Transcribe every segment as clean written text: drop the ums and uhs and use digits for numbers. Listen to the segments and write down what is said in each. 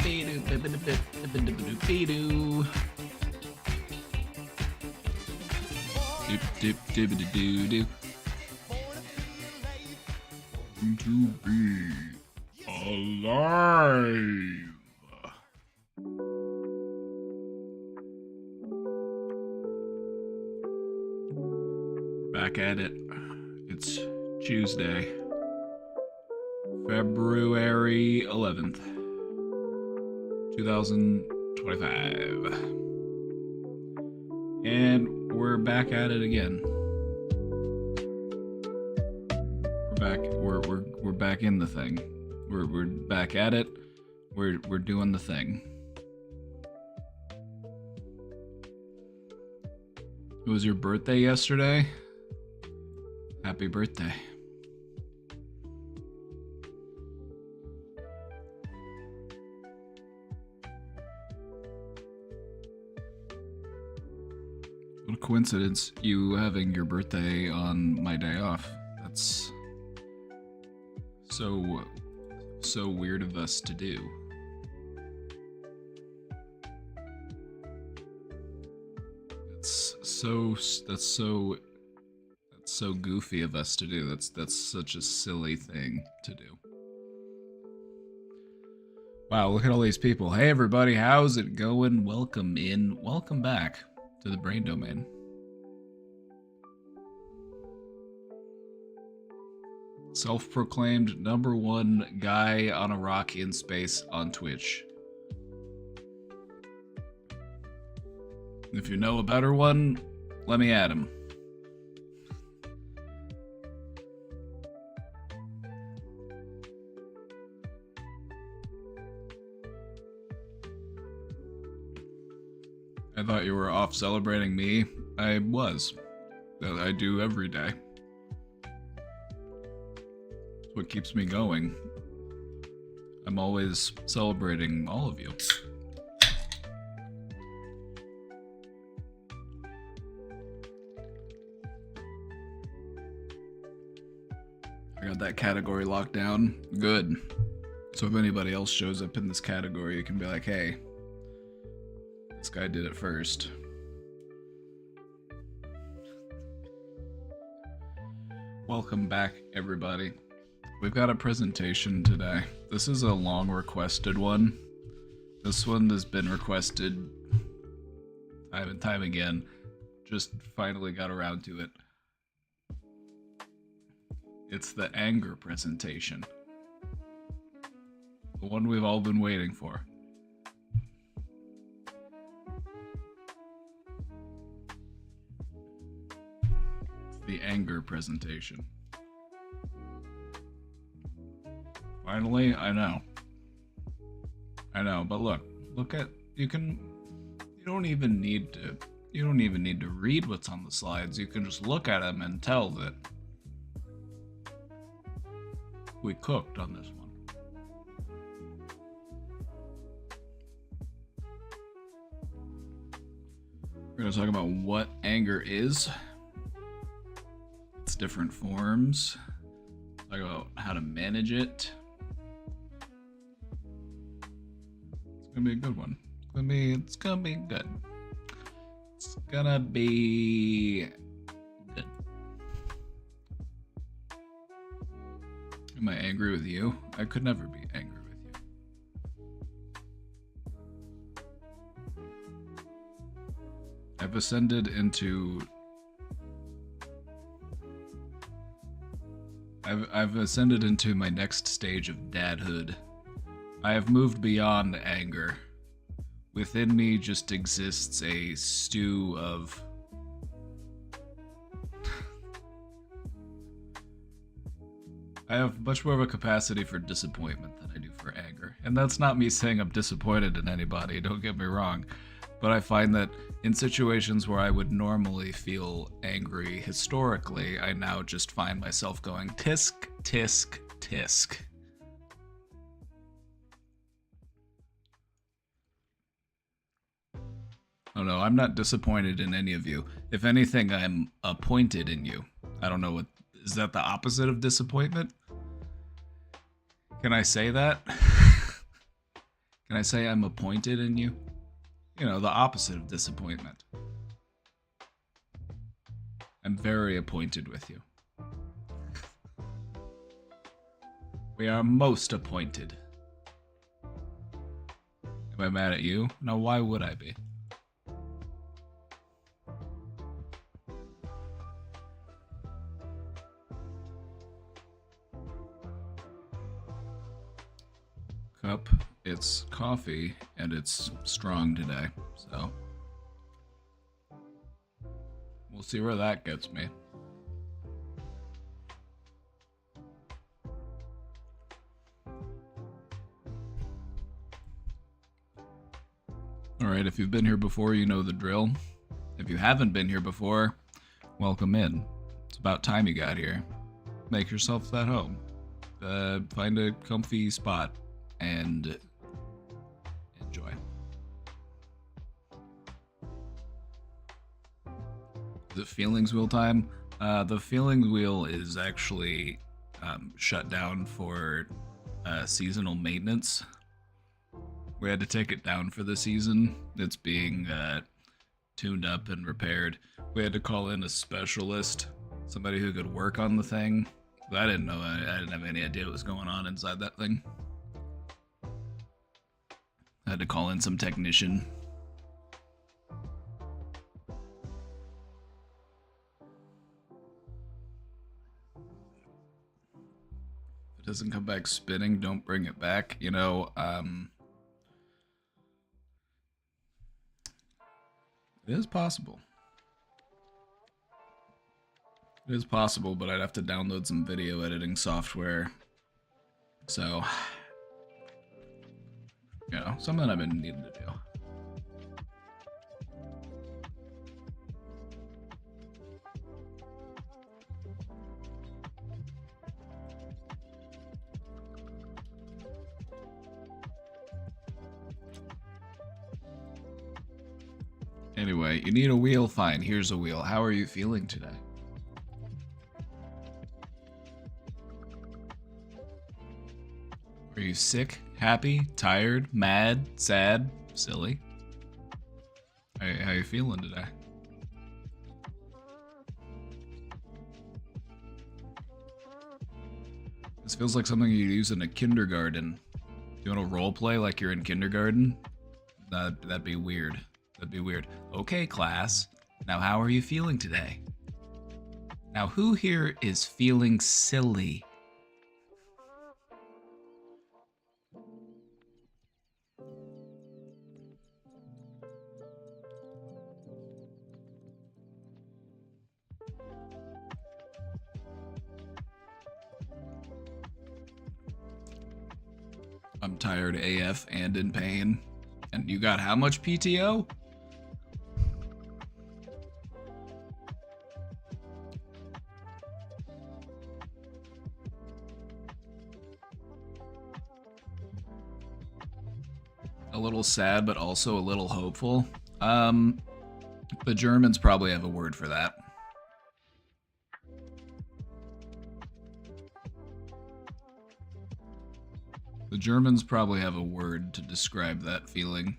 To be alive. Back at it. It's Tuesday, February 11th, 2025. And we're back at it again. We're back in the thing. We're back at it. We're doing the thing. It was your birthday yesterday. Happy birthday. What a coincidence, you having your birthday on my day off. That's so weird of us to do. That's so goofy of us to do. That's such a silly thing to do. Wow, look at all these people. Hey everybody, how's it going? Welcome in. Welcome back to the Brain Domain. Self-proclaimed #1 guy on a rock in space on Twitch. If you know a better one, let me at him. I thought you were off celebrating me. I was. I do every day. It's what keeps me going. I'm always celebrating all of you. I got that category locked down. Good. So if anybody else shows up in this category, you can be like, hey, this guy did it first. Welcome back, everybody. We've got a presentation today. This is a long requested one. This one has been requested time and time again. Just finally got around to it. It's the anger presentation. The one we've all been waiting for. The anger presentation. Finally, I know, but look at, you don't even need to read what's on the slides. You can just look at them and tell that we cooked on this one. We're gonna talk about what anger is, its different forms, talk about how to manage it. It's gonna be a good one. It's gonna be good. It's gonna be good. Am I angry with you? I could never be angry with you. I've ascended into my next stage of dadhood. I have moved beyond anger. Within me just exists a stew of I have much more of a capacity for disappointment than I do for anger. And that's not me saying I'm disappointed in anybody, don't get me wrong. But I find that in situations where I would normally feel angry historically, I now just find myself going tisk, tisk, tisk. Oh no, I'm not disappointed in any of you. If anything, I'm appointed in you. I don't know what, is that the opposite of disappointment? Can I say that? Can I say I'm appointed in you? You know, the opposite of disappointment. I'm very appointed with you. We are most appointed. Am I mad at you? No, why would I be? Cup, it's coffee, and it's strong today, so we'll see where that gets me. Alright, if you've been here before, you know the drill. If you haven't been here before, welcome in. It's about time you got here. Make yourself at home. Find a comfy spot and enjoy. Is it Feelings Wheel time? The Feelings Wheel is actually shut down for seasonal maintenance. We had to take it down for the season. It's being tuned up and repaired. We had to call in a specialist, somebody who could work on the thing. I didn't know. I didn't have any idea what was going on inside that thing. I had to call in some technician. If it doesn't come back spinning, don't bring it back. You know, it is possible. It is possible, but I'd have to download some video editing software. So, you know, something I've been needing to do. Anyway, you need a wheel? Fine, here's a wheel. How are you feeling today? Are you sick, happy, tired, mad, sad, silly? How you feeling today? This feels like something you use in a kindergarten. You want to role play like you're in kindergarten? That'd be weird. That'd be weird. Okay, class. Now how are you feeling today? Now who here is feeling silly? I'm tired AF and in pain. And you got how much PTO? A little sad, but also a little hopeful. The Germans probably have a word for that. The Germans probably have a word to describe that feeling.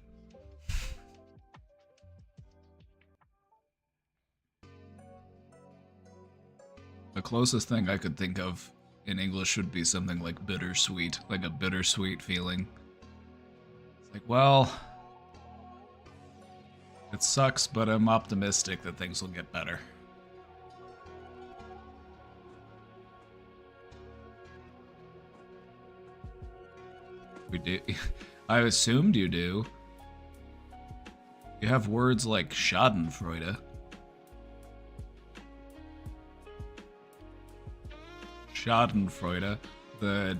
The closest thing I could think of in English would be something like bittersweet, like a bittersweet feeling. It's like, well, it sucks, but I'm optimistic that things will get better. We do. I assumed you do. You have words like Schadenfreude. Schadenfreude, the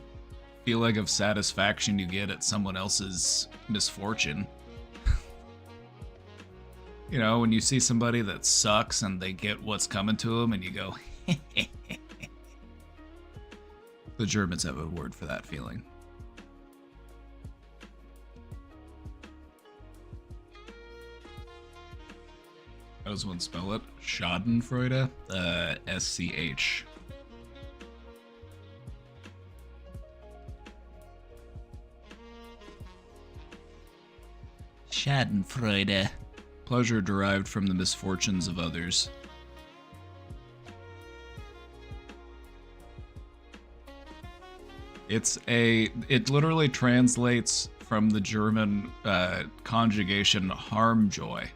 feeling of satisfaction you get at someone else's misfortune. You know, when you see somebody that sucks and they get what's coming to them and you go, The Germans have a word for that feeling. How does one spell it? Schadenfreude? SCH. Schadenfreude. Pleasure derived from the misfortunes of others. It literally translates from the German conjugation harm joy.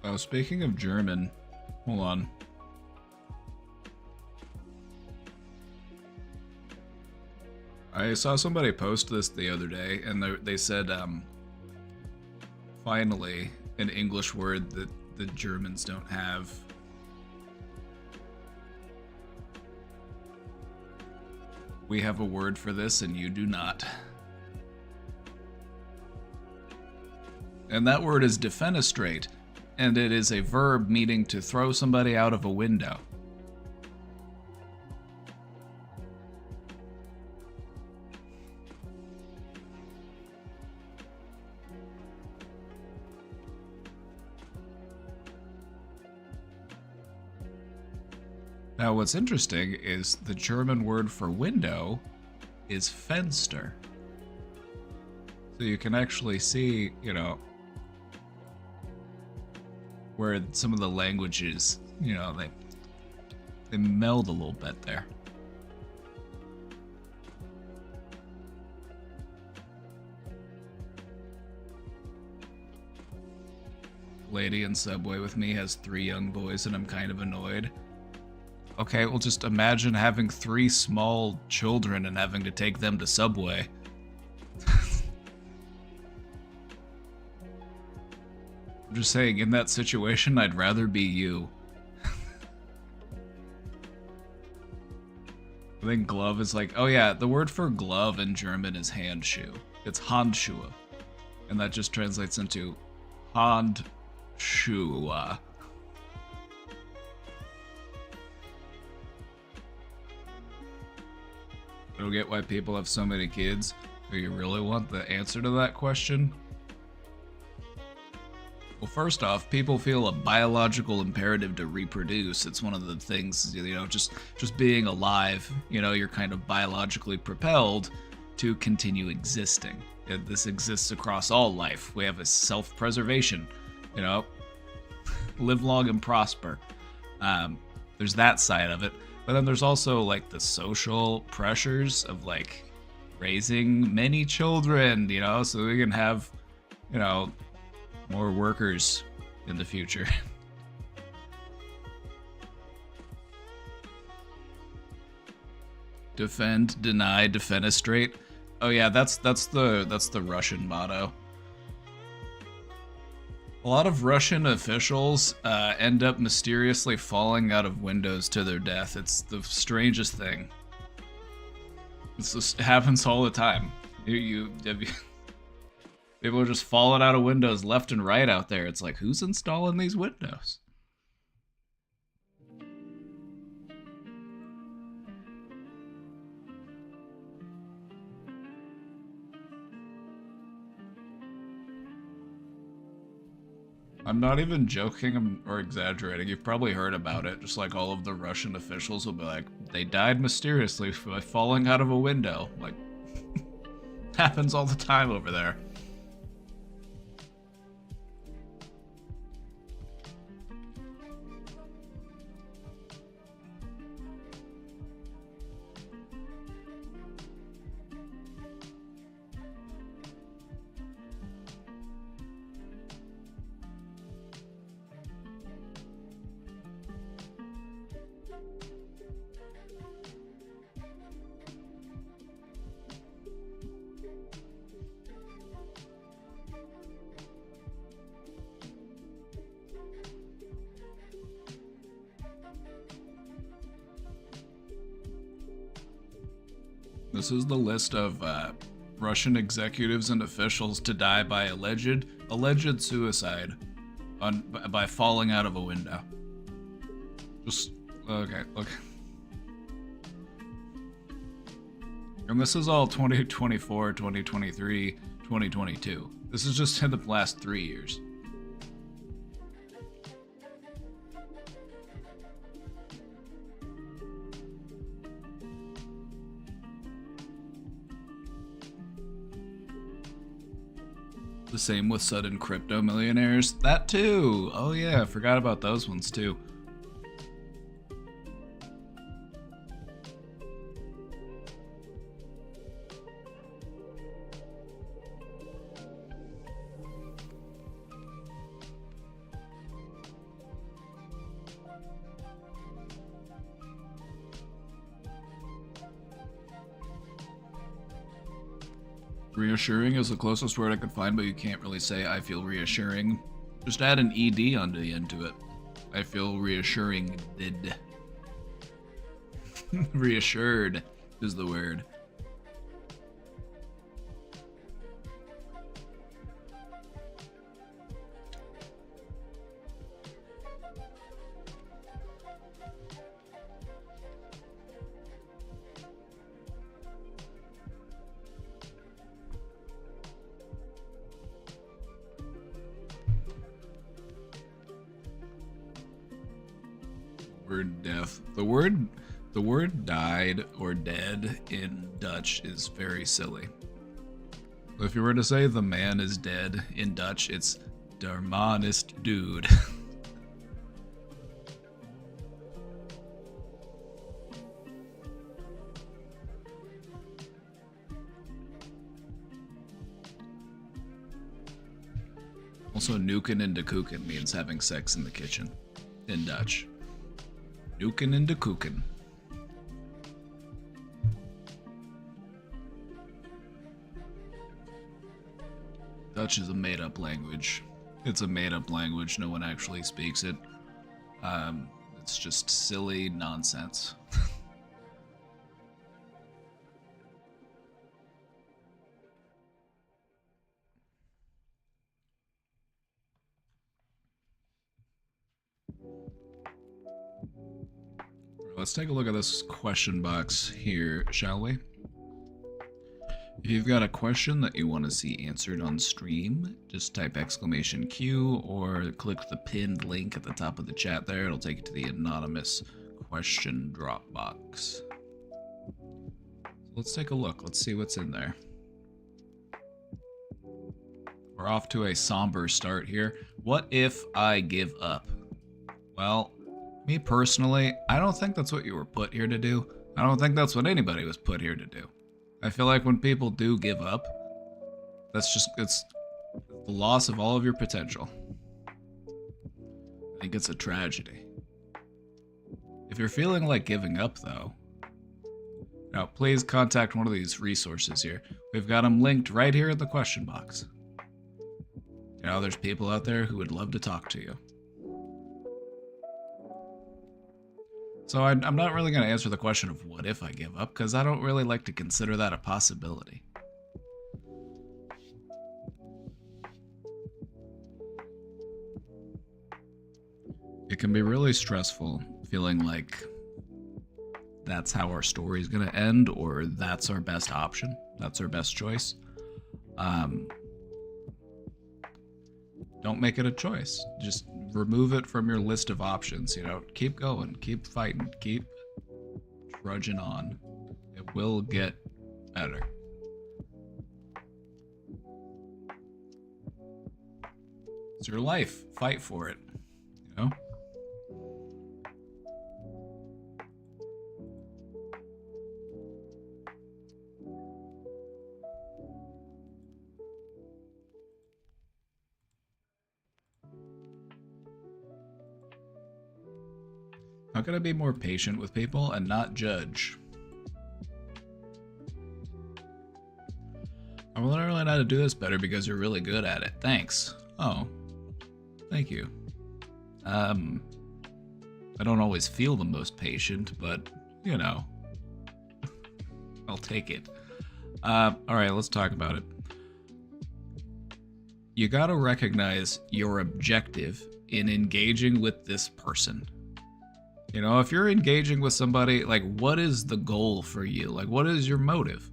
Oh, speaking of German, hold on. I saw somebody post this the other day, and they said, finally, an English word that the Germans don't have. We have a word for this, and you do not. And that word is defenestrate. And it is a verb meaning to throw somebody out of a window. Now, what's interesting is the German word for window is Fenster. So you can actually see, you know, where some of the languages, you know, they meld a little bit there. Lady in Subway with me has 3 young boys and I'm kind of annoyed. Okay, well just imagine having 3 small children and having to take them to Subway. I'm just saying, in that situation, I'd rather be you. I think glove is like, oh yeah, the word for glove in German is Handschuh. It's Handschuhe. And that just translates into Handschuhe. I don't get why people have so many kids. Do you really want the answer to that question? Well, first off, people feel a biological imperative to reproduce. It's one of the things, you know, just being alive, you know, you're kind of biologically propelled to continue existing. This exists across all life. We have a self-preservation, you know, live long and prosper. There's that side of it. But then there's also, like, the social pressures of, like, raising many children, you know, so we can have, you know, more workers in the future. Defend, deny, defenestrate. Oh yeah, that's the Russian motto. A lot of Russian officials end up mysteriously falling out of windows to their death. It's the strangest thing. It happens all the time. People are just falling out of windows left and right out there. It's like, who's installing these windows? I'm not even joking or exaggerating. You've probably heard about it. Just like all of the Russian officials will be like, they died mysteriously by falling out of a window. Like, happens all the time over there. This is the list of Russian executives and officials to die by alleged suicide by falling out of a window. Just okay, look. And this is all 2024, 2023, 2022. This is just in the last 3 years. The same with sudden crypto millionaires. That too. Oh yeah, I forgot about those ones too. Reassuring is the closest word I could find, but you can't really say I feel reassuring. Just add an ED onto the end to it. I feel reassuring. Did. Reassured is the word. Word death. The word died or dead in Dutch is very silly. If you were to say the man is dead in Dutch, it's der man is dude. Also, nuken and de koeken means having sex in the kitchen in Dutch. Nuken and de koeken. Dutch is a made-up language. It's a made-up language. No one actually speaks it. It's just silly nonsense. Let's take a look at this question box here, shall we? If you've got a question that you want to see answered on stream, just type !Q or click the pinned link at the top of the chat there. It'll take you to the anonymous question drop box. Let's take a look. Let's see what's in there. We're off to a somber start here. What if I give up? Well, me personally, I don't think that's what you were put here to do. I don't think that's what anybody was put here to do. I feel like when people do give up, it's the loss of all of your potential. I think it's a tragedy. If you're feeling like giving up, though, now please contact one of these resources here. We've got them linked right here in the question box. You know, there's people out there who would love to talk to you. So I'm not really going to answer the question of what if I give up, because I don't really like to consider that a possibility. It can be really stressful feeling like that's how our story is going to end, or that's our best option, that's our best choice. Don't make it a choice. Just remove it from your list of options. You know, keep going, keep fighting, keep trudging on. It will get better. It's your life. Fight for it. You know? How can I be more patient with people and not judge? I will learn how to do this better because you're really good at it. Thanks. Oh, thank you. I don't always feel the most patient, but, you know, I'll take it. Alright, let's talk about it. You gotta recognize your objective in engaging with this person. You know, if you're engaging with somebody, like, what is the goal for you? Like, what is your motive?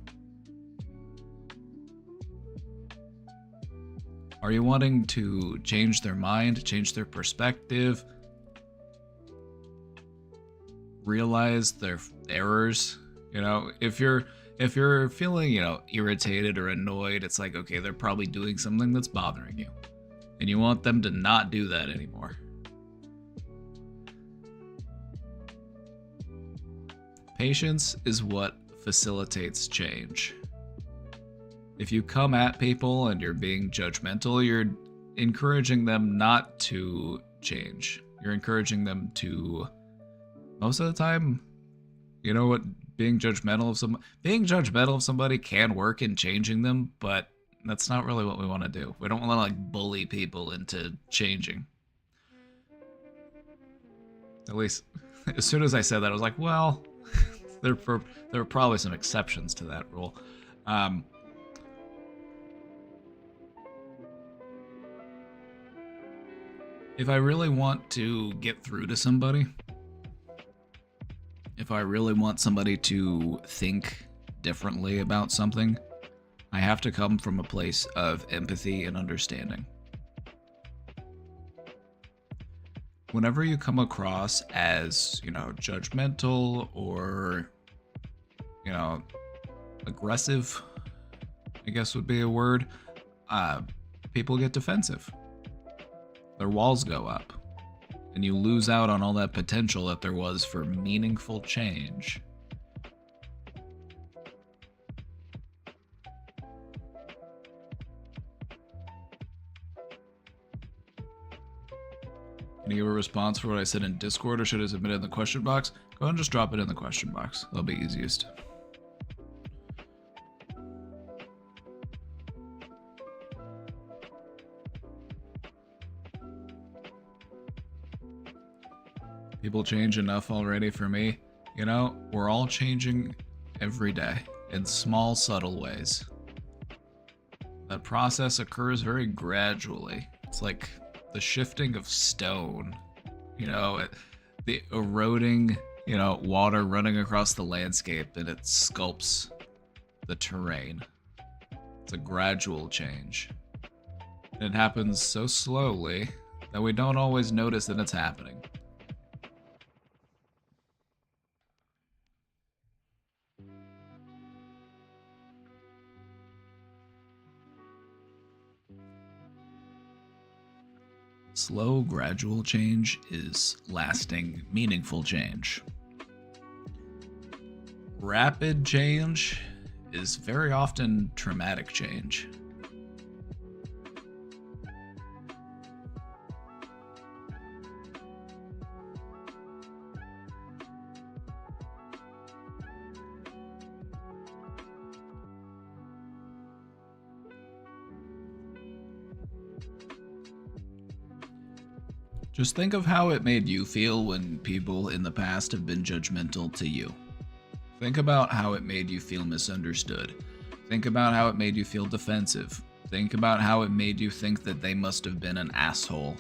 Are you wanting to change their mind, change their perspective, realize their errors? You know, if you're feeling, irritated or annoyed, it's like, okay, they're probably doing something that's bothering you. And you want them to not do that anymore. Patience is what facilitates change. If you come at people and you're being judgmental, you're encouraging them not to change. You're encouraging them to, most of the time, you know what, being judgmental of somebody can work in changing them, but that's not really what we want to do. We don't want to like bully people into changing. At least, as soon as I said that, I was like, well, there are probably some exceptions to that rule. If I really want to get through to somebody, if I really want somebody to think differently about something, I have to come from a place of empathy and understanding. Whenever you come across as, judgmental or, aggressive, I guess would be a word, people get defensive. Their walls go up. And you lose out on all that potential that there was for meaningful change. Can you give a response for what I said in Discord, or should I submit it in the question box? Go ahead and just drop it in the question box. That'll be easiest. People change enough already for me. We're all changing every day in small, subtle ways. That process occurs very gradually. It's like the shifting of stone, the eroding, water running across the landscape, and it sculpts the terrain. It's a gradual change. And it happens so slowly that we don't always notice that it's happening. Slow, gradual change is lasting, meaningful change. Rapid change is very often traumatic change. Just think of how it made you feel when people in the past have been judgmental to you. Think about how it made you feel misunderstood. Think about how it made you feel defensive. Think about how it made you think that they must have been an asshole.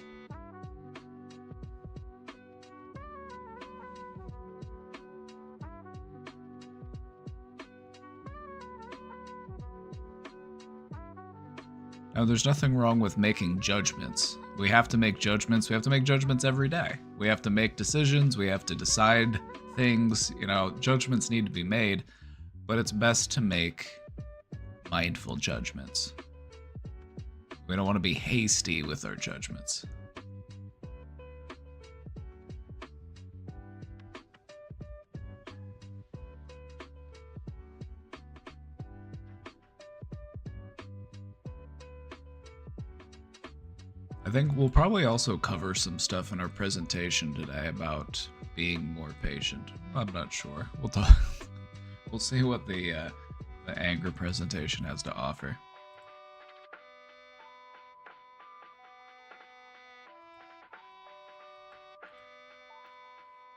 Now, there's nothing wrong with making judgments. We have to make judgments. We have to make judgments every day. We have to make decisions. We have to decide things. Judgments need to be made, but it's best to make mindful judgments. We don't want to be hasty with our judgments. I think we'll probably also cover some stuff in our presentation today about being more patient. I'm not sure. We'll talk. We'll see what the anger presentation has to offer.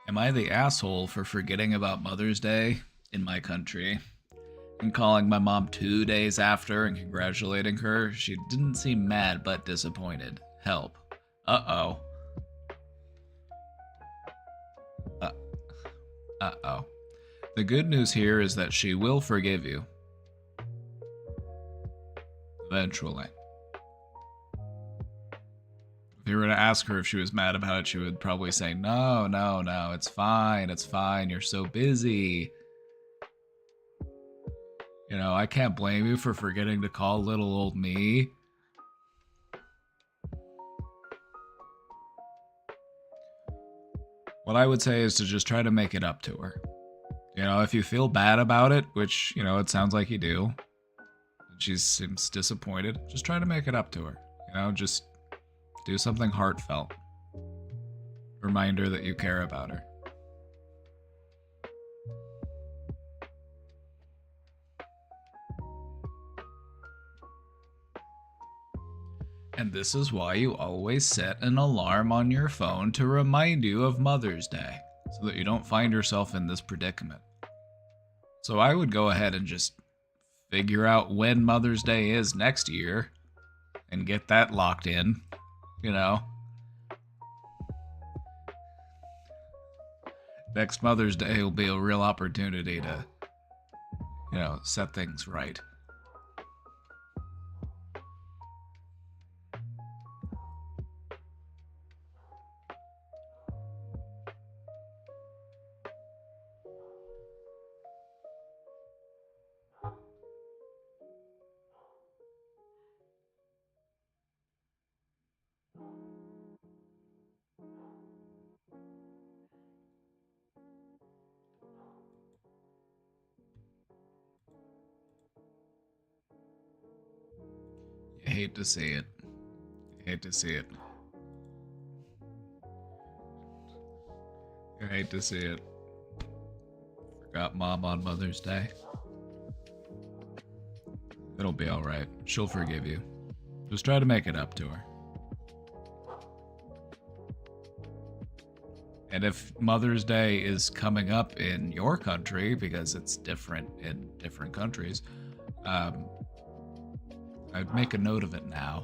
Am I the asshole for forgetting about Mother's Day in my country and calling my mom 2 days after and congratulating her? She didn't seem mad but disappointed. Help. Uh-oh. Uh-oh. The good news here is that she will forgive you. Eventually. If you were to ask her if she was mad about it, she would probably say, no, no, no, it's fine, you're so busy. You know, I can't blame you for forgetting to call little old me. What I would say is to just try to make it up to her. You know, if you feel bad about it, which, you know, it sounds like you do, and she seems disappointed, just try to make it up to her. You know, just do something heartfelt. Remind her that you care about her. And this is why you always set an alarm on your phone to remind you of Mother's Day, so that you don't find yourself in this predicament. So I would go ahead and just figure out when Mother's Day is next year and get that locked in, you know. Next Mother's Day will be a real opportunity to, you know, set things right. You hate to see it. You hate to see it. You hate to see it. Forgot Mom on Mother's Day. It'll be alright. She'll forgive you. Just try to make it up to her. And if Mother's Day is coming up in your country, because it's different in different countries, I'd make a note of it now.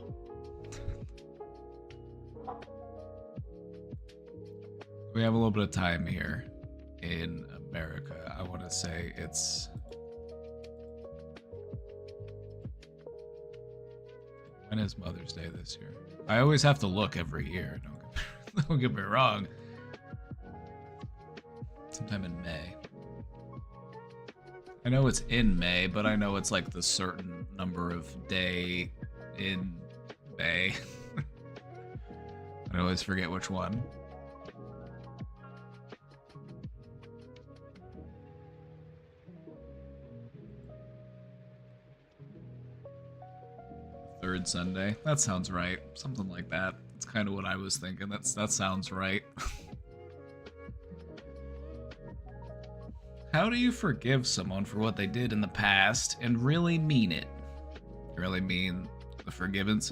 We have a little bit of time here in America. I want to say it's... When is Mother's Day this year? I always have to look every year. Don't get me wrong. Sometime in May. I know it's in May, but I know it's like the certain number of day in May. I always forget which one. Third Sunday. That sounds right. Something like that. That's kind of what I was thinking. That sounds right. How do you forgive someone for what they did in the past and really mean it? Really mean the forgiveness?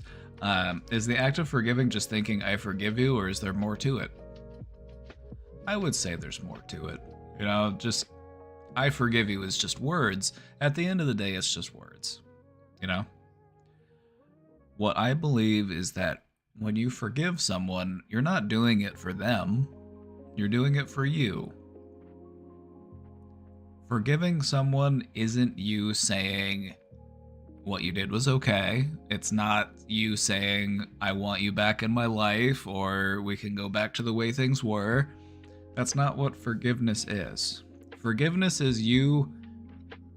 Is the act of forgiving just thinking, I forgive you, or is there more to it? I would say there's more to it. You know, just, I forgive you is just words. At the end of the day, it's just words. You know? What I believe is that when you forgive someone, you're not doing it for them. You're doing it for you. Forgiving someone isn't you saying what you did was okay. It's not you saying, I want you back in my life, or we can go back to the way things were. That's not what forgiveness is. Forgiveness is you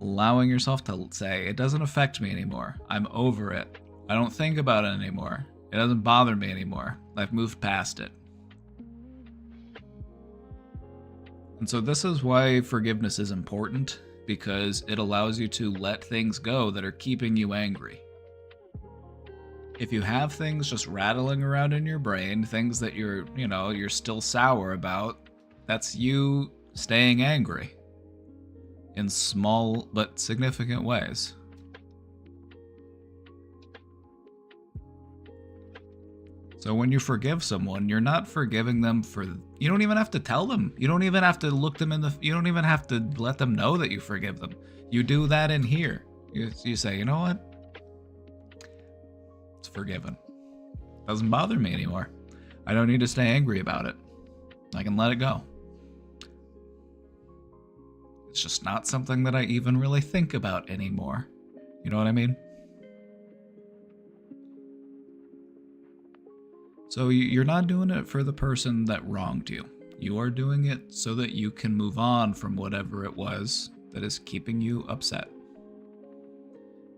allowing yourself to say, it doesn't affect me anymore. I'm over it. I don't think about it anymore. It doesn't bother me anymore. I've moved past it. And so this is why forgiveness is important, because it allows you to let things go that are keeping you angry. If you have things just rattling around in your brain, things that you're still sour about, that's you staying angry in small but significant ways. So when you forgive someone, you're not forgiving them for... You don't even have to tell them. You don't even have to look them in the... You don't even have to let them know that you forgive them. You do that in here. You say, you know what? It's forgiven. Doesn't bother me anymore. I don't need to stay angry about it. I can let it go. It's just not something that I even really think about anymore. You know what I mean? So you're not doing it for the person that wronged you. You are doing it so that you can move on from whatever it was that is keeping you upset.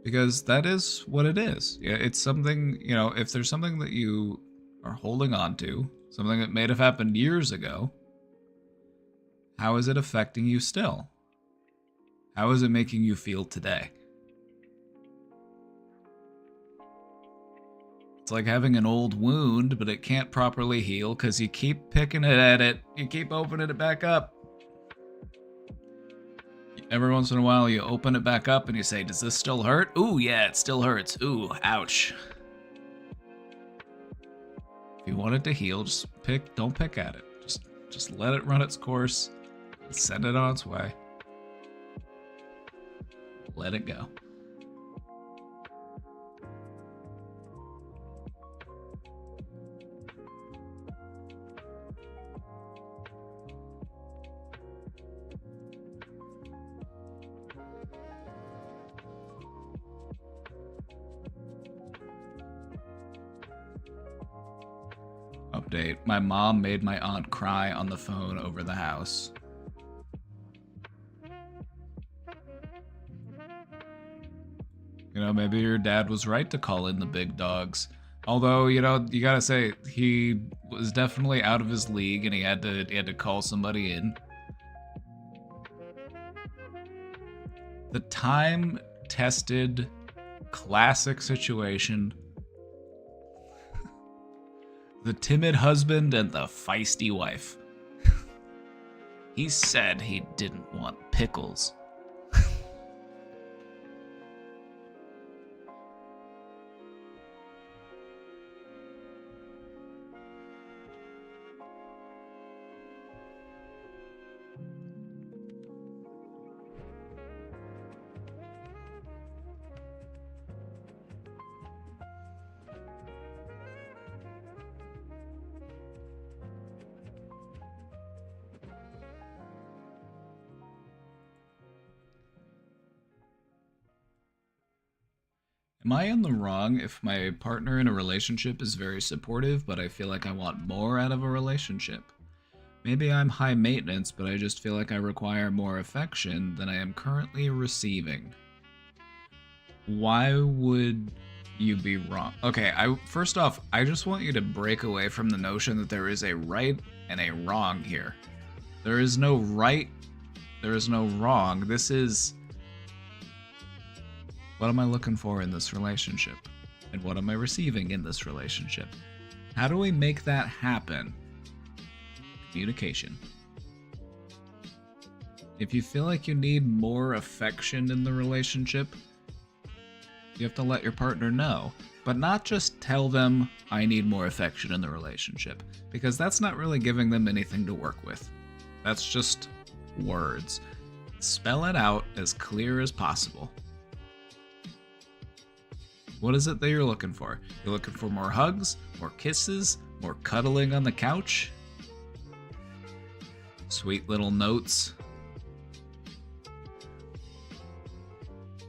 Because that is what it is. Yeah, it's something, if there's something that you are holding on to, something that may have happened years ago, how is it affecting you still? How is it making you feel today? It's like having an old wound, but it can't properly heal because you keep picking it at it. You keep opening it back up. Every once in a while, you open it back up and you say, does this still hurt? Ooh, yeah, it still hurts. Ooh, ouch. If you want it to heal, don't pick at it. Just let it run its course. Send it on its way. Let it go. Update. My mom made my aunt cry on the phone over the house. Maybe your dad was right to call in the big dogs. Although, you gotta say, he was definitely out of his league and he had to call somebody in. The time-tested, classic situation. The timid husband and the feisty wife. He said he didn't want pickles. Am I in the wrong if my partner in a relationship is very supportive, but I feel like I want more out of a relationship? Maybe I'm high maintenance, but I just feel like I require more affection than I am currently receiving. Why would you be wrong? Okay, first off, I just want you to break away from the notion that there is a right and a wrong here. There is no right, there is no wrong. This is... what am I looking for in this relationship? And what am I receiving in this relationship? How do we make that happen? Communication. If you feel like you need more affection in the relationship, you have to let your partner know. But not just tell them, I need more affection in the relationship. Because that's not really giving them anything to work with. That's just words. Spell it out as clear as possible. What is it that you're looking for? You're looking for more hugs, more kisses, more cuddling on the couch? Sweet little notes?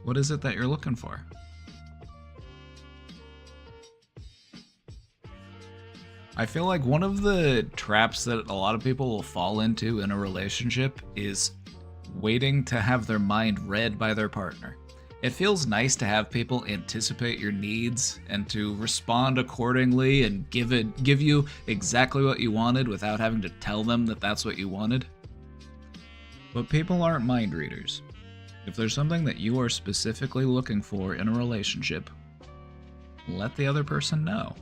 What is it that you're looking for? I feel like one of the traps that a lot of people will fall into in a relationship is waiting to have their mind read by their partner. It feels nice to have people anticipate your needs and to respond accordingly and give you exactly what you wanted without having to tell them that that's what you wanted. But people aren't mind readers. If there's something that you are specifically looking for in a relationship, let the other person know.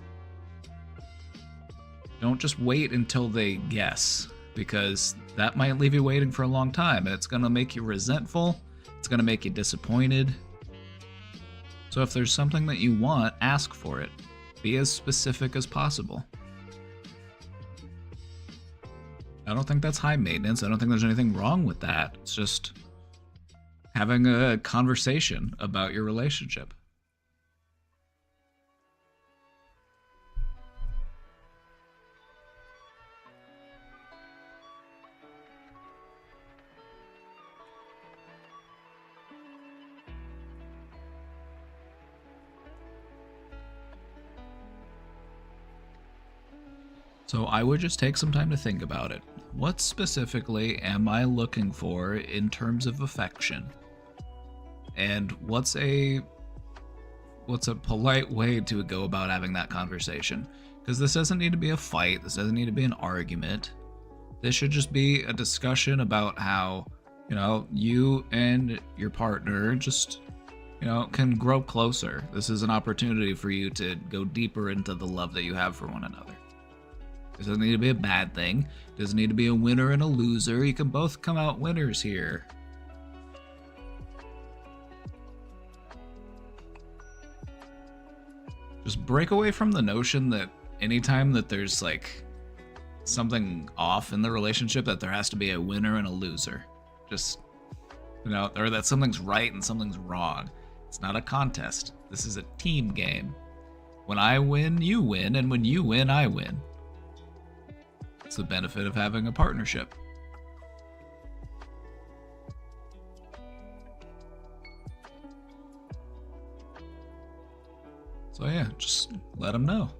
Don't just wait until they guess, because that might leave you waiting for a long time and it's going to make you resentful. It's going to make you disappointed. So if there's something that you want, ask for it. Be as specific as possible. I don't think that's high maintenance. I don't think there's anything wrong with that. It's just having a conversation about your relationship. So I would just take some time to think about it. What specifically am I looking for in terms of affection? And what's a polite way to go about having that conversation? Because this doesn't need to be a fight, this doesn't need to be an argument. This should just be a discussion about how, you and your partner just, can grow closer. This is an opportunity for you to go deeper into the love that you have for one another. It doesn't need to be a bad thing. It doesn't need to be a winner and a loser. You can both come out winners here. Just break away from the notion that anytime that there's like something off in the relationship, that there has to be a winner and a loser. Just, or that something's right and something's wrong. It's not a contest. This is a team game. When I win, you win, and when you win, I win. It's the benefit of having a partnership. So yeah, just let them know.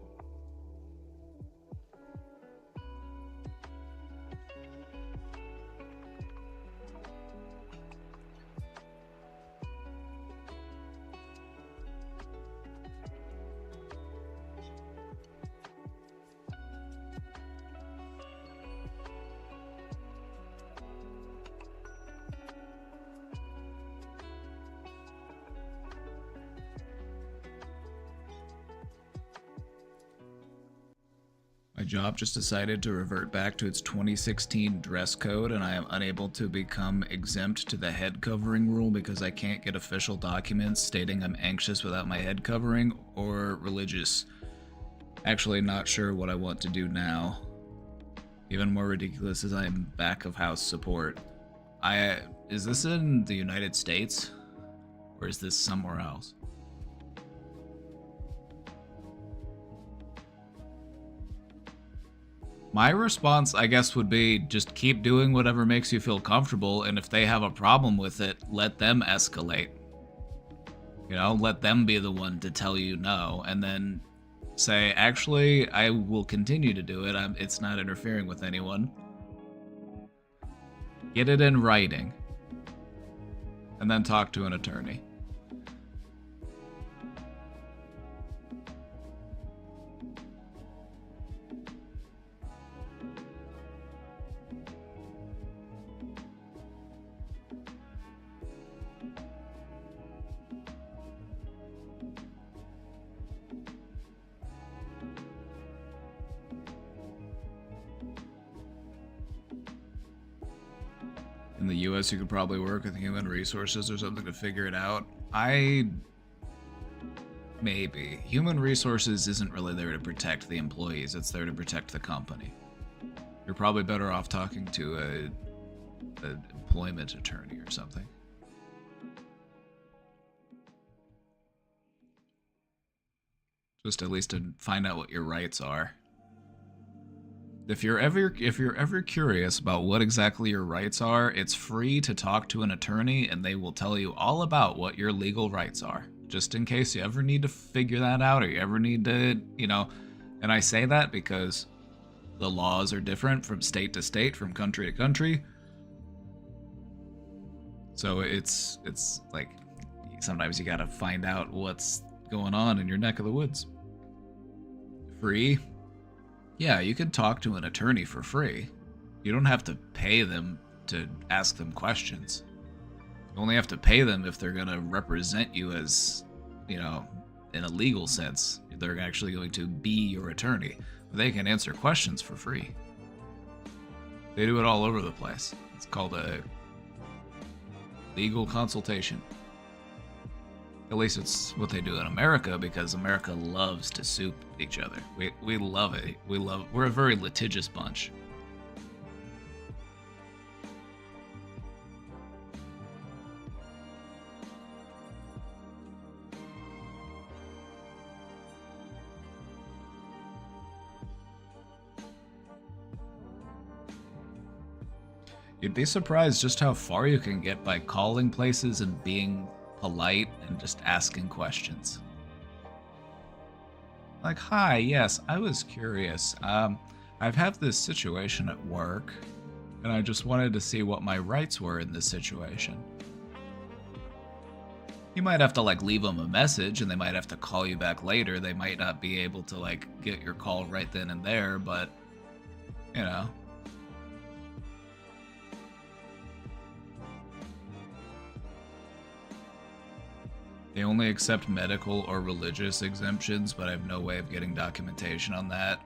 My job just decided to revert back to its 2016 dress code, and I am unable to become exempt to the head covering rule because I can't get official documents stating I'm anxious without my head covering or religious. Actually, not sure what I want to do now. Even more ridiculous is I'm back of house support. Is this in the United States? Or is this somewhere else? My response, I guess, would be just keep doing whatever makes you feel comfortable, and if they have a problem with it, let them escalate. Let them be the one to tell you no, and then say, actually, I will continue to do it. It's not interfering with anyone. Get it in writing, and then talk to an attorney. In the US, you could probably work with human resources or something to figure it out. Maybe. Human resources isn't really there to protect the employees, it's there to protect the company. You're probably better off talking to an employment attorney or something. Just at least to find out what your rights are. If you're ever curious about what exactly your rights are, it's free to talk to an attorney and they will tell you all about what your legal rights are. Just in case you ever need to figure that out or you ever need to, and I say that because the laws are different from state to state, from country to country. So it's like sometimes you gotta find out what's going on in your neck of the woods. Free? Yeah, you can talk to an attorney for free. You don't have to pay them to ask them questions. You only have to pay them if they're going to represent you as, in a legal sense. They're actually going to be your attorney. They can answer questions for free. They do it all over the place. It's called a legal consultation. At least it's what they do in America, because America loves to sue each other. We love it. We're a very litigious bunch. You'd be surprised just how far you can get by calling places and being polite and just asking questions. Like, hi, yes, I was curious. I've had this situation at work, and I just wanted to see what my rights were in this situation. You might have to like leave them a message and they might have to call you back later. They might not be able to like get your call right then and there, but you know. They only accept medical or religious exemptions, but I have no way of getting documentation on that.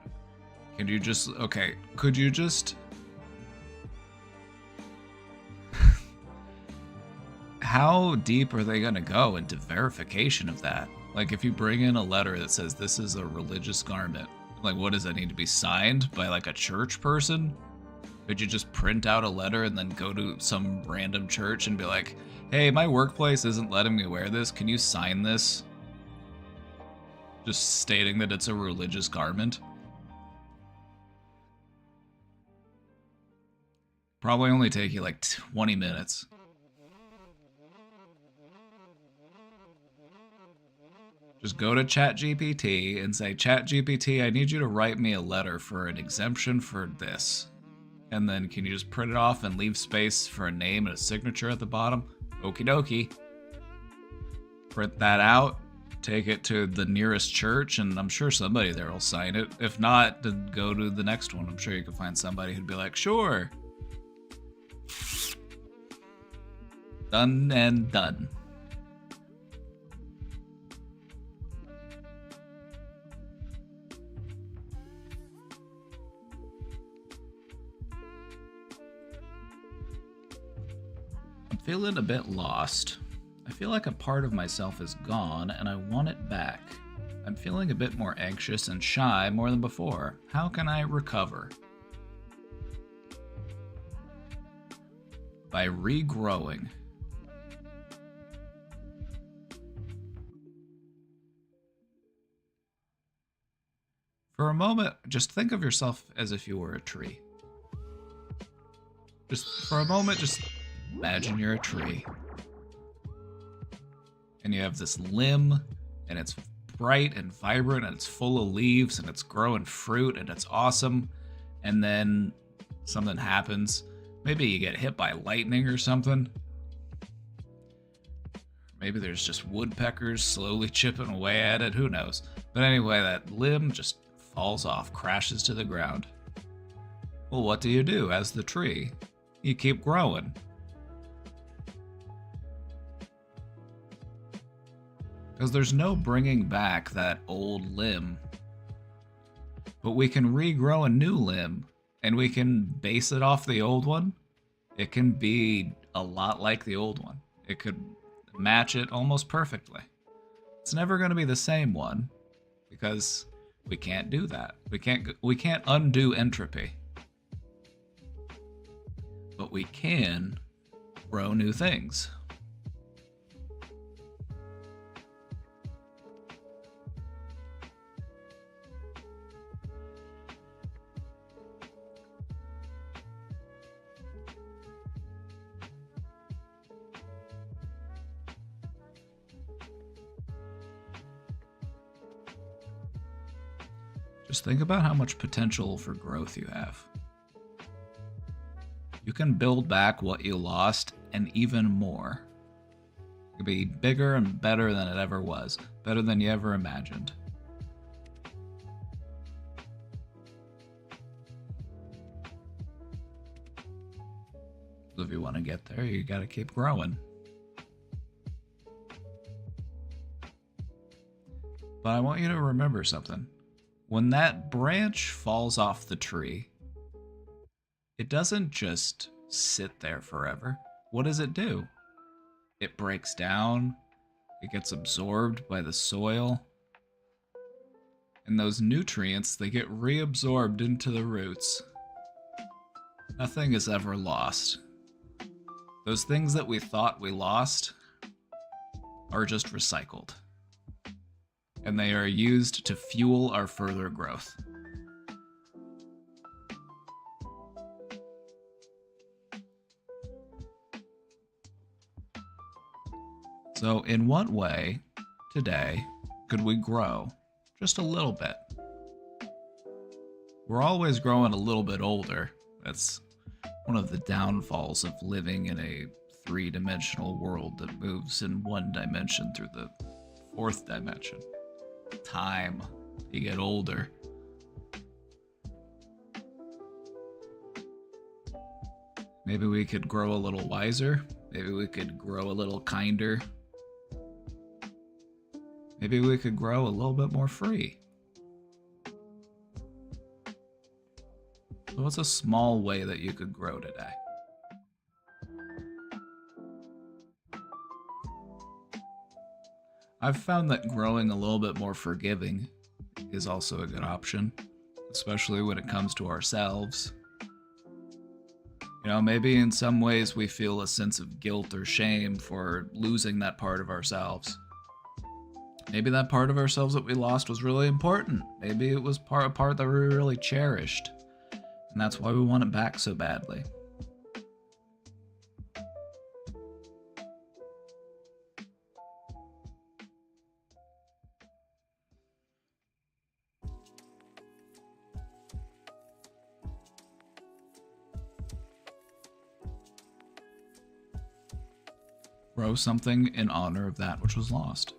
Can you just, okay, could you just... How deep are they gonna go into verification of that? Like if you bring in a letter that says this is a religious garment, like what does that need to be signed by like a church person? Could you just print out a letter and then go to some random church and be like, hey, my workplace isn't letting me wear this, can you sign this? Just stating that it's a religious garment. Probably only take you like 20 minutes. Just go to ChatGPT and say, ChatGPT, I need you to write me a letter for an exemption for this. And then can you just print it off and leave space for a name and a signature at the bottom? Okie dokie. Print that out, take it to the nearest church, and I'm sure somebody there will sign it. If not, then go to the next one. I'm sure you can find somebody who'd be like, sure. Done and done. Feeling a bit lost. I feel like a part of myself is gone and I want it back. I'm feeling a bit more anxious and shy more than before. How can I recover? By regrowing. For a moment, just think of yourself as if you were a tree. Just for a moment, just imagine you're a tree. And you have this limb, and it's bright and vibrant, and it's full of leaves, and it's growing fruit, and it's awesome. And then something happens. Maybe you get hit by lightning or something. Maybe there's just woodpeckers slowly chipping away at it, who knows. But anyway, that limb just falls off, crashes to the ground. Well, what do you do as the tree? You keep growing. Because there's no bringing back that old limb. But we can regrow a new limb, and we can base it off the old one. It can be a lot like the old one. It could match it almost perfectly. It's never going to be the same one, because we can't do that. We can't undo entropy. But we can grow new things. Just think about how much potential for growth you have. You can build back what you lost and even more. It could be bigger and better than it ever was, better than you ever imagined. So if you want to get there, you gotta keep growing. But I want you to remember something. When that branch falls off the tree, it doesn't just sit there forever. What does it do? It breaks down, it gets absorbed by the soil, and those nutrients, they get reabsorbed into the roots. Nothing is ever lost. Those things that we thought we lost are just recycled. And they are used to fuel our further growth. So in what way, today, could we grow just a little bit? We're always growing a little bit older. That's one of the downfalls of living in a three-dimensional world that moves in one dimension through the fourth dimension. Time. You get older. Maybe we could grow a little wiser. Maybe we could grow a little kinder. Maybe we could grow a little bit more free. So what's a small way that you could grow today? I've found that growing a little bit more forgiving is also a good option, especially when it comes to ourselves. You know, maybe in some ways we feel a sense of guilt or shame for losing that part of ourselves. Maybe that part of ourselves that we lost was really important. Maybe it was a part that we really cherished. And that's why we want it back so badly. Grow something in honor of that which was lost.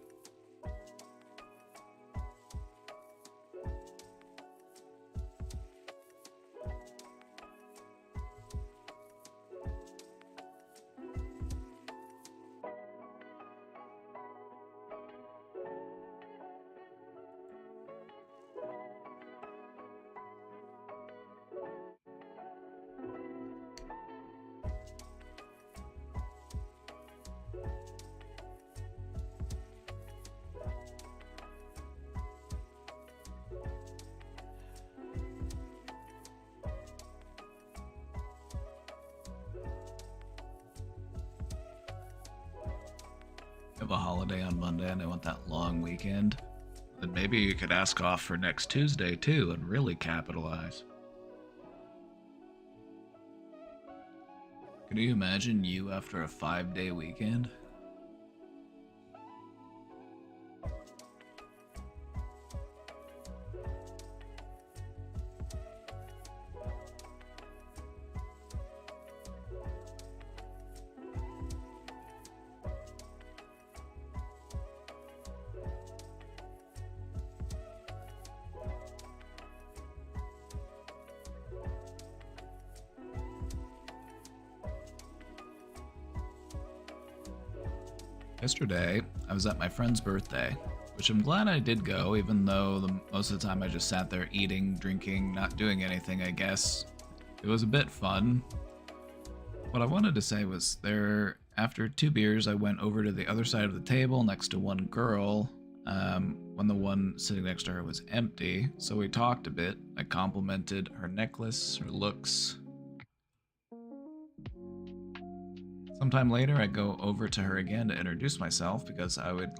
Have a holiday on Monday and I want that long weekend, then maybe you could ask off for next Tuesday too and really capitalize. Can you imagine you after a 5-day weekend? Yesterday, I was at my friend's birthday, which I'm glad I did go, even though most of the time I just sat there eating, drinking, not doing anything, I guess. It was a bit fun. What I wanted to say was after 2 beers, I went over to the other side of the table next to one girl, when the one sitting next to her was empty, so we talked a bit. I complimented her necklace, her looks. Sometime later, I go over to her again to introduce myself because I would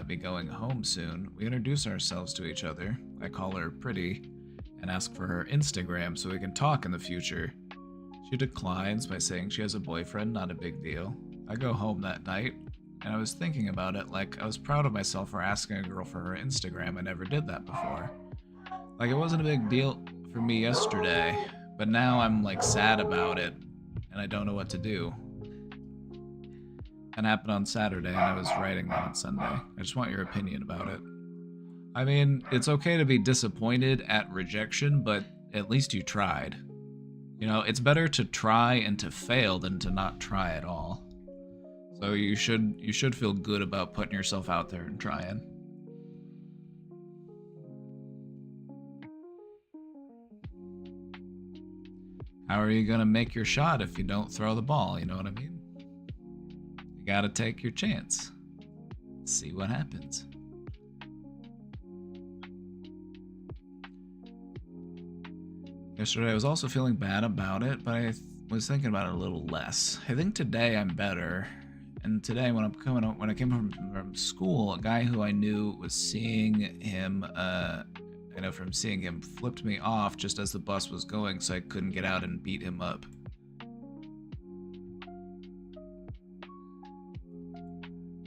be going home soon. We introduce ourselves to each other. I call her pretty and ask for her Instagram so we can talk in the future. She declines by saying she has a boyfriend, not a big deal. I go home that night, and I was thinking about it, like I was proud of myself for asking a girl for her Instagram. I never did that before. Like, it wasn't a big deal for me yesterday, but now I'm like sad about it, and I don't know what to do. That happened on Saturday, and I was writing that on Sunday. I just want your opinion about it. I mean, it's okay to be disappointed at rejection, but at least you tried. You know, it's better to try and to fail than to not try at all. So you should feel good about putting yourself out there and trying. How are you gonna make your shot if you don't throw the ball? You know what I mean? You gotta take your chance. See what happens. Yesterday I was also feeling bad about it, but I was thinking about it a little less. I think today I'm better. And today when I came home from school, a guy who I knew was seeing him, from seeing him, flipped me off just as the bus was going so I couldn't get out and beat him up.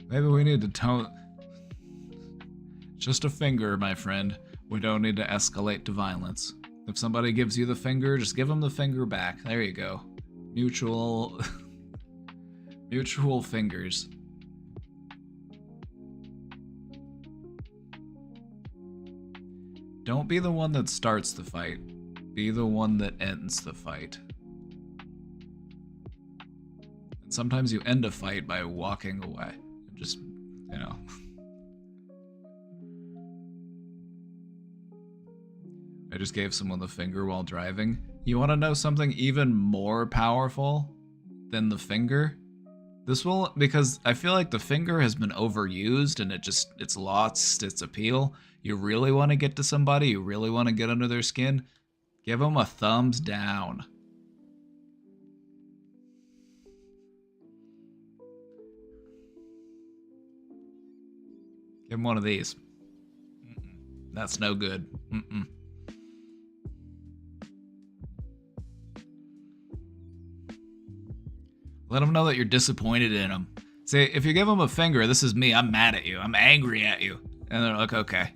Maybe we need to tone... Just a finger, my friend. We don't need to escalate to violence. If somebody gives you the finger, just give them the finger back. There you go. Mutual... mutual fingers. Don't be the one that starts the fight. Be the one that ends the fight. And sometimes you end a fight by walking away. Just, you know. I just gave someone the finger while driving. You want to know something even more powerful than the finger? This will, because I feel like the finger has been overused and it's lost its appeal. You really want to get to somebody, you really want to get under their skin, give them a thumbs down. Give them one of these. That's no good. Let them know that you're disappointed in them. Say, if you give them a finger, this is me, I'm mad at you, I'm angry at you. And they're like, okay,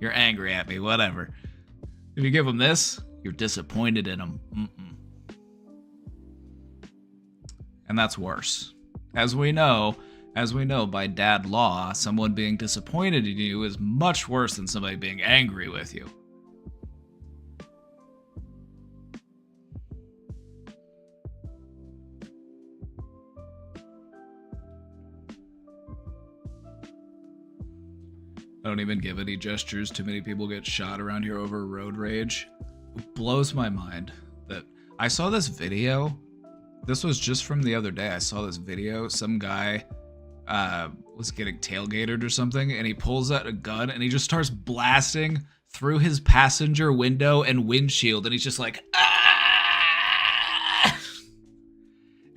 you're angry at me, whatever. If you give them this, you're disappointed in them. And that's worse. As we know by dad law, someone being disappointed in you is much worse than somebody being angry with you. I don't even give any gestures. Too many people get shot around here over road rage. It blows my mind that I saw this video. This was just from the other day. I saw this video. Some guy was getting tailgated or something, and he pulls out a gun and he just starts blasting through his passenger window and windshield, and he's just like, ah!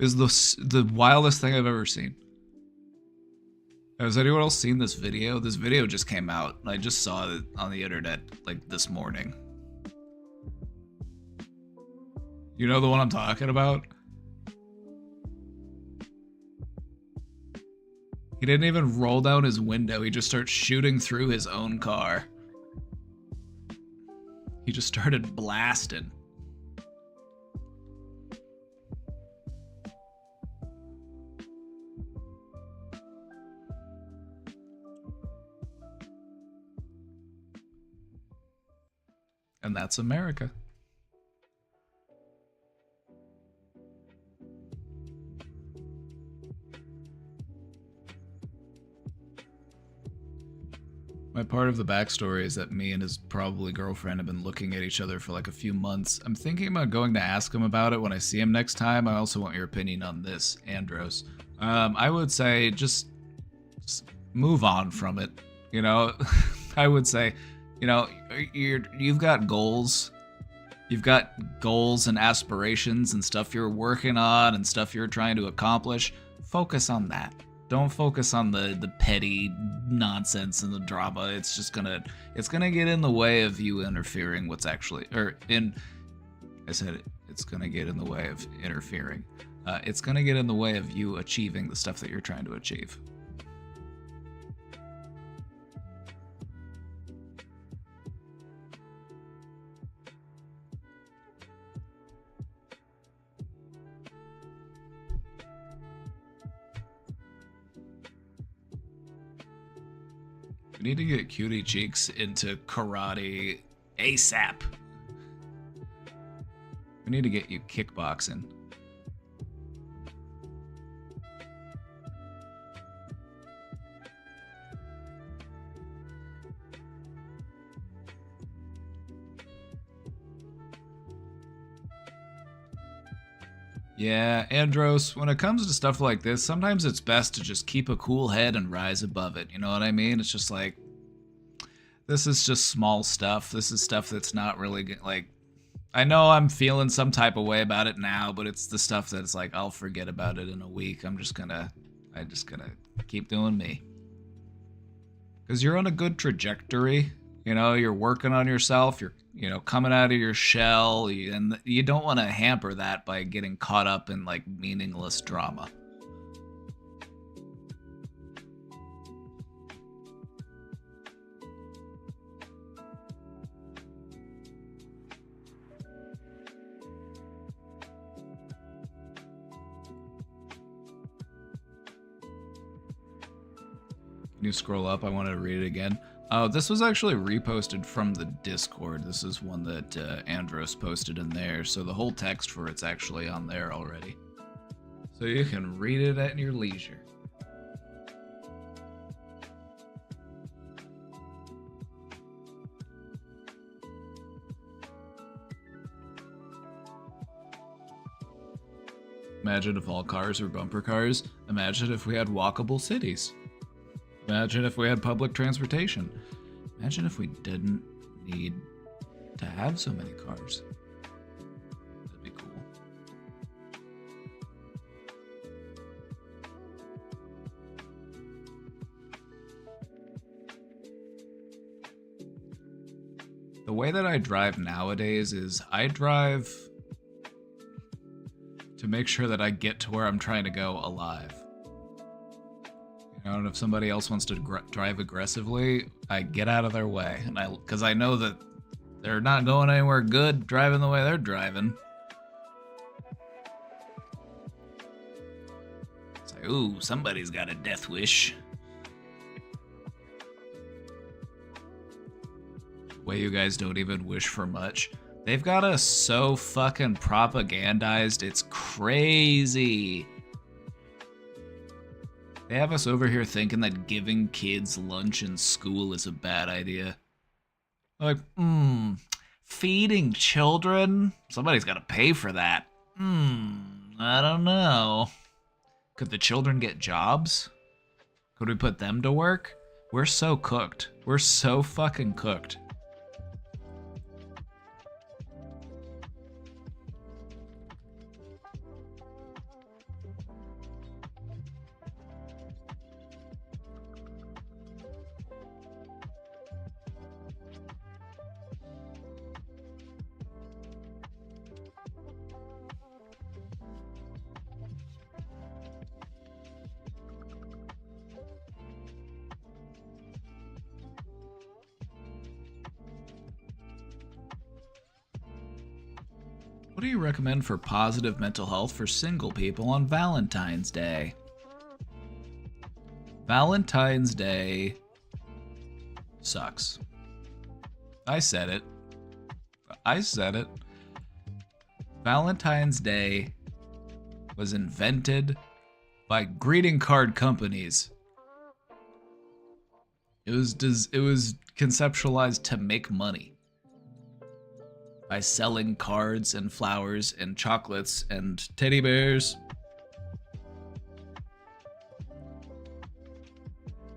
It was the wildest thing I've ever seen. Has anyone else seen this video? This video just came out. I just saw it on the internet like this morning. You know the one I'm talking about? He didn't even roll down his window. He just starts shooting through his own car. He just started blasting. And that's America. My part of the backstory is that me and his probably girlfriend have been looking at each other for like a few months. I'm thinking about going to ask him about it when I see him next time. I also want your opinion on this, Andros. I would say just move on from it. You know, I would say, you know, you've got goals. You've got goals and aspirations and stuff you're working on and stuff you're trying to accomplish. Focus on that. Don't focus on the petty nonsense and the drama. It's just gonna get in the way of you interfering what's actually, it's gonna get in the way of interfering. It's gonna get in the way of you achieving the stuff that you're trying to achieve. We need to get Cutie Cheeks into karate ASAP. We need to get you kickboxing. Yeah, Andros, when it comes to stuff like this, sometimes it's best to just keep a cool head and rise above it. You know what I mean? It's just like, this is just small stuff. This is stuff that's not really, like, I know I'm feeling some type of way about it now, but it's the stuff that's like, I'll forget about it in a week. I'm just gonna keep doing me. Because you're on a good trajectory. You know, you're working on yourself. You're, you know, coming out of your shell. And you don't want to hamper that by getting caught up in, like, meaningless drama. Can you scroll up? I wanted to read it again. This was actually reposted from the Discord. This is one that Andros posted in there, so the whole text for it's actually on there already. So you can read it at your leisure. Imagine if all cars were bumper cars. Imagine if we had walkable cities. Imagine if we had public transportation. Imagine if we didn't need to have so many cars. That'd be cool. The way that I drive nowadays is I drive to make sure that I get to where I'm trying to go alive. You know, and if somebody else wants to drive aggressively, I get out of their way, and because I know that they're not going anywhere good driving the way they're driving. It's like, ooh, somebody's got a death wish. Way you guys don't even wish for much. They've got us so fucking propagandized, it's crazy. They have us over here thinking that giving kids lunch in school is a bad idea. Like, feeding children? Somebody's gotta pay for that. I don't know. Could the children get jobs? Could we put them to work? We're so cooked. We're so fucking cooked. What do you recommend for positive mental health for single people on Valentine's Day? Valentine's Day sucks. I said it. Valentine's Day was invented by greeting card companies. It was conceptualized to make money by selling cards and flowers and chocolates and teddy bears.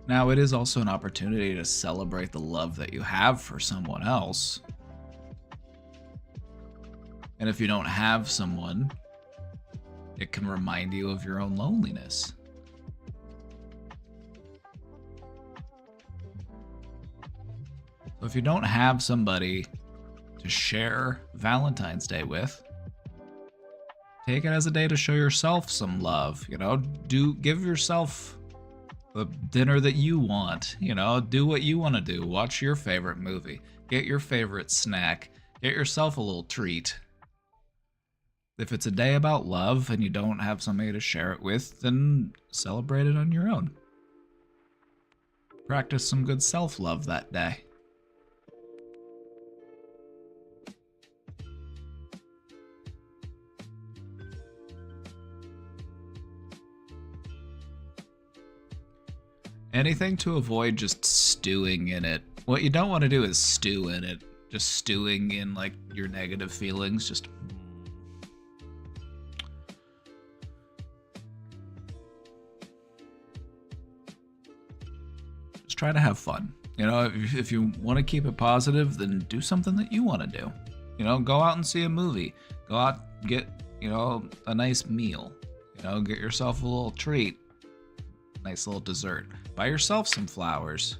Now, it is also an opportunity to celebrate the love that you have for someone else. And if you don't have someone, it can remind you of your own loneliness. So if you don't have somebody to share Valentine's Day with, take it as a day to show yourself some love. You know, give yourself the dinner that you want. You know, do what you want to do. Watch your favorite movie. Get your favorite snack. Get yourself a little treat. If it's a day about love and you don't have somebody to share it with, then celebrate it on your own. Practice some good self-love that day. Anything to avoid just stewing in it. What you don't want to do is stew in it. Just stewing in like your negative feelings. Just try to have fun. You know, if you want to keep it positive, then do something that you want to do. You know, go out and see a movie. Go out, get, you know, a nice meal. You know, get yourself a little treat. Nice little dessert. Buy yourself some flowers.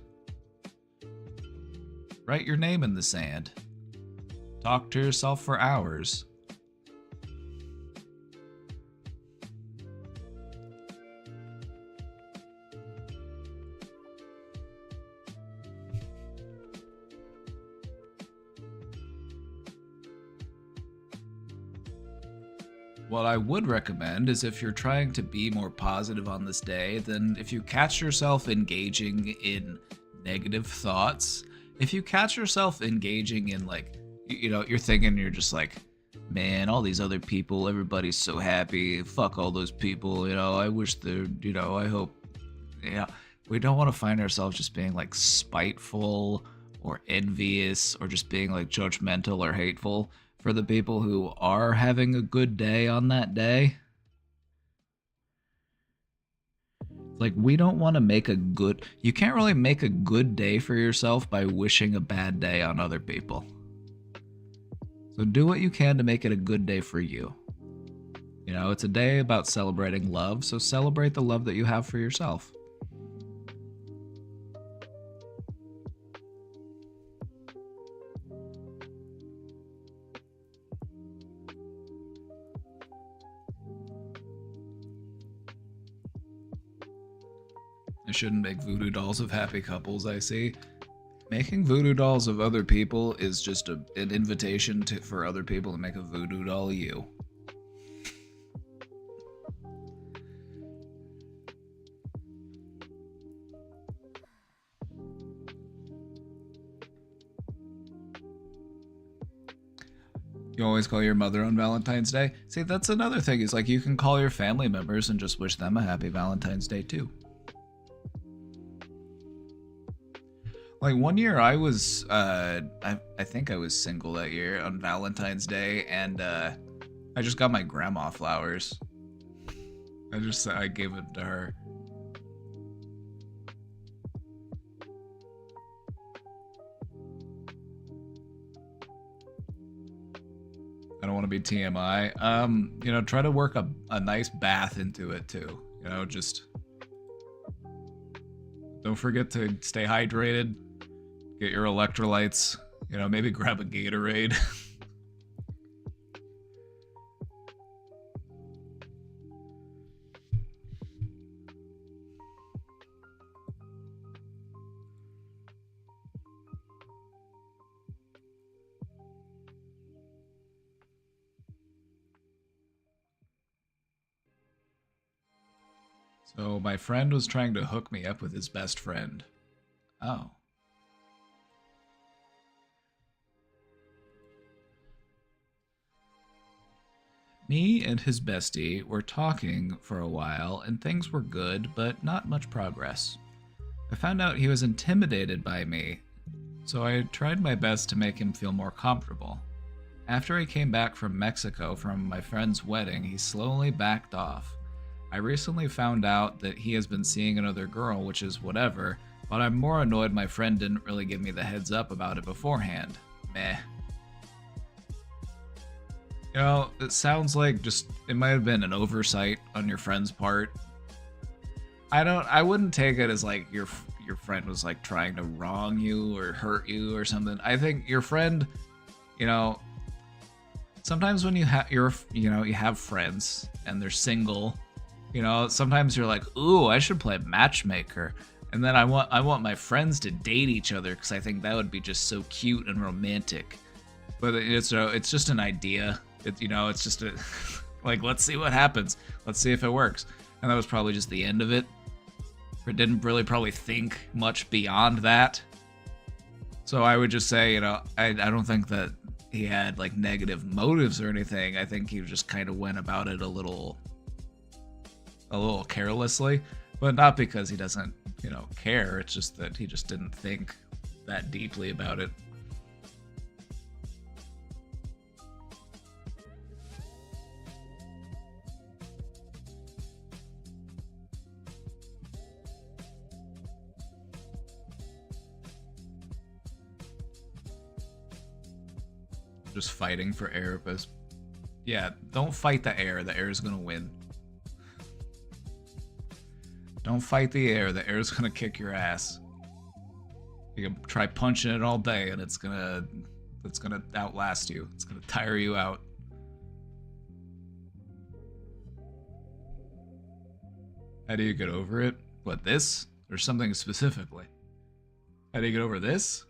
Write your name in the sand. Talk to yourself for hours. what I would recommend is if you're trying to be more positive on this day, then if you catch yourself engaging in negative thoughts, if you catch yourself engaging in like, you're thinking, you're just like, man, all these other people, everybody's so happy. Fuck all those people. I wish they're, I hope, we don't want to find ourselves just being like spiteful or envious or just being like judgmental or hateful for the people who are having a good day on that day. Like, we don't want to make a good... You can't really make a good day for yourself by wishing a bad day on other people. So do what you can to make it a good day for you. It's a day about celebrating love, so celebrate the love that you have for yourself. I shouldn't make voodoo dolls of happy couples, I see. Making voodoo dolls of other people is just an invitation for other people to make a voodoo doll of you. You always call your mother on Valentine's Day? See, that's another thing, is like you can call your family members and just wish them a happy Valentine's Day too. Like one year I was, I think I was single that year on Valentine's Day, and I just got my grandma flowers. I gave it to her. I don't want to be TMI. Try to work a nice bath into it too. Just don't forget to stay hydrated. Get your electrolytes. Maybe grab a Gatorade. So my friend was trying to hook me up with his best friend. Oh. Me and his bestie were talking for a while, and things were good, but not much progress. I found out he was intimidated by me, so I tried my best to make him feel more comfortable. After he came back from Mexico from my friend's wedding, he slowly backed off. I recently found out that he has been seeing another girl, which is whatever, but I'm more annoyed my friend didn't really give me the heads up about it beforehand. Meh. It sounds like it might have been an oversight on your friend's part. I wouldn't take it as like your friend was like trying to wrong you or hurt you or something. I think your friend, sometimes when you have friends and they're single, sometimes you're like, ooh, I should play matchmaker. And then I want my friends to date each other because I think that would be just so cute and romantic. But it's just an idea. It's just like, let's see what happens. Let's see if it works. And that was probably just the end of it. It didn't really probably think much beyond that. So I would just say, I don't think that he had like negative motives or anything. I think he just kind of went about it a little carelessly, but not because he doesn't, care. It's just that he just didn't think that deeply about it. Just fighting for air, but yeah, don't fight the air. The air is gonna win. Don't fight the air. The air is gonna kick your ass. You can try punching it all day, and it's gonna outlast you. It's gonna tire you out. How do you get over it? What, this? Or something specifically? How do you get over this?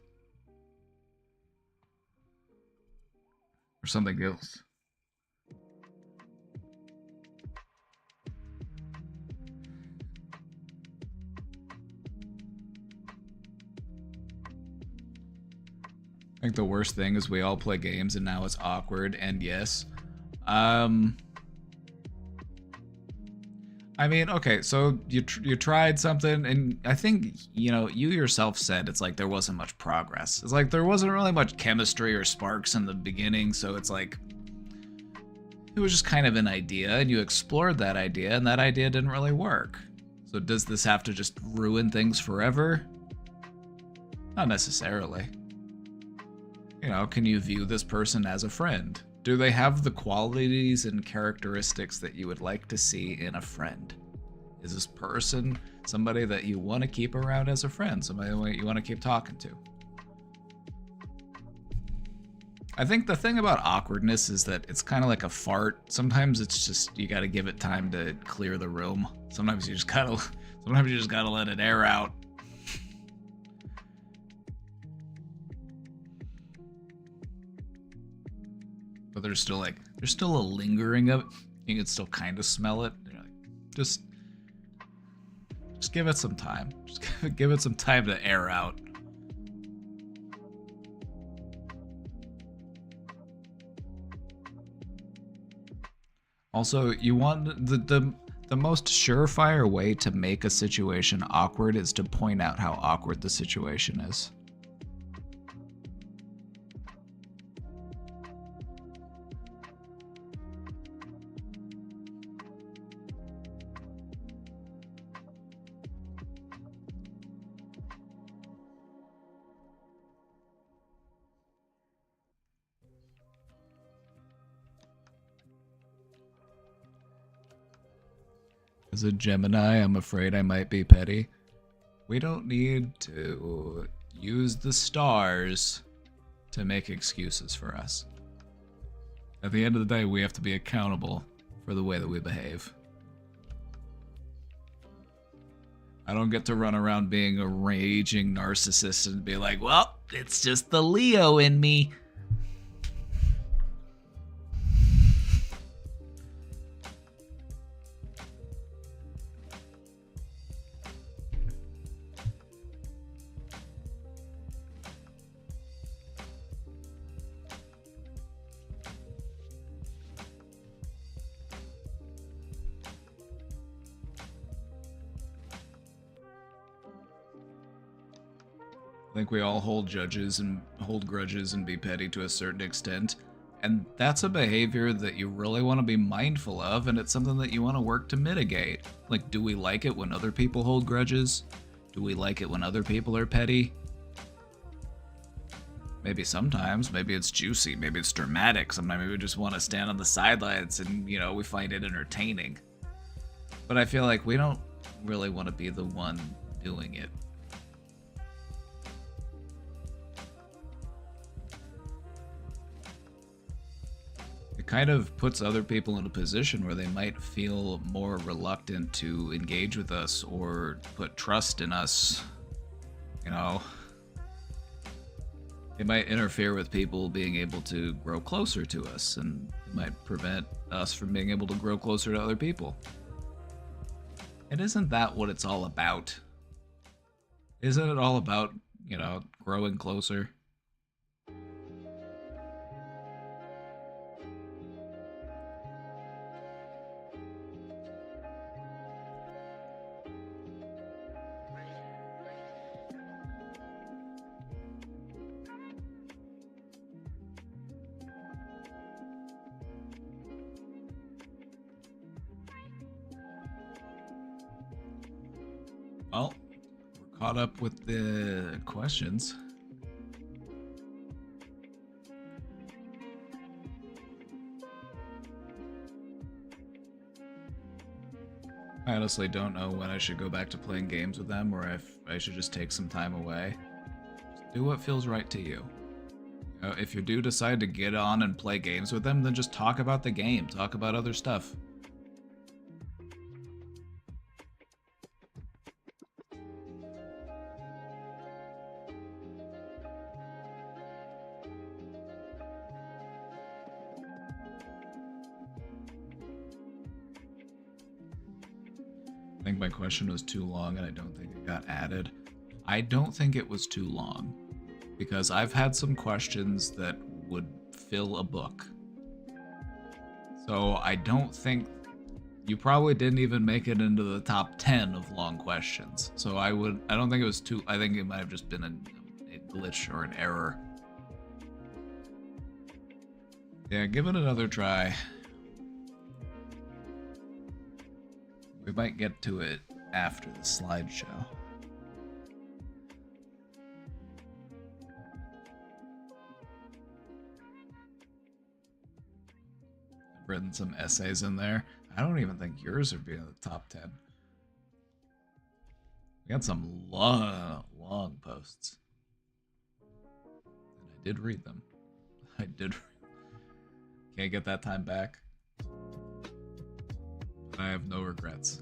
Or something else? think the worst thing is we all play games and now it's awkward, and yes. I mean, okay, so you tried something, and I think, you know, you yourself said it's like there wasn't much progress. It's like there wasn't really much chemistry or sparks in the beginning, so it's like it was just kind of an idea, and you explored that idea, and that idea didn't really work. So does this have to just ruin things forever? Not necessarily. You know, can you view this person as a friend? Do they have the qualities and characteristics that you would like to see in a friend? Is this person somebody that you want to keep around as a friend? Somebody you want to keep talking to? I think the thing about awkwardness is that it's kind of like a fart. Sometimes it's just, you got to give it time to clear the room. Sometimes you just gotta let it air out. But there's still a lingering of it. You can still kind of smell it. You're like, just give it some time. Just give it some time to air out. Also, you want the most surefire way to make a situation awkward is to point out how awkward the situation is. As a Gemini, I'm afraid I might be petty. We don't need to use the stars to make excuses for us. At the end of the day, we have to be accountable for the way that we behave. I don't get to run around being a raging narcissist and be like, well, it's just the Leo in me. I think we all hold grudges and be petty to a certain extent, and that's a behavior that you really want to be mindful of, and it's something that you want to work to mitigate. Like, do we like it when other people hold grudges? Do we like it when other people are petty? Maybe sometimes, maybe it's juicy, maybe it's dramatic, sometimes we just want to stand on the sidelines and, you know, we find it entertaining. But I feel like we don't really want to be the one doing it. Kind of puts other people in a position where they might feel more reluctant to engage with us or put trust in us. You know, it might interfere with people being able to grow closer to us, and it might prevent us from being able to grow closer to other people. And isn't that what it's all about? Isn't it all about, you know, growing closer? Well, we're caught up with the questions. I honestly don't know when I should go back to playing games with them, or if I should just take some time away. Just do what feels right to you. If you do decide to get on and play games with them, then just talk about the game, talk about other stuff. I think my question was too long and I don't think it got added. I don't think it was too long. because I've had some questions that would fill a book. So I don't think you probably didn't even make it into the top 10 of long questions. So I don't think it was too, I think it might have just been a glitch or an error. Yeah, give it another try. We might get to it after the slideshow. I've written some essays in there. I don't even think yours would be in the top 10. We got some long posts. And I did read them. I did. Can't get that time back. I have no regrets.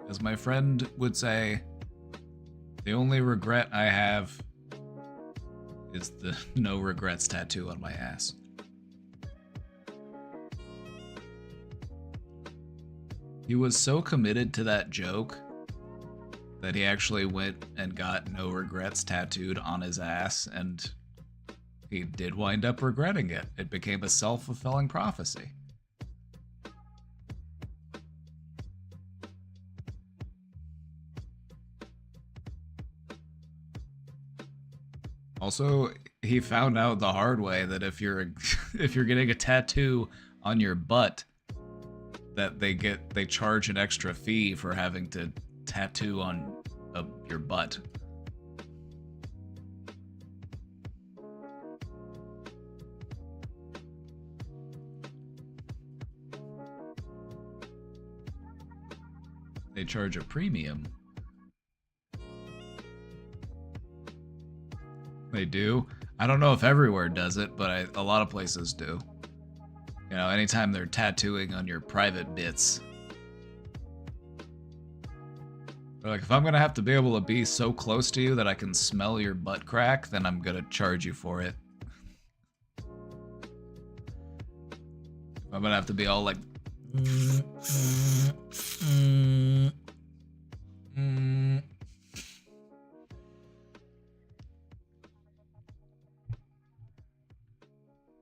As my friend would say, the only regret I have is the no regrets tattoo on my ass. He was so committed to that joke that he actually went and got no regrets tattooed on his ass, and he did wind up regretting it. It became a self-fulfilling prophecy. Also, he found out the hard way that if you're getting a tattoo on your butt, that they charge an extra fee for having to tattoo on your butt. They charge a premium. They do. I don't know if everywhere does it, but a lot of places do. You know, anytime they're tattooing on your private bits. They're like, if I'm gonna have to be able to be so close to you that I can smell your butt crack, then I'm gonna charge you for it. I'm gonna have to be all like...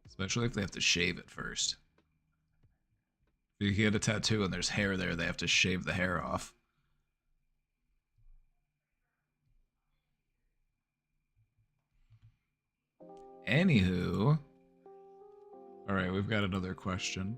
Especially if they have to shave it first. If you get a tattoo and there's hair there, they have to shave the hair off. Anywho. Alright, we've got another question.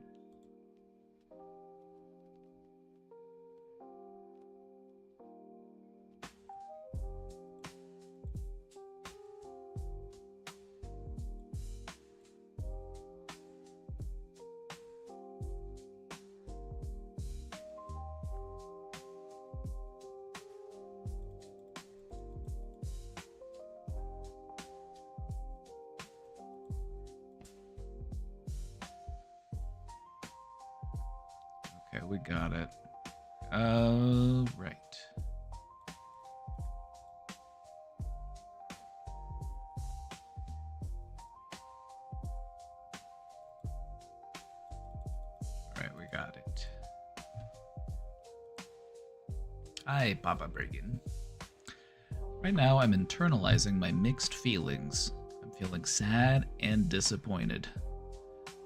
We got it. Right. Alright, we got it. Hi, Papa Brigan. Right now, I'm internalizing my mixed feelings. I'm feeling sad and disappointed.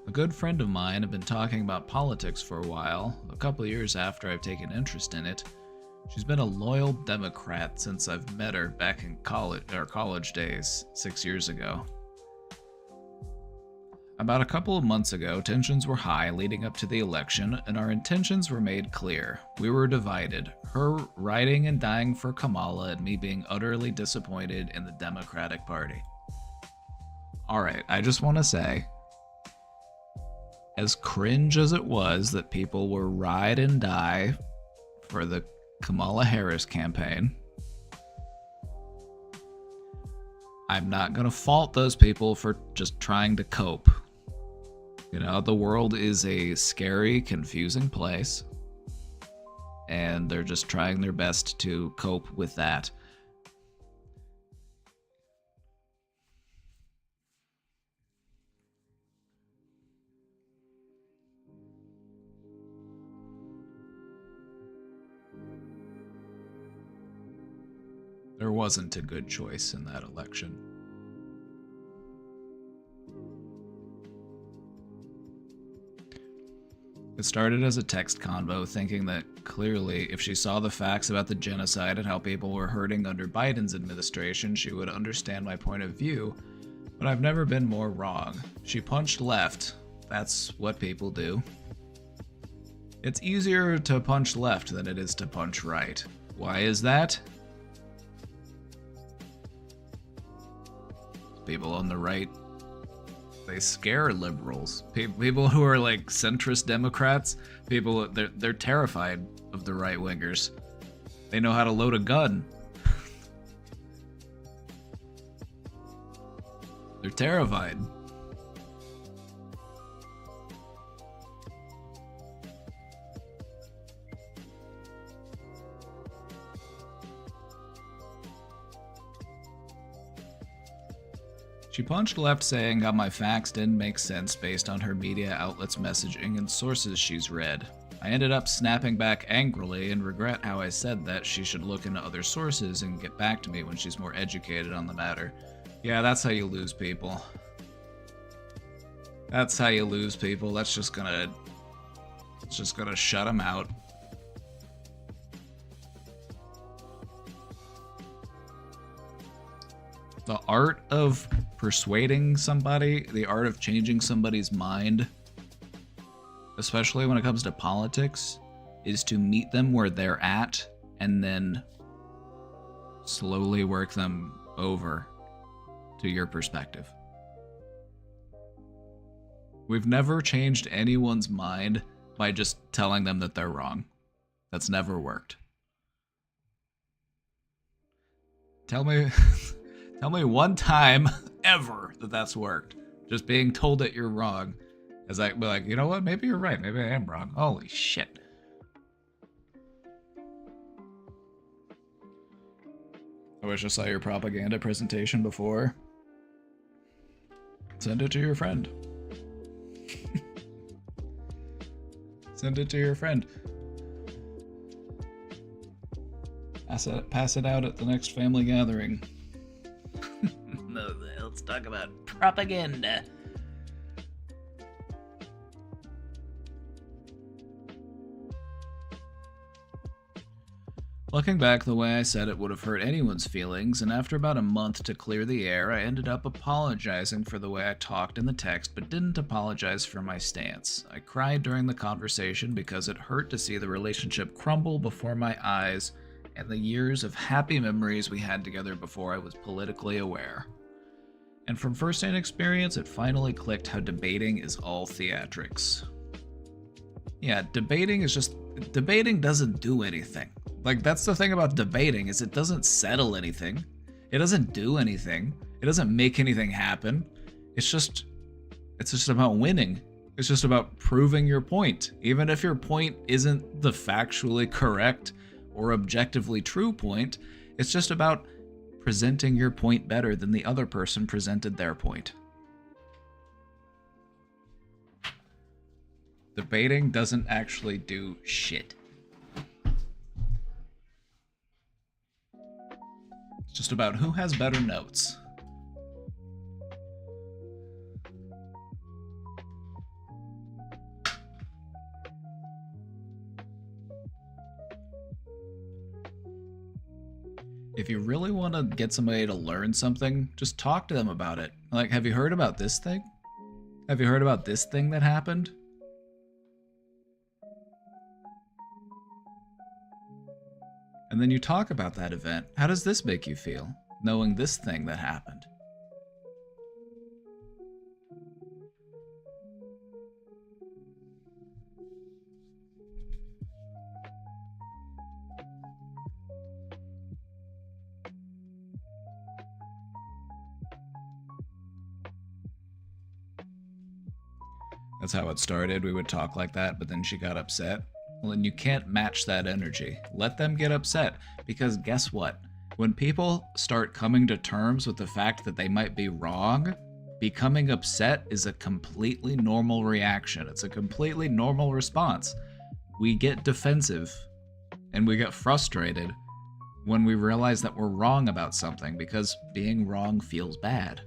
A good friend of mine had been talking about politics for a while, a couple of years after I've taken interest in it. She's been a loyal Democrat since I've met her back in college days, 6 years ago. About a couple of months ago, tensions were high leading up to the election, and our intentions were made clear. We were divided, her riding and dying for Kamala and me being utterly disappointed in the Democratic Party. Alright, I just want to say, as cringe as it was that people were ride and die for the Kamala Harris campaign, I'm not gonna fault those people for just trying to cope. You know, the world is a scary, confusing place, and they're just trying their best to cope with that. wasn't a good choice in that election. It started as a text convo, thinking that clearly, if she saw the facts about the genocide and how people were hurting under Biden's administration, she would understand my point of view, but I've never been more wrong. She punched left. That's what people do. It's easier to punch left than it is to punch right. Why is that? People on the right, they scare liberals. People who are like centrist Democrats, they're terrified of the right-wingers. They know how to load a gun. They're terrified. She punched left, saying how my facts didn't make sense based on her media outlets' messaging and sources she's read. I ended up snapping back angrily and regret how I said that she should look into other sources and get back to me when she's more educated on the matter. Yeah, that's how you lose people. That's how you lose people. That's just gonna shut them out. The art of persuading somebody, the art of changing somebody's mind, especially when it comes to politics, is to meet them where they're at and then slowly work them over to your perspective. We've never changed anyone's mind by just telling them that they're wrong. That's never worked. Tell me one time ever that that's worked. Just being told that you're wrong. As I be like, you know what? Maybe you're right. Maybe I am wrong. Holy shit. I wish I saw your propaganda presentation before. Send it to your friend. Send it to your friend. Pass it out at the next family gathering. No, let's talk about propaganda. Looking back, the way I said it would have hurt anyone's feelings, and after about a month to clear the air, I ended up apologizing for the way I talked in the text, but didn't apologize for my stance. I cried during the conversation because it hurt to see the relationship crumble before my eyes, and the years of happy memories we had together before I was politically aware. And from first-hand experience, it finally clicked how debating is all theatrics. Yeah, debating doesn't do anything. Like, that's the thing about debating, is it doesn't settle anything. It doesn't do anything. It doesn't make anything happen. It's just about winning. It's just about proving your point. Even if your point isn't the factually correct or objectively true point, it's just about presenting your point better than the other person presented their point. Debating doesn't actually do shit. It's just about who has better notes. If you really want to get somebody to learn something, just talk to them about it. Like, have you heard about this thing? Have you heard about this thing that happened? And then you talk about that event. How does this make you feel, knowing this thing that happened? That's how it started. We would talk like that, but then she got upset. Well, then you can't match that energy. Let them get upset, because guess what? When people start coming to terms with the fact that they might be wrong, becoming upset is a completely normal reaction. It's a completely normal response. We get defensive and we get frustrated when we realize that we're wrong about something, because being wrong feels bad.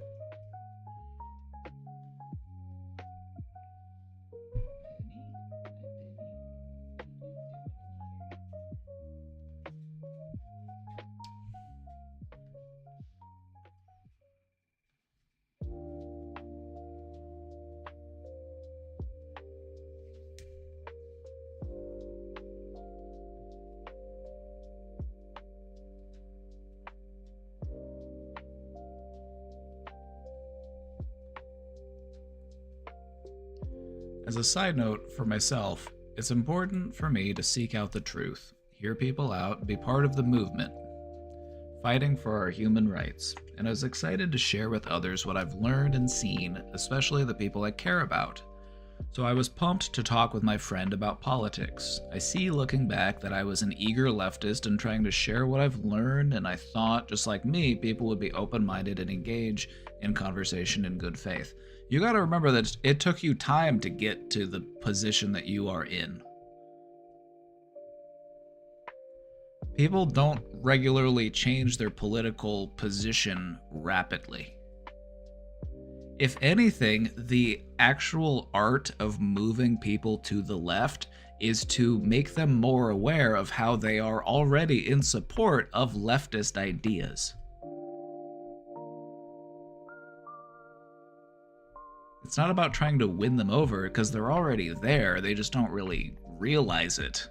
As a side note for myself, it's important for me to seek out the truth, hear people out, be part of the movement, fighting for our human rights, and I was excited to share with others what I've learned and seen, especially the people I care about. So I was pumped to talk with my friend about politics. I see looking back that I was an eager leftist and trying to share what I've learned, and I thought, just like me, people would be open-minded and engage in conversation in good faith. You gotta remember that it took you time to get to the position that you are in. People don't regularly change their political position rapidly. If anything, the actual art of moving people to the left is to make them more aware of how they are already in support of leftist ideas. It's not about trying to win them over, because they're already there, they just don't really realize it.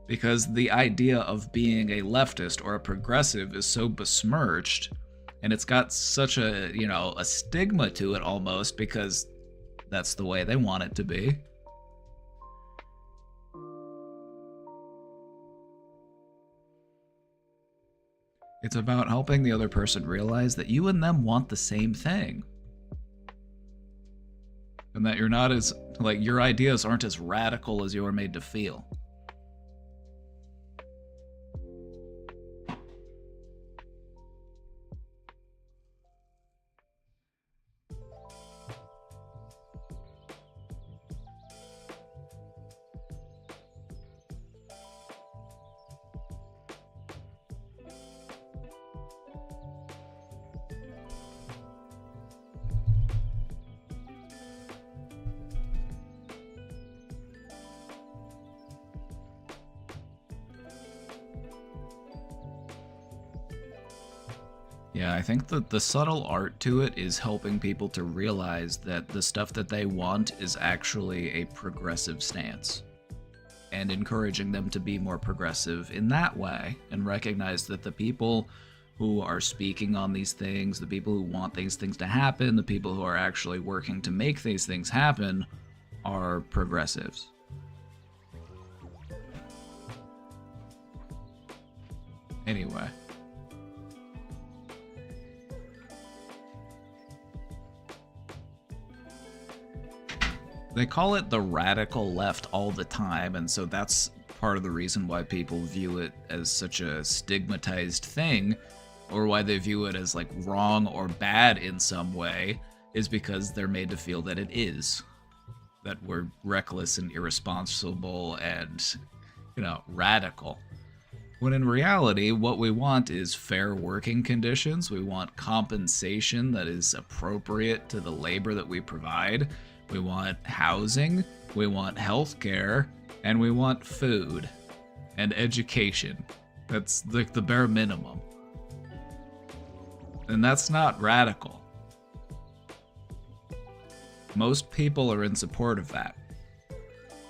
Because the idea of being a leftist or a progressive is so besmirched, and it's got such a, a stigma to it almost, because that's the way they want it to be. It's about helping the other person realize that you and them want the same thing. And that you're not as, your ideas aren't as radical as you are made to feel. Yeah, I think that the subtle art to it is helping people to realize that the stuff that they want is actually a progressive stance, and encouraging them to be more progressive in that way, and recognize that the people who are speaking on these things, the people who want these things to happen, the people who are actually working to make these things happen, are progressives. Anyway. They call it the radical left all the time, and so that's part of the reason why people view it as such a stigmatized thing, or why they view it as wrong or bad in some way, is because they're made to feel that it is. That we're reckless and irresponsible and, radical. When in reality, what we want is fair working conditions, we want compensation that is appropriate to the labor that we provide, we want housing, we want healthcare, and we want food and education. That's the bare minimum. And that's not radical. Most people are in support of that.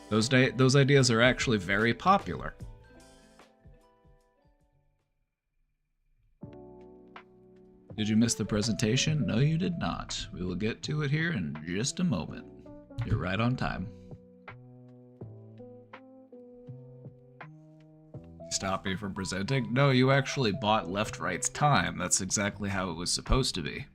Those ideas are actually very popular. Did you miss the presentation? No, you did not. We will get to it here in just a moment. You're right on time. Stop me from presenting? No, you actually bought Left Right's time. That's exactly how it was supposed to be.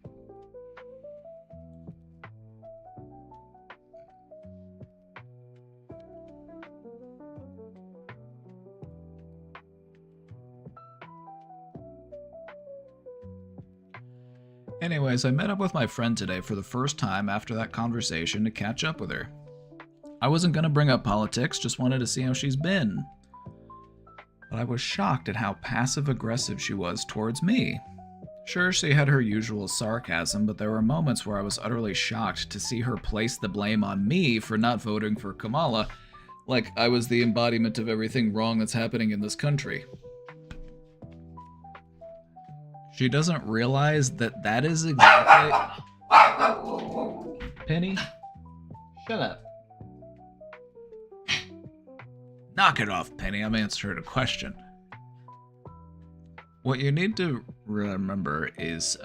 Anyways, I met up with my friend today for the first time after that conversation to catch up with her. I wasn't gonna bring up politics, just wanted to see how she's been. but I was shocked at how passive-aggressive she was towards me. Sure, she had her usual sarcasm, but there were moments where I was utterly shocked to see her place the blame on me for not voting for Kamala, like I was the embodiment of everything wrong that's happening in this country. She doesn't realize that that is exactly... Penny? Shut up. Knock it off, Penny. I'm answering a question. What you need to remember is,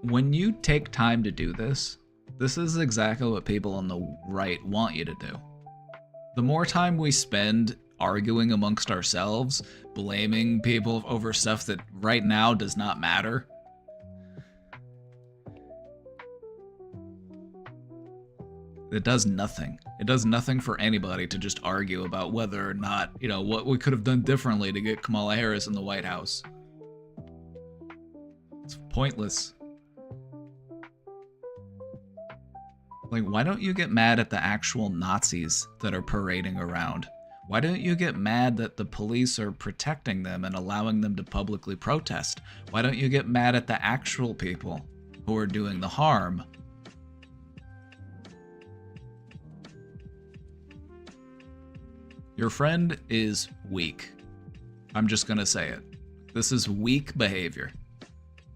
when you take time to do this, this is exactly what people on the right want you to do. The more time we spend arguing amongst ourselves, blaming people over stuff that right now does not matter, it does nothing. It does nothing for anybody to just argue about whether or not, you know, what we could have done differently to get Kamala Harris in the White House. It's pointless. Like, why don't you get mad at the actual Nazis that are parading around? Why don't you get mad that the police are protecting them and allowing them to publicly protest? Why don't you get mad at the actual people who are doing the harm? Your friend is weak. I'm just gonna say it. This is weak behavior.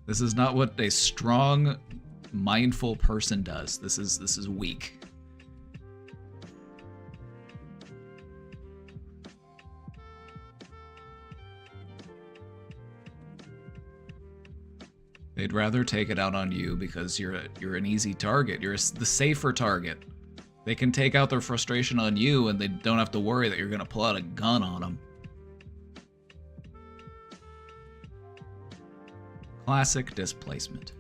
This is not what a strong, mindful person does. This is weak. They'd rather take it out on you because you're an easy target. You're the safer target. They can take out their frustration on you and they don't have to worry that you're going to pull out a gun on them. Classic displacement.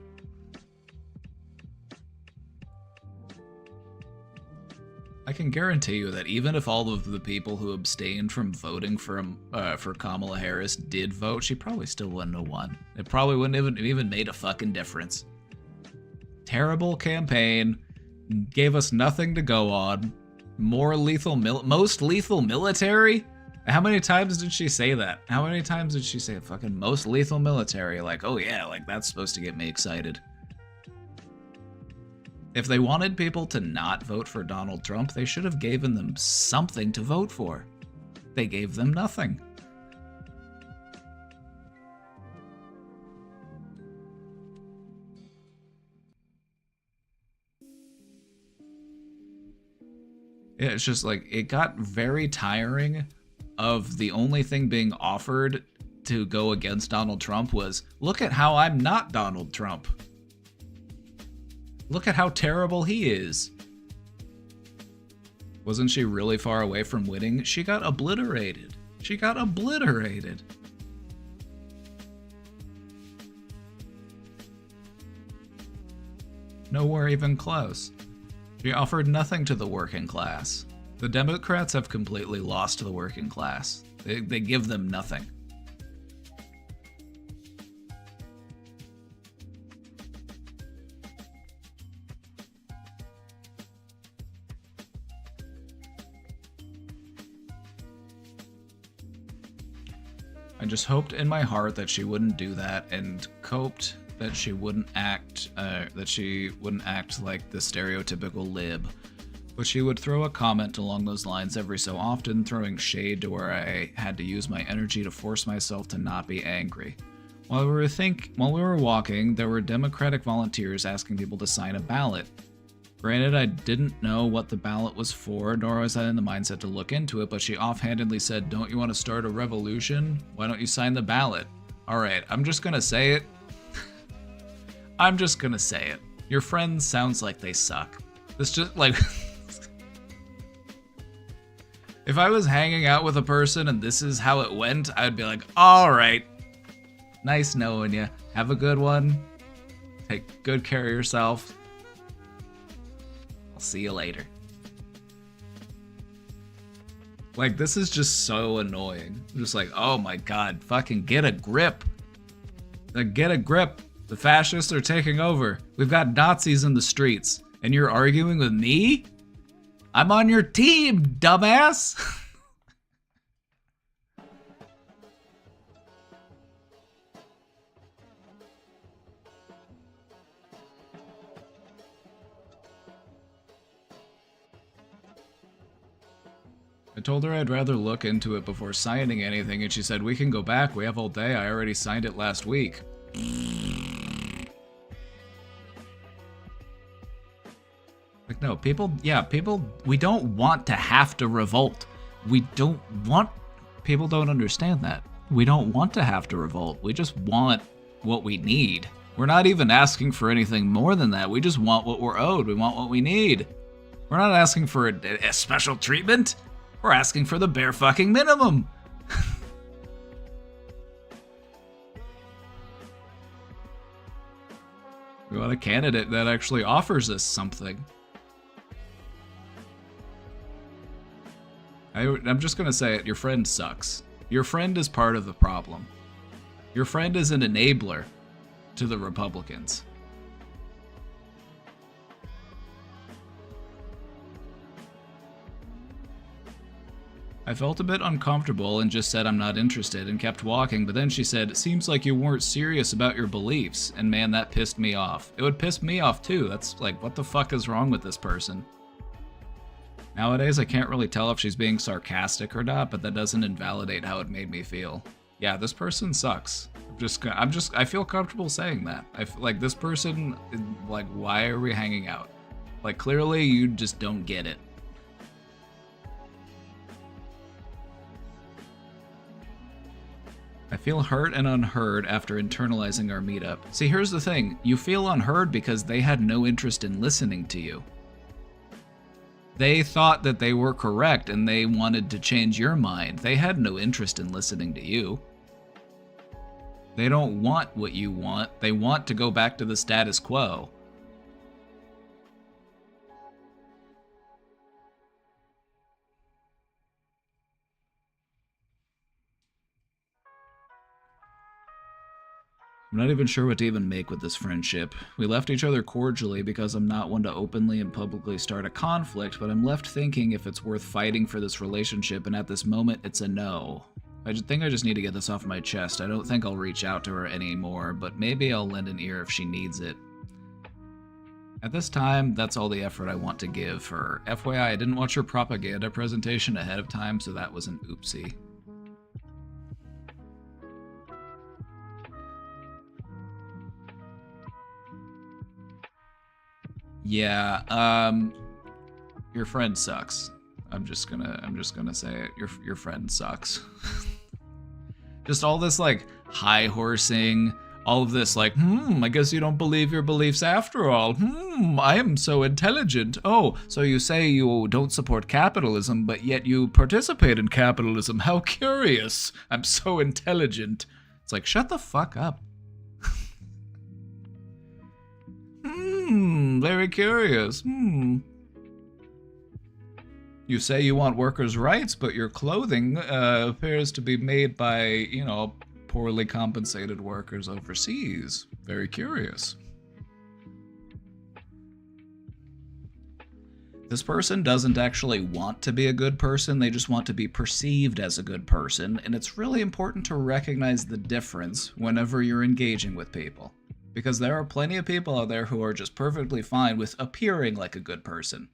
I can guarantee you that even if all of the people who abstained from voting for Kamala Harris did vote, she probably still wouldn't have won. It probably wouldn't have even made a fucking difference. Terrible campaign. Gave us nothing to go on. Most lethal military? How many times did she say that? How many times did she say fucking most lethal military? Like, oh yeah, like that's supposed to get me excited. If they wanted people to not vote for Donald Trump, they should have given them something to vote for. They gave them nothing. Yeah, it's just like, it got very tiring of the only thing being offered to go against Donald Trump was, look at how I'm not Donald Trump. Look at how terrible he is. Wasn't she really far away from winning? She got obliterated. She got obliterated. Nowhere even close. She offered nothing to the working class. The Democrats have completely lost the working class. They give them nothing. I just hoped in my heart that she wouldn't do that, and coped that she wouldn't act like the stereotypical lib. But she would throw a comment along those lines every so often, throwing shade to where I had to use my energy to force myself to not be angry. While we were walking, there were Democratic volunteers asking people to sign a ballot. Granted, I didn't know what the ballot was for, nor was I in the mindset to look into it, but she offhandedly said, "Don't you want to start a revolution? Why don't you sign the ballot?" Alright, I'm just gonna say it. I'm just gonna say it. Your friends sounds like they suck. This just, like... If I was hanging out with a person and this is how it went, I'd be like, alright. Nice knowing you. Have a good one. Take good care of yourself. I'll see you later. Like, this is just so annoying. I'm just like, oh my god, fucking get a grip. Like, get a grip. The fascists are taking over. We've got Nazis in the streets. And you're arguing with me? I'm on your team, dumbass! told her I'd rather look into it before signing anything, and she said, we can go back, we have all day, I already signed it last week. Like, no, people, we don't want to have to revolt. People don't understand that. We don't want to have to revolt. We just want what we need. We're not even asking for anything more than that. We just want what we're owed. We want what we need. We're not asking for a special treatment. We're asking for the bare fucking minimum. We want a candidate that actually offers us something. I'm just going to say it, your friend sucks. Your friend is part of the problem. Your friend is an enabler to the Republicans. I felt a bit uncomfortable and just said I'm not interested and kept walking, but then she said, it seems like you weren't serious about your beliefs, and man, that pissed me off. It would piss me off too. That's like, what the fuck is wrong with this person? Nowadays, I can't really tell if she's being sarcastic or not, but that doesn't invalidate how it made me feel. Yeah, this person sucks. I feel comfortable saying that. I feel like this person, like, why are we hanging out? Like, clearly you just don't get it. I feel hurt and unheard after internalizing our meetup. See, here's the thing. You feel unheard because they had no interest in listening to you. They thought that they were correct and they wanted to change your mind. They had no interest in listening to you. They don't want what you want. They want to go back to the status quo. I'm not even sure what to even make with this friendship. We left each other cordially because I'm not one to openly and publicly start a conflict, but I'm left thinking if it's worth fighting for this relationship, and at this moment, it's a no. I think I just need to get this off my chest. I don't think I'll reach out to her anymore, but maybe I'll lend an ear if she needs it. At this time, that's all the effort I want to give her. FYI, I didn't watch her propaganda presentation ahead of time, so that was an oopsie. Yeah, your friend sucks. I'm just gonna say it. Your friend sucks. Just all this like high horsing, all of this like, I guess you don't believe your beliefs after all. I am so intelligent. Oh, so you say you don't support capitalism, but yet you participate in capitalism. How curious. I'm so intelligent. It's like, shut the fuck up. Very curious. You say you want workers' rights, but your clothing appears to be made by, poorly compensated workers overseas. Very curious. This person doesn't actually want to be a good person, they just want to be perceived as a good person, and it's really important to recognize the difference whenever you're engaging with people. Because there are plenty of people out there who are just perfectly fine with appearing like a good person.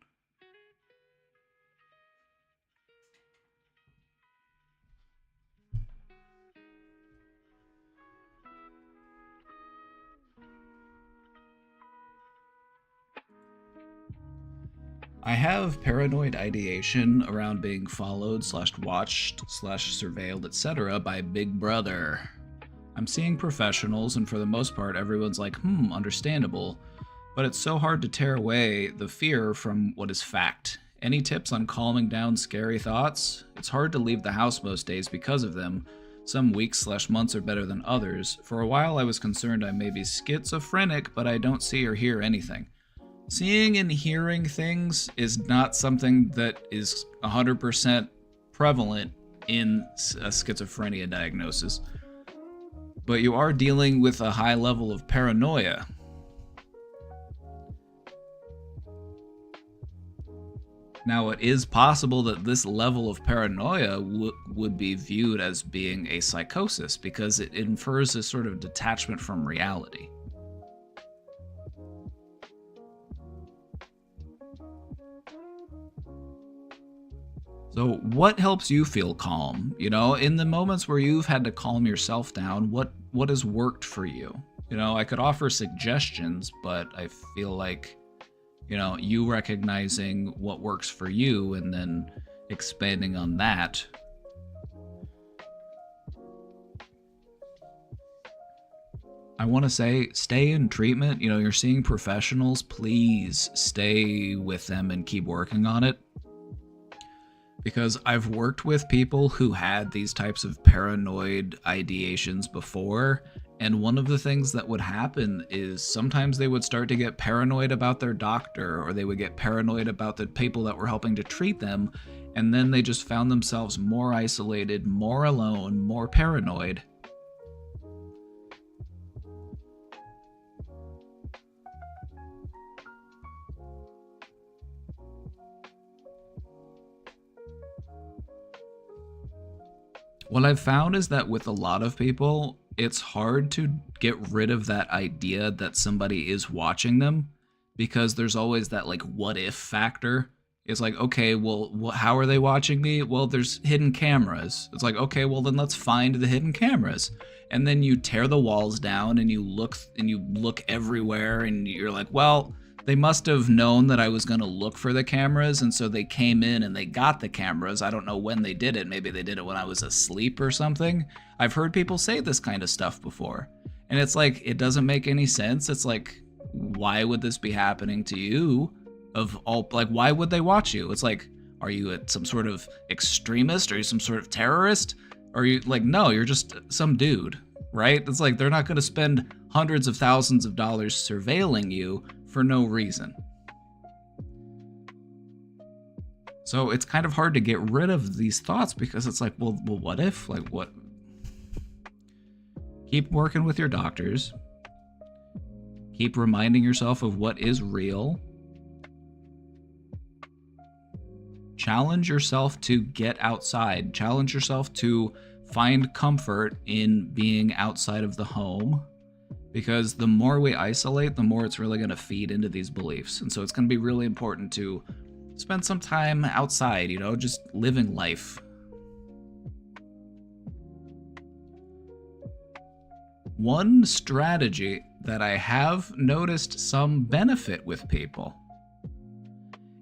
I have paranoid ideation around being followed / watched / surveilled, etc. by Big Brother. I'm seeing professionals, and for the most part, everyone's like, understandable. But it's so hard to tear away the fear from what is fact. Any tips on calming down scary thoughts? It's hard to leave the house most days because of them. Some weeks / months are better than others. For a while, I was concerned I may be schizophrenic, but I don't see or hear anything. Seeing and hearing things is not something that is 100% prevalent in a schizophrenia diagnosis. But you are dealing with a high level of paranoia. Now, it is possible that this level of paranoia would be viewed as being a psychosis because it infers a sort of detachment from reality. So, what helps you feel calm? You know, in the moments where you've had to calm yourself down, what has worked for you? You know, I could offer suggestions, but I feel like, you know, you recognizing what works for you and then expanding on that. I want to say stay in treatment. You know, you're seeing professionals, please stay with them and keep working on it. Because I've worked with people who had these types of paranoid ideations before, and one of the things that would happen is sometimes they would start to get paranoid about their doctor, or they would get paranoid about the people that were helping to treat them, and then they just found themselves more isolated, more alone, more paranoid. What I've found is that with a lot of people, it's hard to get rid of that idea that somebody is watching them, because there's always that like what if factor. It's like, okay, well, how are they watching me? Well, there's hidden cameras. It's like, okay, well then let's find the hidden cameras. And then you tear the walls down and you look everywhere and you're like, well, they must have known that I was going to look for the cameras, and so they came in and they got the cameras. I don't know when they did it. Maybe they did it when I was asleep or something. I've heard people say this kind of stuff before. And it's like, it doesn't make any sense. It's like, why would this be happening to you? Of all, like, why would they watch you? It's like, are you some sort of extremist? Are you some sort of terrorist? Or are you like, no, you're just some dude, right? It's like, they're not going to spend hundreds of thousands of dollars surveilling you for no reason. So it's kind of hard to get rid of these thoughts, because it's like, well, what if? Like, what? Keep working with your doctors. Keep reminding yourself of what is real. Challenge yourself to get outside. Challenge yourself to find comfort in being outside of the home. Because the more we isolate, the more it's really going to feed into these beliefs. And so it's going to be really important to spend some time outside, you know, just living life. One strategy that I have noticed some benefit with people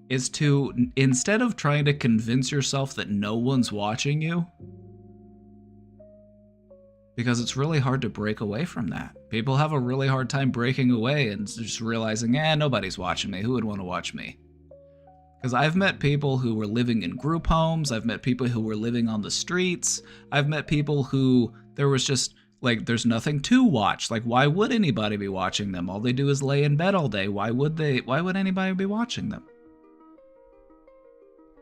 is to, instead of trying to convince yourself that no one's watching you, because it's really hard to break away from that. People have a really hard time breaking away and just realizing, nobody's watching me. Who would want to watch me? Because I've met people who were living in group homes. I've met people who were living on the streets. I've met people who there was just, like, there's nothing to watch. Like, why would anybody be watching them? All they do is lay in bed all day. Why would anybody be watching them?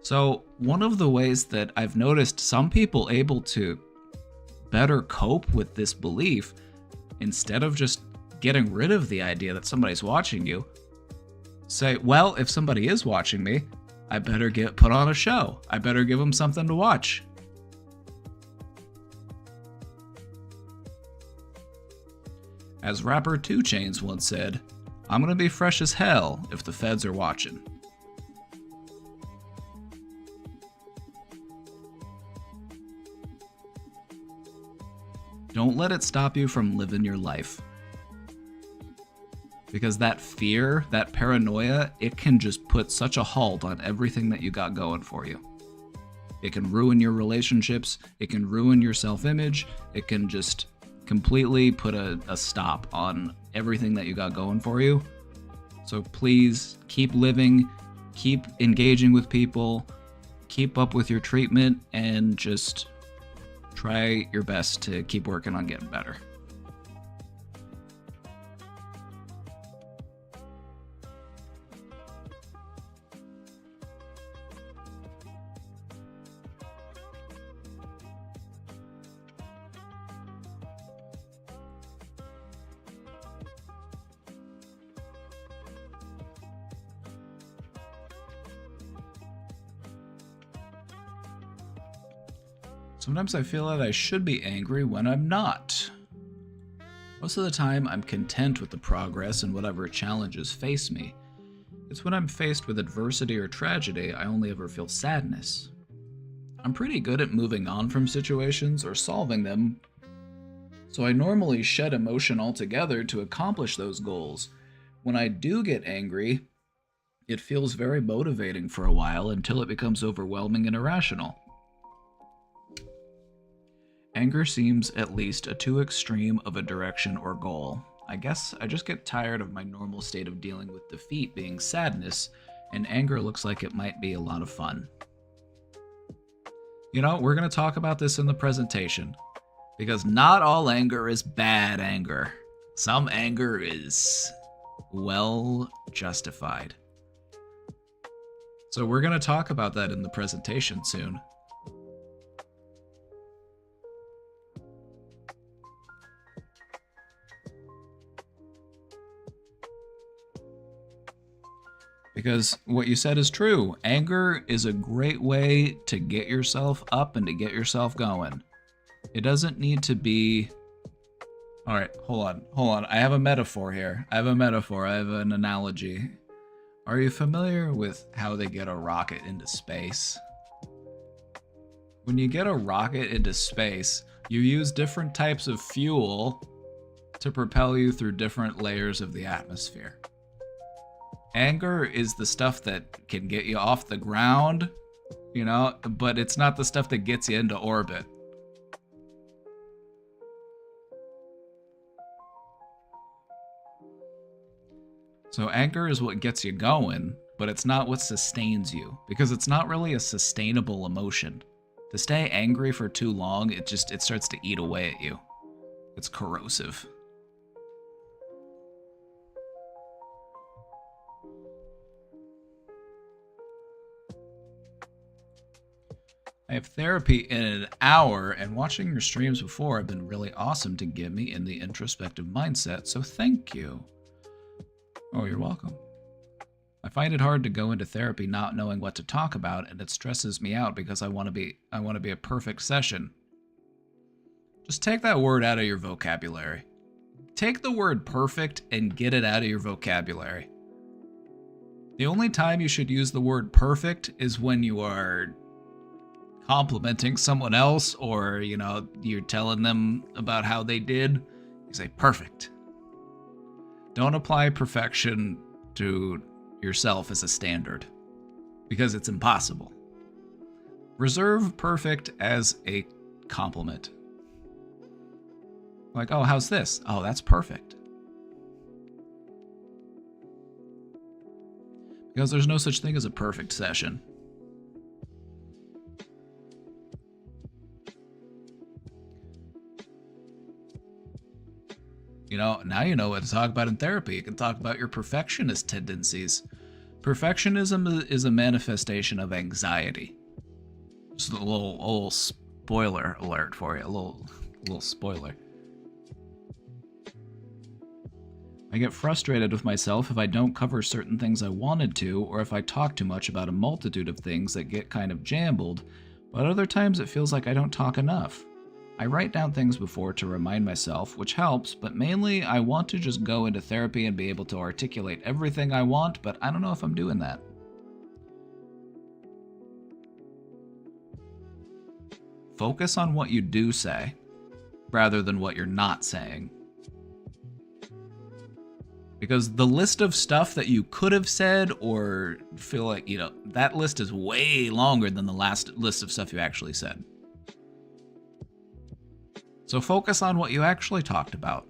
So one of the ways that I've noticed some people able to better cope with this belief, instead of just getting rid of the idea that somebody's watching you, say, well, if somebody is watching me, I better put on a show. I better give them something to watch. As rapper 2 Chainz once said, I'm gonna be fresh as hell if the feds are watching. Don't let it stop you from living your life. Because that fear, that paranoia, it can just put such a halt on everything that you got going for you. It can ruin your relationships, it can ruin your self-image, it can just completely put a stop on everything that you got going for you. So please keep living, keep engaging with people, keep up with your treatment, and just try your best to keep working on getting better. Sometimes I feel that I should be angry when I'm not. Most of the time, I'm content with the progress and whatever challenges face me. It's when I'm faced with adversity or tragedy, I only ever feel sadness. I'm pretty good at moving on from situations or solving them, so I normally shed emotion altogether to accomplish those goals. When I do get angry, it feels very motivating for a while until it becomes overwhelming and irrational. Anger seems at least a too extreme of a direction or goal. I guess I just get tired of my normal state of dealing with defeat being sadness, and anger looks like it might be a lot of fun. You know, we're going to talk about this in the presentation, because not all anger is bad anger. Some anger is well justified. So we're going to talk about that in the presentation soon. Because what you said is true. Anger is a great way to get yourself up and to get yourself going. It doesn't need to be... All right, hold on. I have a metaphor here. I have an analogy. Are you familiar with how they get a rocket into space? When you get a rocket into space, you use different types of fuel to propel you through different layers of the atmosphere. Anger is the stuff that can get you off the ground, you know, but it's not the stuff that gets you into orbit. So anger is what gets you going, but it's not what sustains you, because it's not really a sustainable emotion. To stay angry for too long, it starts to eat away at you. It's corrosive. I have therapy in an hour, and watching your streams before have been really awesome to get me in the introspective mindset, so thank you. Oh, you're welcome. I find it hard to go into therapy not knowing what to talk about, and it stresses me out because I want to be a perfect session. Just take that word out of your vocabulary. Take the word perfect and get it out of your vocabulary. The only time you should use the word perfect is when you are complimenting someone else, or, you know, you're telling them about how they did. You say perfect. Don't apply perfection to yourself as a standard, because it's impossible. Reserve perfect as a compliment. Like, oh, how's this? Oh, that's perfect. Because there's no such thing as a perfect session. You know, now you know what to talk about in therapy. You can talk about your perfectionist tendencies. Perfectionism is a manifestation of anxiety. Just a little spoiler alert for you. A little spoiler. I get frustrated with myself if I don't cover certain things I wanted to, or if I talk too much about a multitude of things that get kind of jumbled, but other times it feels like I don't talk enough. I write down things before to remind myself, which helps, but mainly I want to just go into therapy and be able to articulate everything I want, but I don't know if I'm doing that. Focus on what you do say, rather than what you're not saying. Because the list of stuff that you could have said, or feel like, you know, that list is way longer than the last list of stuff you actually said. So focus on what you actually talked about.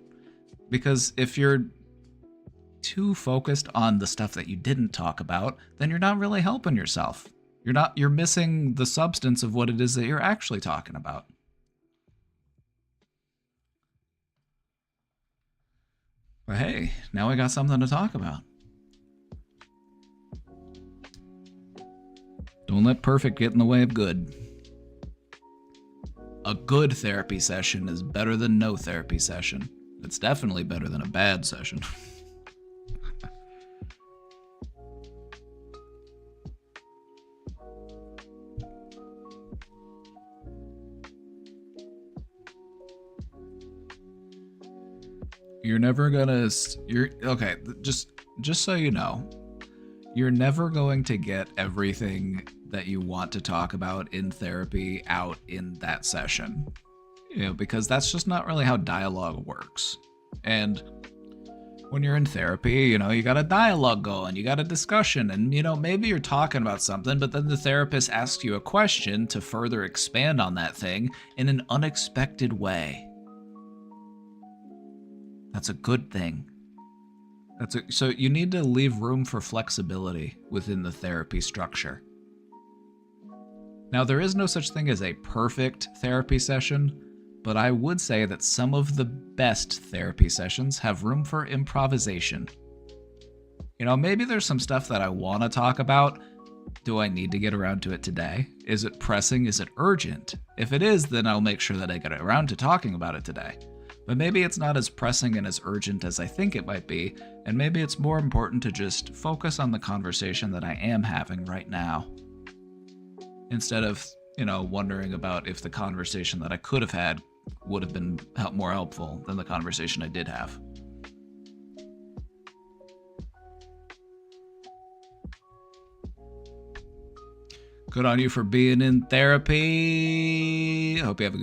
Because if you're too focused on the stuff that you didn't talk about, then you're not really helping yourself. You're missing the substance of what it is that you're actually talking about. But hey, now we got something to talk about. Don't let perfect get in the way of good. A good therapy session is better than no therapy session. It's definitely better than a bad session. You're never gonna... Okay, just so you know, you're never going to get everything that you want to talk about in therapy out in that session. Because that's just not really how dialogue works. And when you're in therapy, you got a dialogue going, you got a discussion, and, maybe you're talking about something, but then the therapist asks you a question to further expand on that thing in an unexpected way. That's a good thing. So you need to leave room for flexibility within the therapy structure. Now, there is no such thing as a perfect therapy session, but I would say that some of the best therapy sessions have room for improvisation. Maybe there's some stuff that I want to talk about. Do I need to get around to it today? Is it pressing? Is it urgent? If it is, then I'll make sure that I get around to talking about it today. But maybe it's not as pressing and as urgent as I think it might be, and maybe it's more important to just focus on the conversation that I am having right now, instead of, wondering about if the conversation that I could have had would have been more helpful than the conversation I did have. Good on you for being in therapy. Hope you have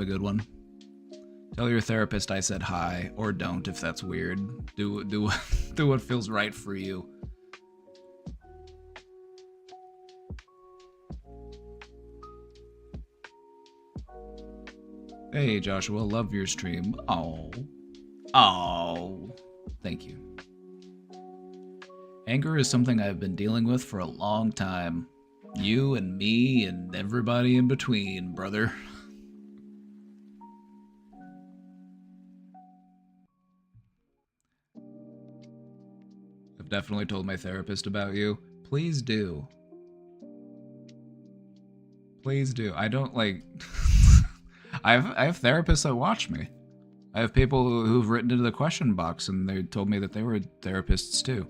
a good one. Tell your therapist I said hi, or don't if that's weird. Do what feels right for you. Hey Joshua, love your stream. Oh, thank you. Anger is something I've been dealing with for a long time. You and me and everybody in between, brother. I've definitely told my therapist about you. Please do. Please do. I don't like... I have therapists that watch me. I have people who've written into the question box and they told me that they were therapists too.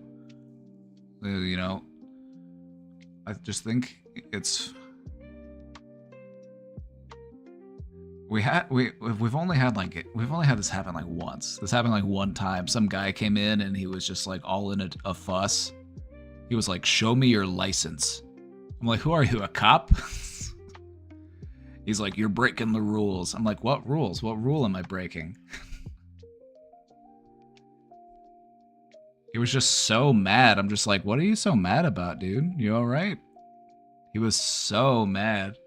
I just think it's... We've only had this happen like once. This happened like one time. Some guy came in and he was just like all in a fuss. He was like, "Show me your license." I'm like, "Who are you, a cop?" He's like, "You're breaking the rules." I'm like, "What rules? What rule am I breaking?" He was just so mad. I'm just like, "What are you so mad about, dude? You all right?" He was so mad.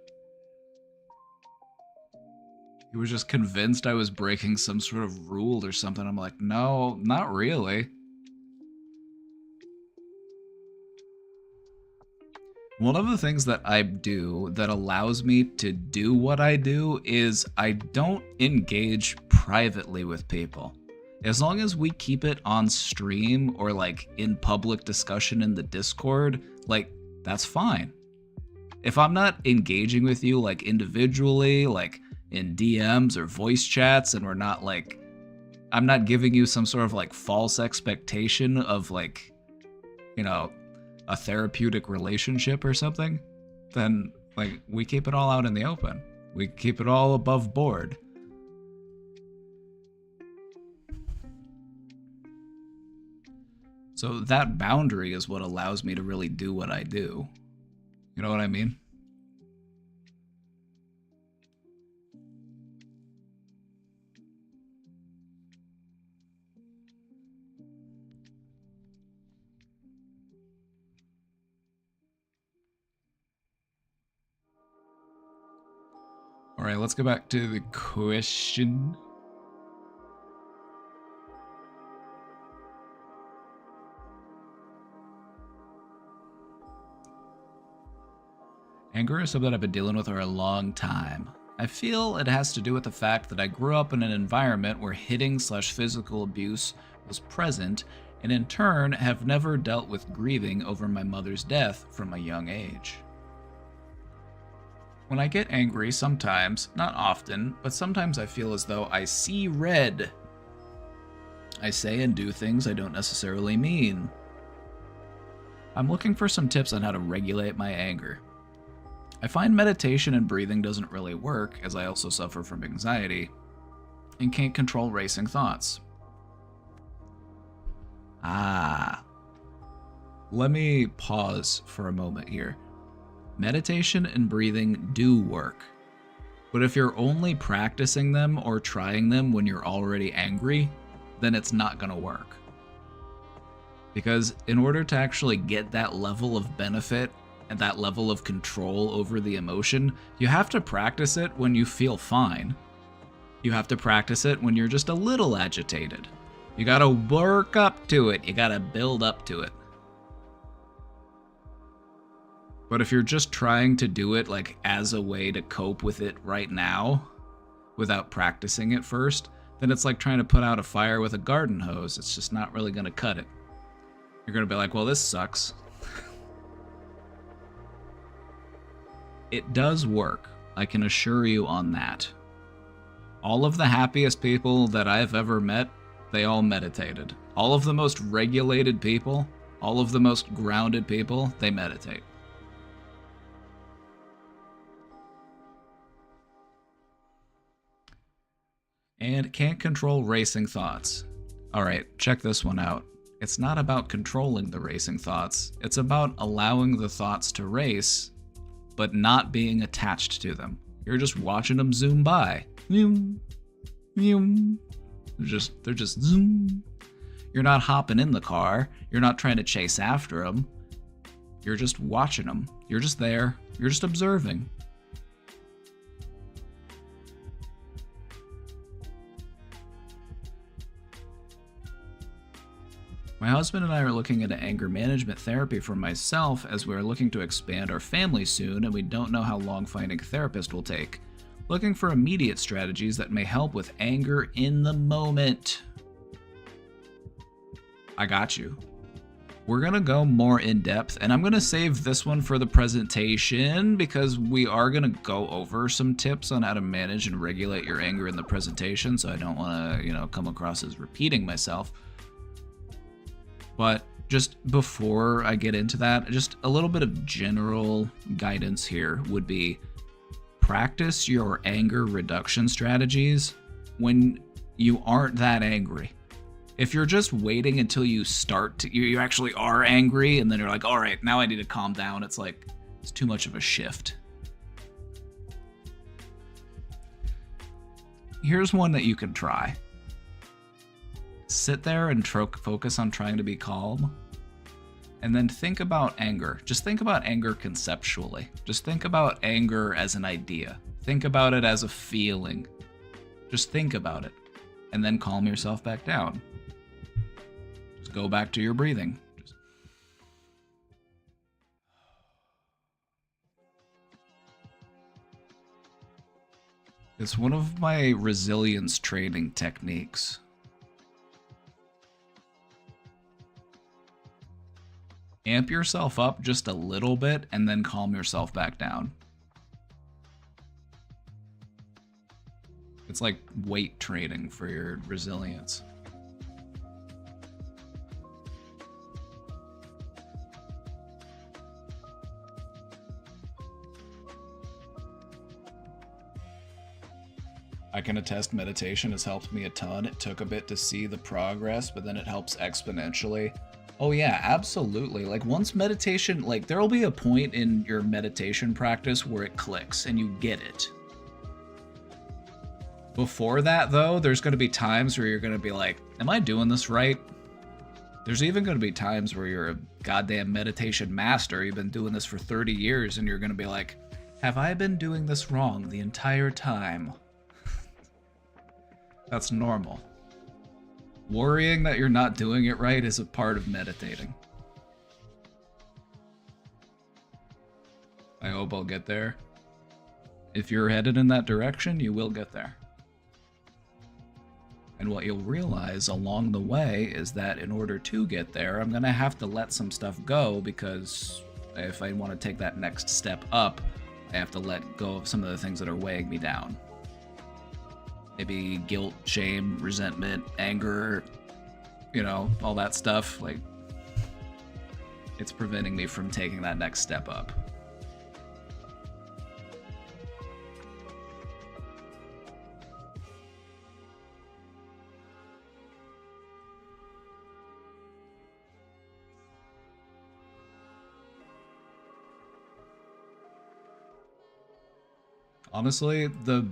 He was just convinced I was breaking some sort of rule or something. I'm like, "No, not really." One of the things that I do that allows me to do what I do is I don't engage privately with people. As long as we keep it on stream or like in public discussion in the Discord, like that's fine. If I'm not engaging with you like individually, like in DMs or voice chats, and we're not like, I'm not giving you some sort of like false expectation of like, a therapeutic relationship or something, then like we keep it all out in the open. We keep it all above board. So that boundary is what allows me to really do what I do. You know what I mean? All right, let's go back to the question. Anger is something I've been dealing with for a long time. I feel it has to do with the fact that I grew up in an environment where hitting/physical abuse was present, and in turn have never dealt with grieving over my mother's death from a young age. When I get angry, sometimes, not often, but sometimes I feel as though I see red. I say and do things I don't necessarily mean. I'm looking for some tips on how to regulate my anger. I find meditation and breathing doesn't really work, as I also suffer from anxiety and can't control racing thoughts. Let me pause for a moment here. Meditation and breathing do work. But if you're only practicing them or trying them when you're already angry, then it's not going to work. Because in order to actually get that level of benefit and that level of control over the emotion, you have to practice it when you feel fine. You have to practice it when you're just a little agitated. You gotta work up to it. You gotta build up to it. But if you're just trying to do it like as a way to cope with it right now, without practicing it first, then it's like trying to put out a fire with a garden hose. It's just not really gonna cut it. You're gonna be like, well, this sucks. It does work. I can assure you on that. All of the happiest people that I've ever met, they all meditated. All of the most regulated people, all of the most grounded people, they meditate. And can't control racing thoughts. Alright, check this one out. It's not about controlling the racing thoughts. It's about allowing the thoughts to race, but not being attached to them. You're just watching them zoom by. They're just zoom. You're not hopping in the car. You're not trying to chase after them. You're just watching them. You're just there. You're just observing. My husband and I are looking into anger management therapy for myself as we are looking to expand our family soon and we don't know how long finding a therapist will take. Looking for immediate strategies that may help with anger in the moment. I got you. We're going to go more in depth, and I'm going to save this one for the presentation because we are going to go over some tips on how to manage and regulate your anger in the presentation, so I don't want to, come across as repeating myself. But just before I get into that, just a little bit of general guidance here would be practice your anger reduction strategies when you aren't that angry. If you're just waiting until you you actually are angry and then you're like, all right, now I need to calm down. It's like, it's too much of a shift. Here's one that you can try. Sit there and focus on trying to be calm. And then think about anger. Just think about anger conceptually. Just think about anger as an idea. Think about it as a feeling. Just think about it. And then calm yourself back down. Just go back to your breathing. It's one of my resilience training techniques. Amp yourself up just a little bit and then calm yourself back down. It's like weight training for your resilience. I can attest meditation has helped me a ton. It took a bit to see the progress, but then it helps exponentially. Oh yeah, absolutely. Like once meditation, like there'll be a point in your meditation practice where it clicks and you get it. Before that though, there's going to be times where you're going to be like, am I doing this right? There's even going to be times where you're a goddamn meditation master. You've been doing this for 30 years and you're going to be like, have I been doing this wrong the entire time? That's normal. Worrying that you're not doing it right is a part of meditating. I hope I'll get there. If you're headed in that direction, you will get there. And what you'll realize along the way is that in order to get there, I'm going to have to let some stuff go because if I want to take that next step up, I have to let go of some of the things that are weighing me down. Maybe guilt, shame, resentment, anger, all that stuff. Like, it's preventing me from taking that next step up. Honestly, the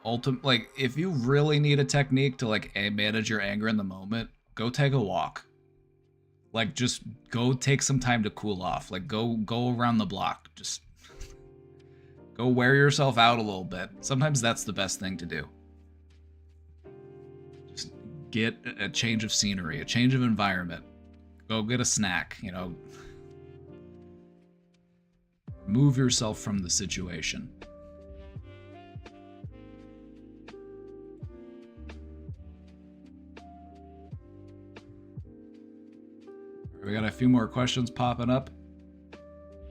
ultimate, like, if you really need a technique to like manage your anger in the moment, go take a walk. Like, just go take some time to cool off. Like, go around the block. Just go wear yourself out a little bit. Sometimes that's the best thing to do. Just get a change of scenery, a change of environment. Go get a snack, you know. Move yourself from the situation. We got a few more questions popping up.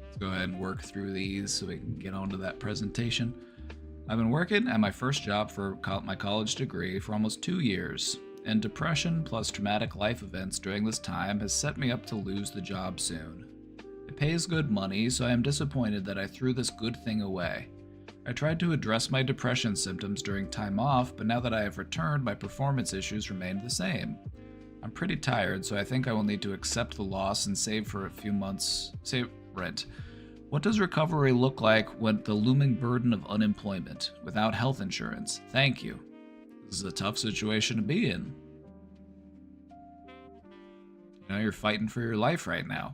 Let's go ahead and work through these so we can get on to that presentation. I've been working at my first job for my college degree for almost 2 years, and depression plus traumatic life events during this time has set me up to lose the job soon. It pays good money, so I am disappointed that I threw this good thing away. I tried to address my depression symptoms during time off, but now that I have returned, my performance issues remained the same. I'm pretty tired, so I think I will need to accept the loss and save for a few months, save rent. What does recovery look like when the looming burden of unemployment, without health insurance? Thank you. This is a tough situation to be in. You know, you're fighting for your life right now.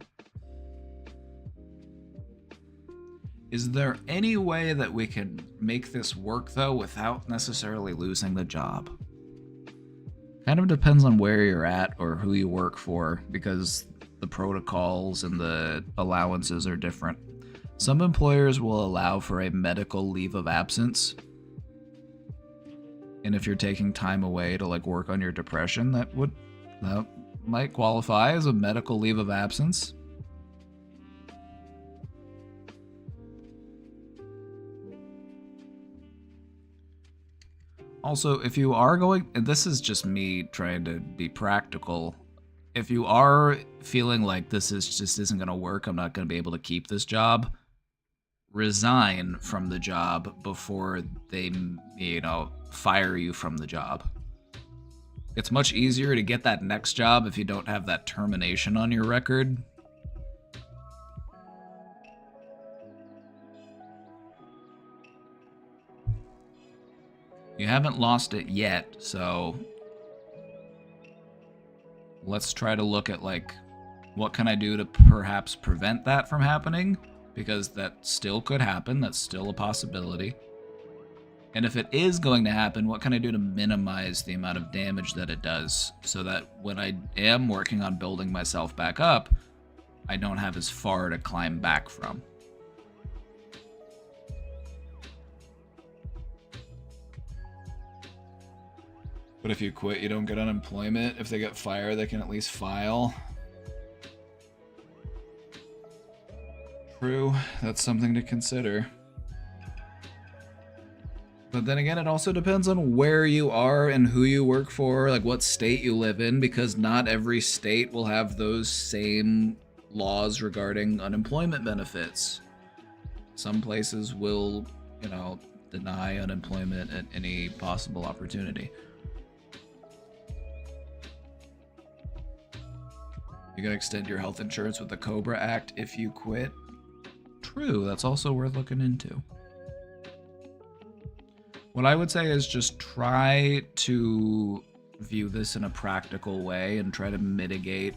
Is there any way that we can make this work, though, without necessarily losing the job? Kind of depends on where you're at or who you work for, because the protocols and the allowances are different. Some employers will allow for a medical leave of absence. And if you're taking time away to like work on your depression, that might qualify as a medical leave of absence. Also, if you are going, and this is just me trying to be practical, if you are feeling like this is just isn't going to work, I'm not going to be able to keep this job, resign from the job before they, fire you from the job. It's much easier to get that next job if you don't have that termination on your record. You haven't lost it yet, so let's try to look at like what can I do to perhaps prevent that from happening, because that still could happen. That's still a possibility. And if it is going to happen, what can I do to minimize the amount of damage that it does, so that when I am working on building myself back up, I don't have as far to climb back from. But if you quit, you don't get unemployment. If they get fired, they can at least file. True, that's something to consider. But then again, it also depends on where you are and who you work for, like what state you live in, because not every state will have those same laws regarding unemployment benefits. Some places will, deny unemployment at any possible opportunity. You can extend your health insurance with the COBRA Act if you quit. True, that's also worth looking into. What I would say is just try to view this in a practical way and try to mitigate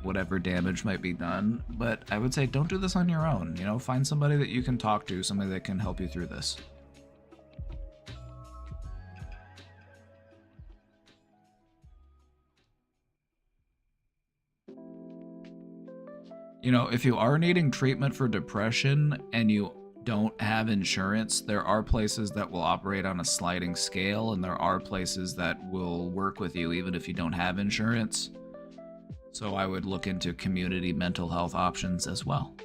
whatever damage might be done. But I would say don't do this on your own. Find somebody that you can talk to, somebody that can help you through this. If you are needing treatment for depression and you don't have insurance, there are places that will operate on a sliding scale, and there are places that will work with you even if you don't have insurance. So I would look into community mental health options as well.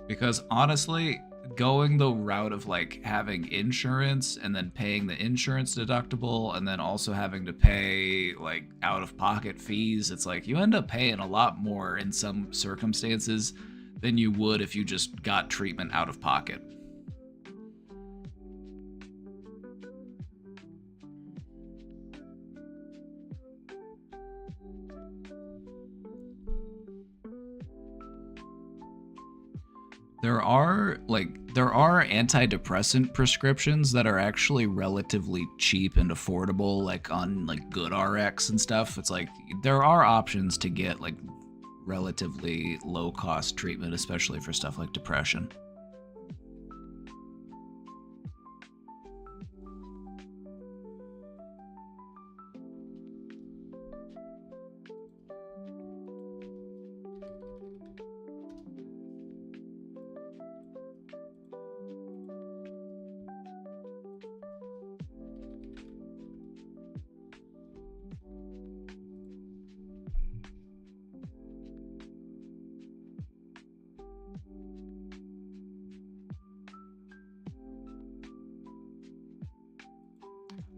Because honestly, going the route of like having insurance and then paying the insurance deductible and then also having to pay like out-of-pocket fees, it's like you end up paying a lot more in some circumstances than you would if you just got treatment out of pocket. there are antidepressant prescriptions that are actually relatively cheap and affordable, like on like GoodRx and stuff. It's like there are options to get like relatively low cost treatment, especially for stuff like depression.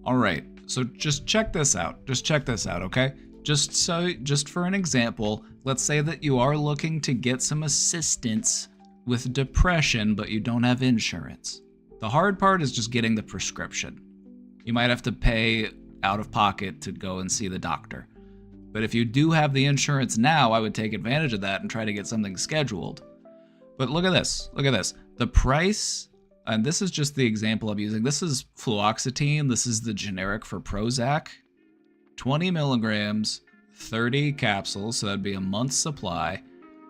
All right, so just check this out. Just check this out, okay? Just for an example, let's say that you are looking to get some assistance with depression, but you don't have insurance. The hard part is just getting the prescription. You might have to pay out of pocket to go and see the doctor. But if you do have the insurance now, I would take advantage of that and try to get something scheduled. But look at this. Look at this. The price, and this is just the example I'm using. This is fluoxetine. This is the generic for Prozac. 20 milligrams, 30 capsules, so that'd be a month's supply.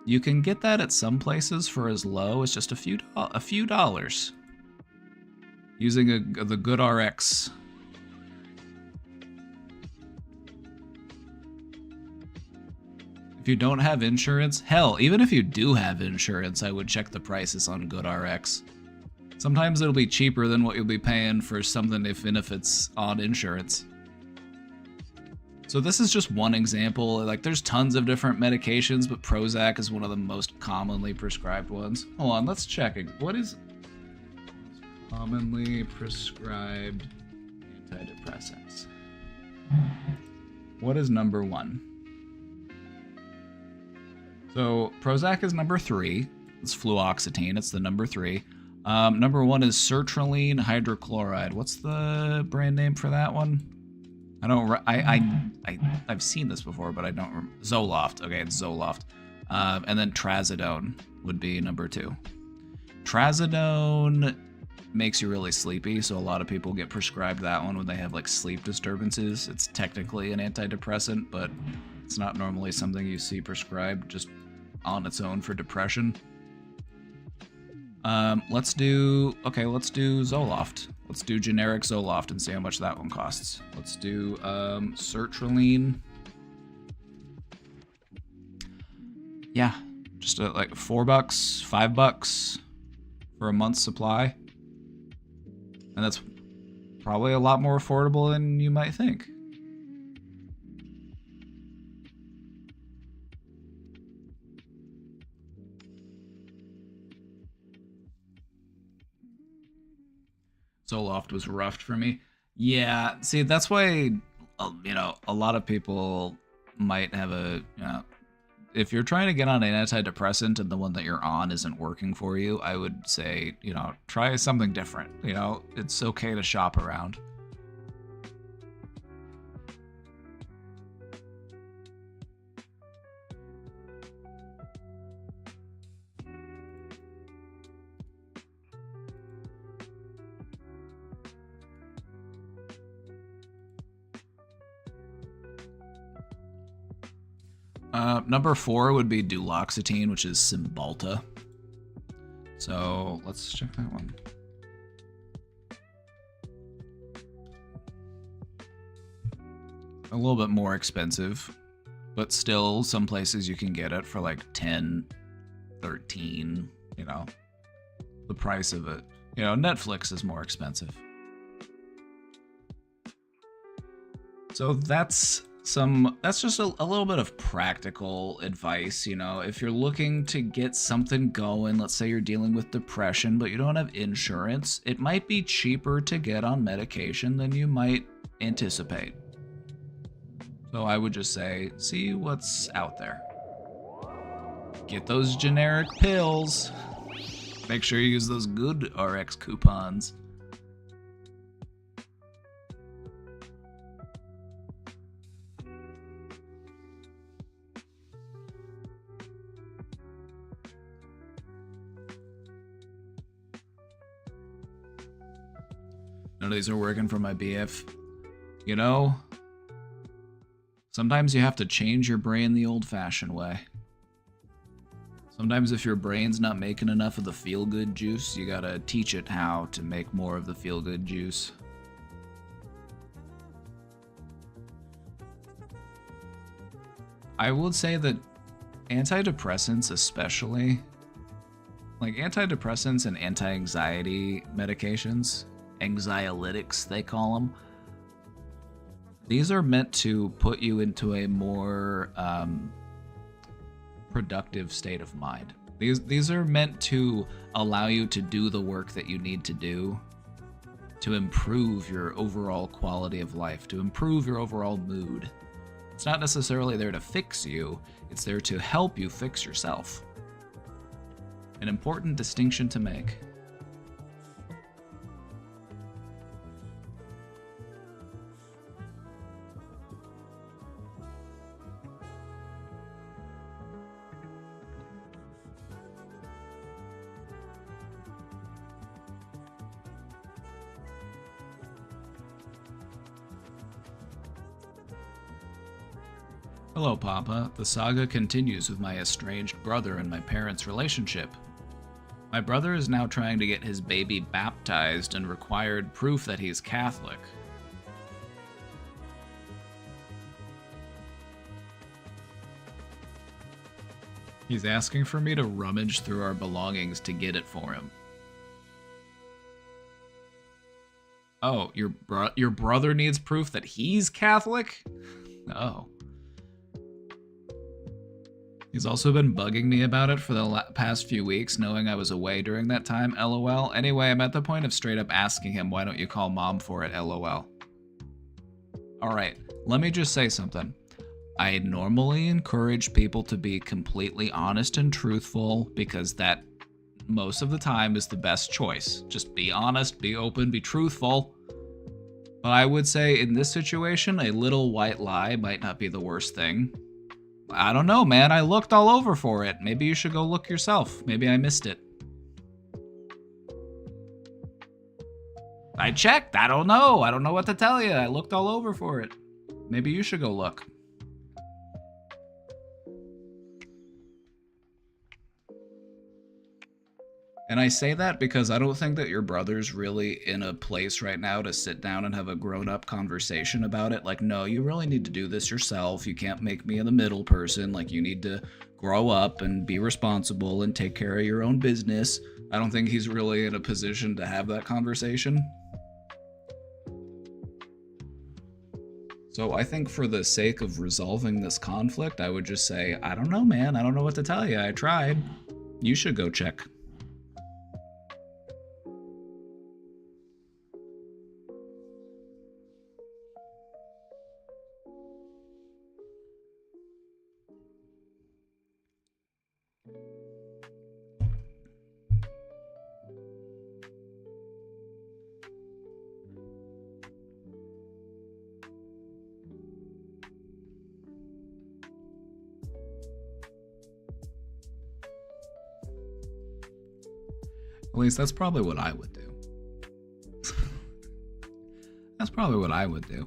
You can get that at some places for as low as just a few dollars using the GoodRx. If you don't have insurance, hell, even if you do have insurance, I would check the prices on GoodRx. Sometimes it'll be cheaper than what you'll be paying for something if it's on insurance. So this is just one example. Like, there's tons of different medications, but Prozac is one of the most commonly prescribed ones. Hold on, let's check it. What is commonly prescribed antidepressants? What is number 1? So Prozac is number 3. It's fluoxetine. It's the number 3. Number 1 is sertraline hydrochloride. What's the brand name for that one? I've seen this before, but I don't remember. Zoloft. Okay, it's Zoloft. And then trazodone would be number 2. Trazodone makes you really sleepy, so a lot of people get prescribed that one when they have like sleep disturbances. It's technically an antidepressant, but it's not normally something you see prescribed just on its own for depression. Let's do Zoloft. Let's do generic Zoloft and see how much that one costs. Let's do sertraline. Yeah, just like $4, $5 for a month's supply. And that's probably a lot more affordable than you might think. Zoloft was roughed for me. Yeah, see, that's why, a lot of people might have if you're trying to get on an antidepressant and the one that you're on isn't working for you, I would say, try something different. It's okay to shop around. Number 4 would be duloxetine, which is Cymbalta. So let's check that one. A little bit more expensive, but still some places you can get it for like 10, 13, the price of it. Netflix is more expensive. So that's just a little bit of practical advice. If you're looking to get something going, let's say you're dealing with depression but you don't have insurance, it might be cheaper to get on medication than you might anticipate. So I would just say, see what's out there. Get those generic pills. Make sure you use those GoodRx coupons. None of these are working for my BF. You know, sometimes you have to change your brain the old-fashioned way. Sometimes if your brain's not making enough of the feel-good juice, you gotta teach it how to make more of the feel-good juice. I would say that antidepressants especially, like antidepressants and anti-anxiety medications, anxiolytics they call them, these are meant to put you into a more productive state of mind. These are meant to allow you to do the work that you need to do to improve your overall quality of life, to improve your overall mood. It's not necessarily there to fix you, it's there to help you fix yourself. An important distinction to make. Hello, Papa. The saga continues with my estranged brother and my parents' relationship. My brother is now trying to get his baby baptized and required proof that he's Catholic. He's asking for me to rummage through our belongings to get it for him. Oh, your brother needs proof that he's Catholic? Oh. He's also been bugging me about it for the past few weeks, knowing I was away during that time, lol. Anyway, I'm at the point of straight up asking him, why don't you call mom for it, lol. Alright, let me just say something. I normally encourage people to be completely honest and truthful because that, most of the time, is the best choice. Just be honest, be open, be truthful. But I would say in this situation, a little white lie might not be the worst thing. I don't know, man. I looked all over for it. Maybe you should go look yourself. Maybe I missed it. I checked. I don't know. I don't know what to tell you. I looked all over for it. Maybe you should go look. And I say that because I don't think that your brother's really in a place right now to sit down and have a grown-up conversation about it. Like, no, you really need to do this yourself. You can't make me the middle person. Like, you need to grow up and be responsible and take care of your own business. I don't think he's really in a position to have that conversation. So I think for the sake of resolving this conflict, I would just say, I don't know, man. I don't know what to tell you. I tried. You should go check. At least that's probably what I would do. That's probably what I would do.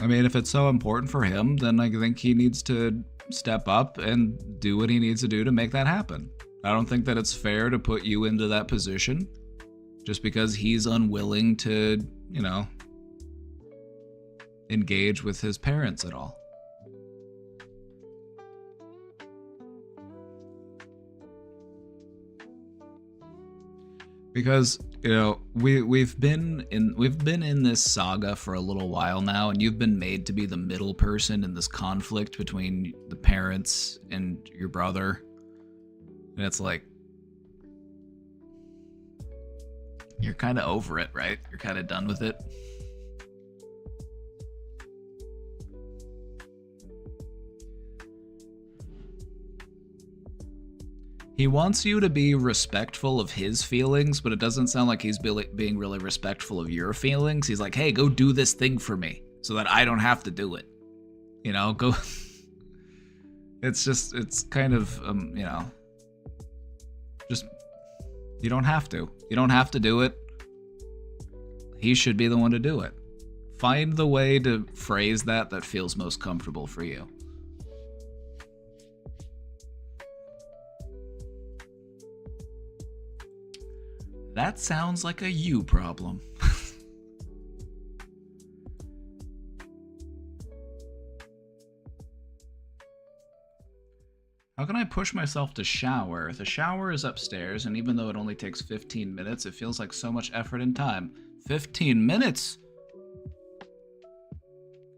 I mean, if it's so important for him, then I think he needs to step up and do what he needs to do to make that happen. I don't think that it's fair to put you into that position just because he's unwilling to, you know, engage with his parents at all. Because, you know, we've been in this saga for a little while now, and you've been made to be the middle person in this conflict between the parents and your brother. And it's like, you're kind of over it, right? You're kind of done with it. He wants you to be respectful of his feelings, but it doesn't sound like he's being really respectful of your feelings. He's like, hey, go do this thing for me so that I don't have to do it. You know, go. It's kind of, you know, just, you don't have to. You don't have to do it. he should be the one to do it. Find the way to phrase that feels most comfortable for you. That sounds like a you problem. How can I push myself to shower? The shower is upstairs, and even though it only takes 15 minutes, it feels like so much effort and time. 15 minutes?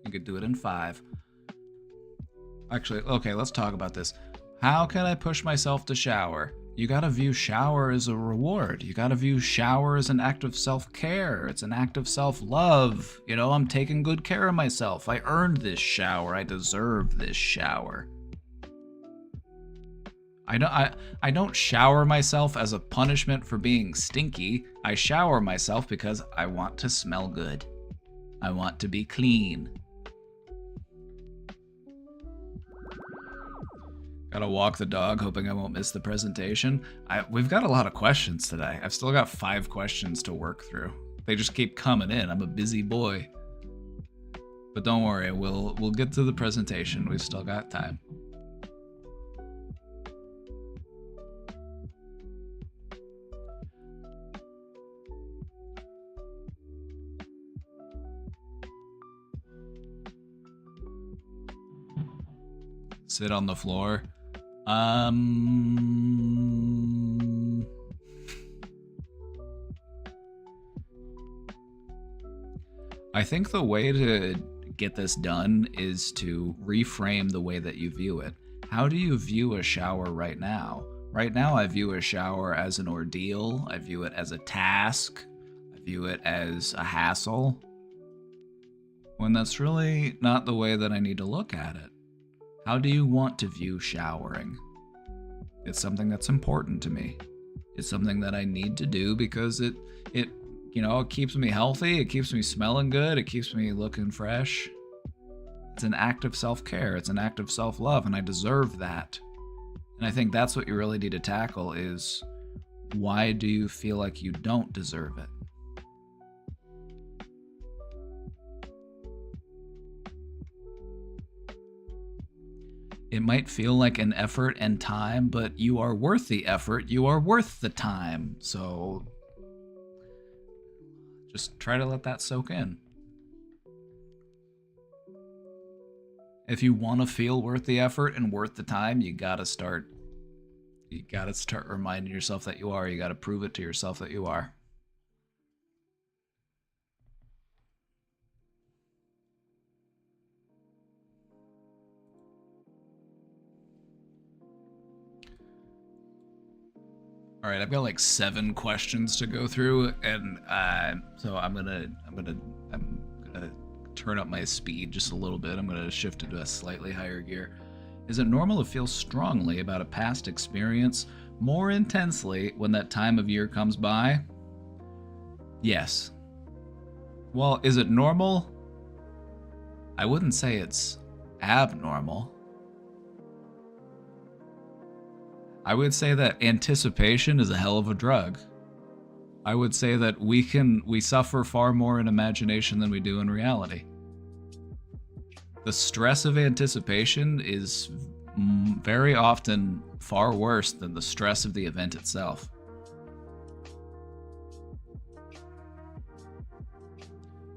You could do it in 5. Actually, okay, let's talk about this. How can I push myself to shower? You gotta view shower as a reward. You gotta view shower as an act of self-care. It's an act of self-love. You know, I'm taking good care of myself. I earned this shower. I deserve this shower. I don't shower myself as a punishment for being stinky. I shower myself because I want to smell good. I want to be clean. Gotta walk the dog, hoping I won't miss the presentation. We've got a lot of questions today. I've still got 5 questions to work through. They just keep coming in. I'm a busy boy. But don't worry, we'll get to the presentation. We've still got time. Sit on the floor. I think the way to get this done is to reframe the way that you view it. How do you view a shower right now? Right now, I view a shower as an ordeal. I view it as a task. I view it as a hassle. When that's really not the way that I need to look at it. How do you want to view showering? It's something that's important to me. It's something that I need to do because it keeps me healthy, it keeps me smelling good, it keeps me looking fresh. It's an act of self-care, it's an act of self-love, and I deserve that. And I think that's what you really need to tackle is, why do you feel like you don't deserve it? It might feel like an effort and time, but you are worth the effort, you are worth the time. So just try to let that soak in. If you want to feel worth the effort and worth the time, you gotta start reminding yourself that you are. You gotta prove it to yourself that you are. All right, I've got like 7 questions to go through, and so I'm gonna turn up my speed just a little bit. I'm gonna shift it to a slightly higher gear. Is it normal to feel strongly about a past experience more intensely when that time of year comes by? Yes. Well, is it normal? I wouldn't say it's abnormal. I would say that anticipation is a hell of a drug. I would say that we suffer far more in imagination than we do in reality. The stress of anticipation is very often far worse than the stress of the event itself.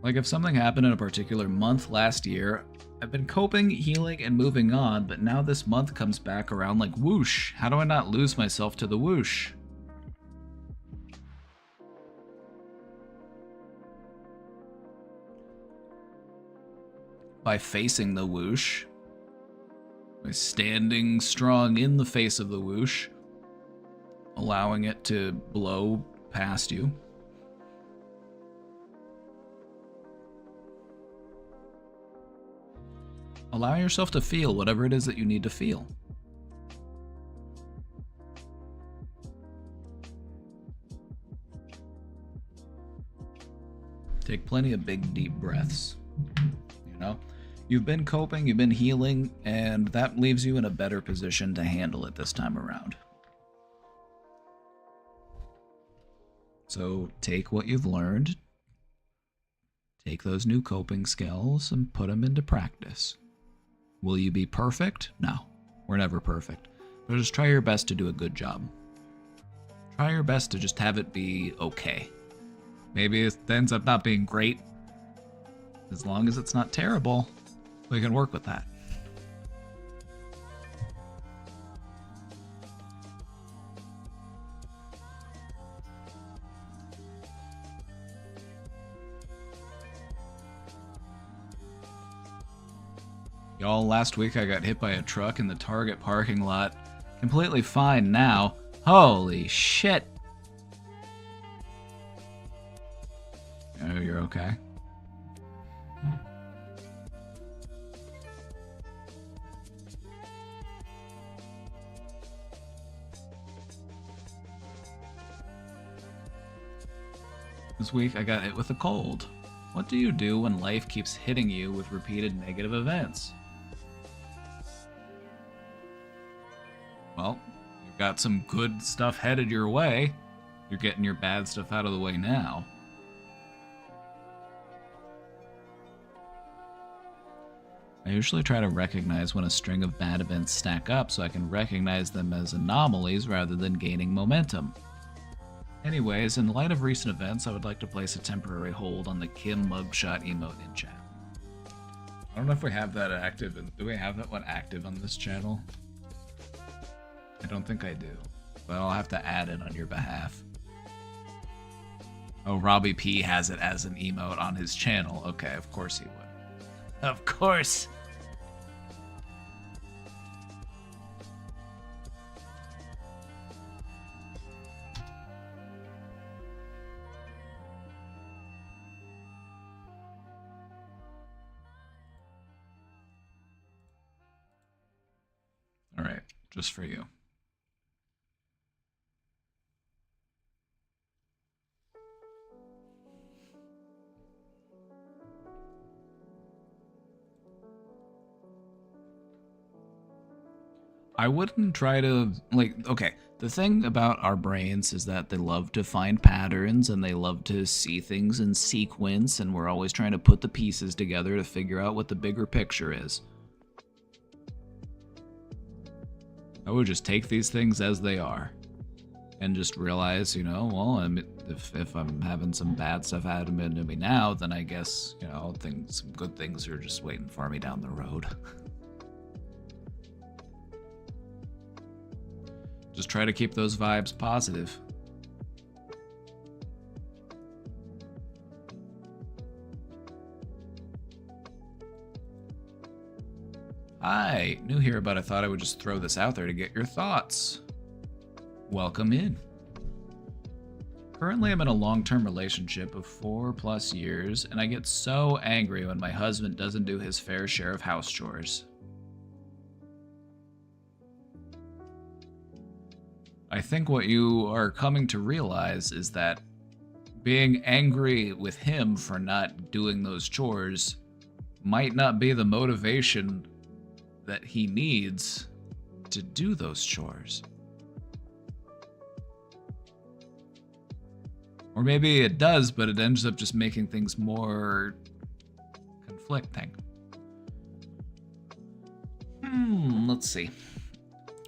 Like if something happened in a particular month last year, I've been coping, healing, and moving on, but now this month comes back around like whoosh. How do I not lose myself to the whoosh? By facing the whoosh, by standing strong in the face of the whoosh, allowing it to blow past you. Allow yourself to feel whatever it is that you need to feel. Take plenty of big, deep breaths. You know, you've been coping, you've been healing, and that leaves you in a better position to handle it this time around. So take what you've learned, take those new coping skills and put them into practice. Will you be perfect? No, we're never perfect. But just try your best to do a good job. Try your best to just have it be okay. Maybe it ends up not being great. As long as it's not terrible, we can work with that. Y'all, last week I got hit by a truck in the Target parking lot. Completely fine now. Holy shit. Oh, you're okay? This week I got hit with a cold. What do you do when life keeps hitting you with repeated negative events? Well, you've got some good stuff headed your way. You're getting your bad stuff out of the way now. I usually try to recognize when a string of bad events stack up so I can recognize them as anomalies rather than gaining momentum. Anyways, in light of recent events, I would like to place a temporary hold on the Kim mugshot emote in chat. I don't know if we have that active. Do we have that one active on this channel? I don't think I do, but I'll have to add it on your behalf. Oh, Robbie P has it as an emote on his channel. Okay, of course he would. Of course! Alright, just for you. I wouldn't try to, okay, the thing about our brains is that they love to find patterns and they love to see things in sequence, and we're always trying to put the pieces together to figure out what the bigger picture is. I would just take these things as they are and just realize, you know, well, if I'm having some bad stuff happen to me now, then I guess, you know, some good things are just waiting for me down the road. Just try to keep those vibes positive. Hi, new here, but I thought I would just throw this out there to get your thoughts. Welcome in. Currently, I'm in a long-term relationship of 4+ years, and I get so angry when my husband doesn't do his fair share of house chores. I think what you are coming to realize is that being angry with him for not doing those chores might not be the motivation that he needs to do those chores. Or maybe it does, but it ends up just making things more conflicting. Let's see.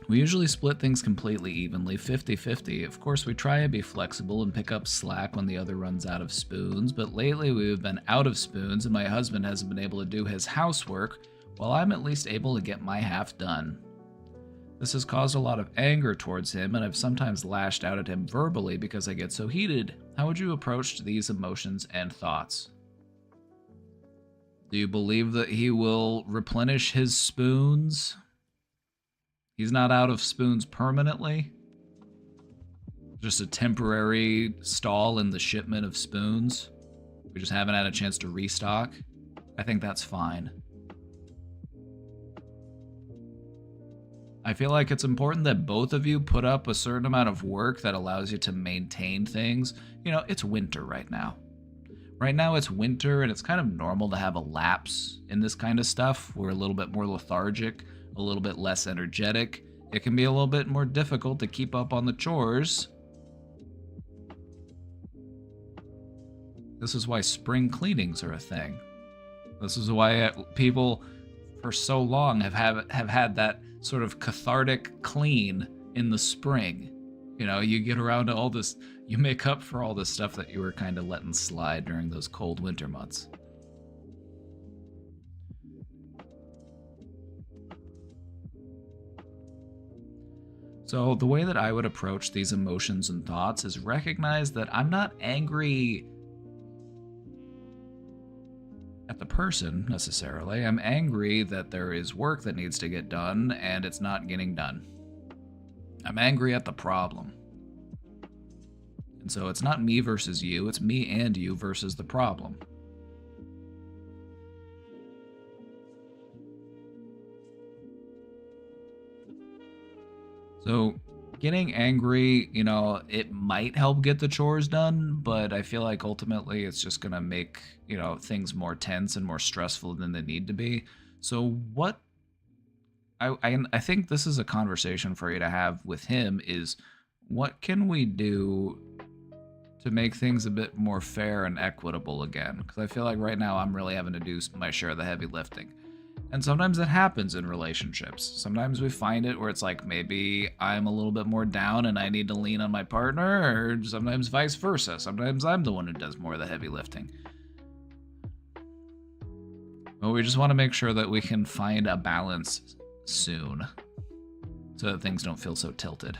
We usually split things completely evenly, 50-50. Of course, we try to be flexible and pick up slack when the other runs out of spoons, but lately we've been out of spoons and my husband hasn't been able to do his housework, while I'm at least able to get my half done. This has caused a lot of anger towards him, and I've sometimes lashed out at him verbally because I get so heated. How would you approach these emotions and thoughts? Do you believe that he will replenish his spoons? He's not out of spoons permanently? Just a temporary stall in the shipment of spoons? We just haven't had a chance to restock? I think that's fine. I feel like it's important that both of you put up a certain amount of work that allows you to maintain things. You know, it's winter right now. Right now it's winter, and it's kind of normal to have a lapse in this kind of stuff. We're a little bit more lethargic, a little bit less energetic. It can be a little bit more difficult to keep up on the chores. This is why spring cleanings are a thing. This is why people for so long have had that sort of cathartic clean in the spring. You know, you get around to all this, you make up for all this stuff that you were kind of letting slide during those cold winter months. So the way that I would approach these emotions and thoughts is recognize that I'm not angry at the person necessarily. I'm angry that there is work that needs to get done and it's not getting done. I'm angry at the problem. And so it's not me versus you, it's me and you versus the problem. So getting angry, you know, it might help get the chores done, but I feel like ultimately it's just going to make, you know, things more tense and more stressful than they need to be. So what I think this is a conversation for you to have with him is what can we do to make things a bit more fair and equitable again? Because I feel like right now I'm really having to do my share of the heavy lifting. And sometimes it happens in relationships. Sometimes we find it where it's like maybe I'm a little bit more down and I need to lean on my partner, or sometimes vice versa. Sometimes I'm the one who does more of the heavy lifting. But we just want to make sure that we can find a balance soon so that things don't feel so tilted.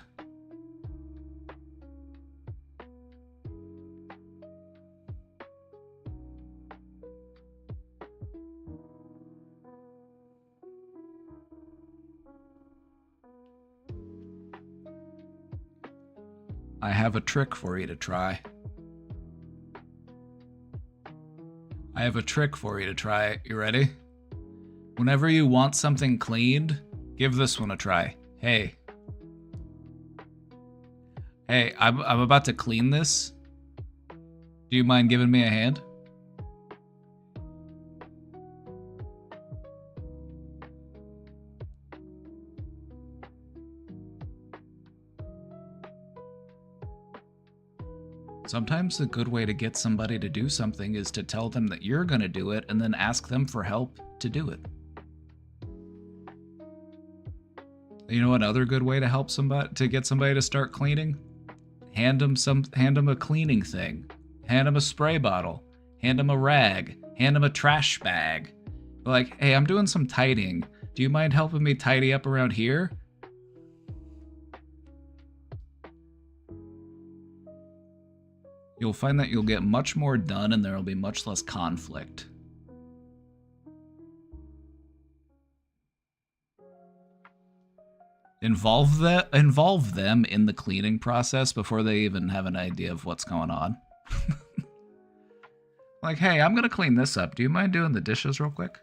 I have a trick for you to try. I have a trick for you to try. You ready? Whenever you want something cleaned, give this one a try. Hey, I'm about to clean this. Do you mind giving me a hand? Sometimes a good way to get somebody to do something is to tell them that you're going to do it and then ask them for help to do it. You know another good way to help somebody to get somebody to start cleaning? Hand them a cleaning thing. Hand them a spray bottle. Hand them a rag. Hand them a trash bag. Like, hey, I'm doing some tidying. Do you mind helping me tidy up around here? You'll find that you'll get much more done and there will be much less conflict. Involve them in the cleaning process before they even have an idea of what's going on. Like, hey, I'm gonna clean this up. Do you mind doing the dishes real quick?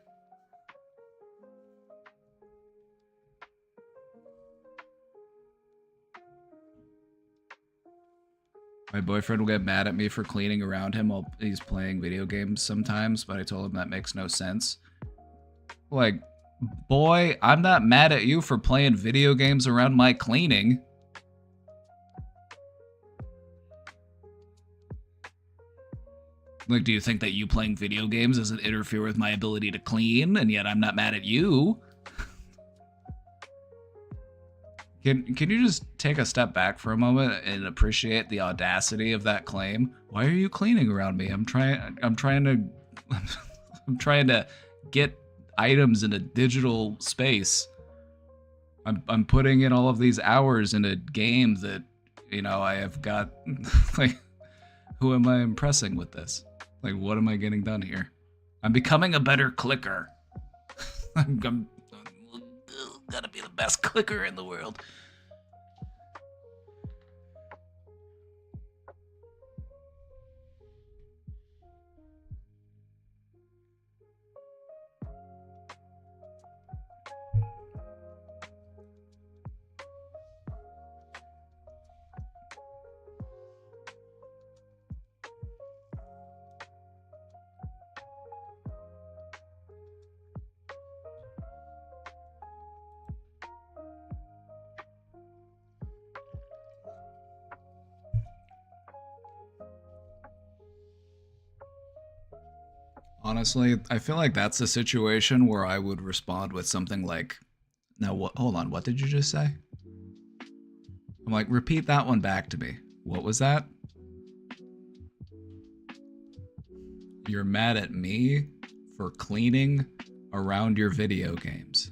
My boyfriend will get mad at me for cleaning around him while he's playing video games sometimes, but I told him that makes no sense. Like, boy, I'm not mad at you for playing video games around my cleaning. Like, do you think that you playing video games doesn't interfere with my ability to clean, and yet I'm not mad at you? Can you just take a step back for a moment and appreciate the audacity of that claim? Why are you cleaning around me? I'm trying to I'm trying to get items in a digital space. I'm putting in all of these hours in a game that, you know, I have got. Like, who am I impressing with this? Like, what am I getting done here? I'm becoming a better clicker. I'm gotta be the best clicker in the world. Honestly, I feel like that's a situation where I would respond with something like, "Now, what? Hold on, what did you just say?" I'm like, repeat that one back to me. What was that? You're mad at me for cleaning around your video games.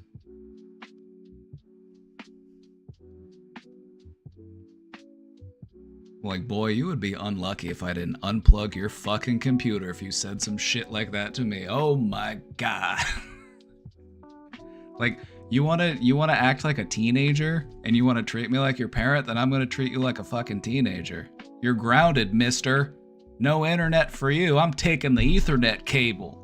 Like, boy, you would be unlucky if I didn't unplug your fucking computer if you said some shit like that to me. Oh my god. Like, you wanna act like a teenager and you wanna treat me like your parent, then I'm gonna treat you like a fucking teenager. You're grounded, mister. No internet for you. I'm taking the Ethernet cable.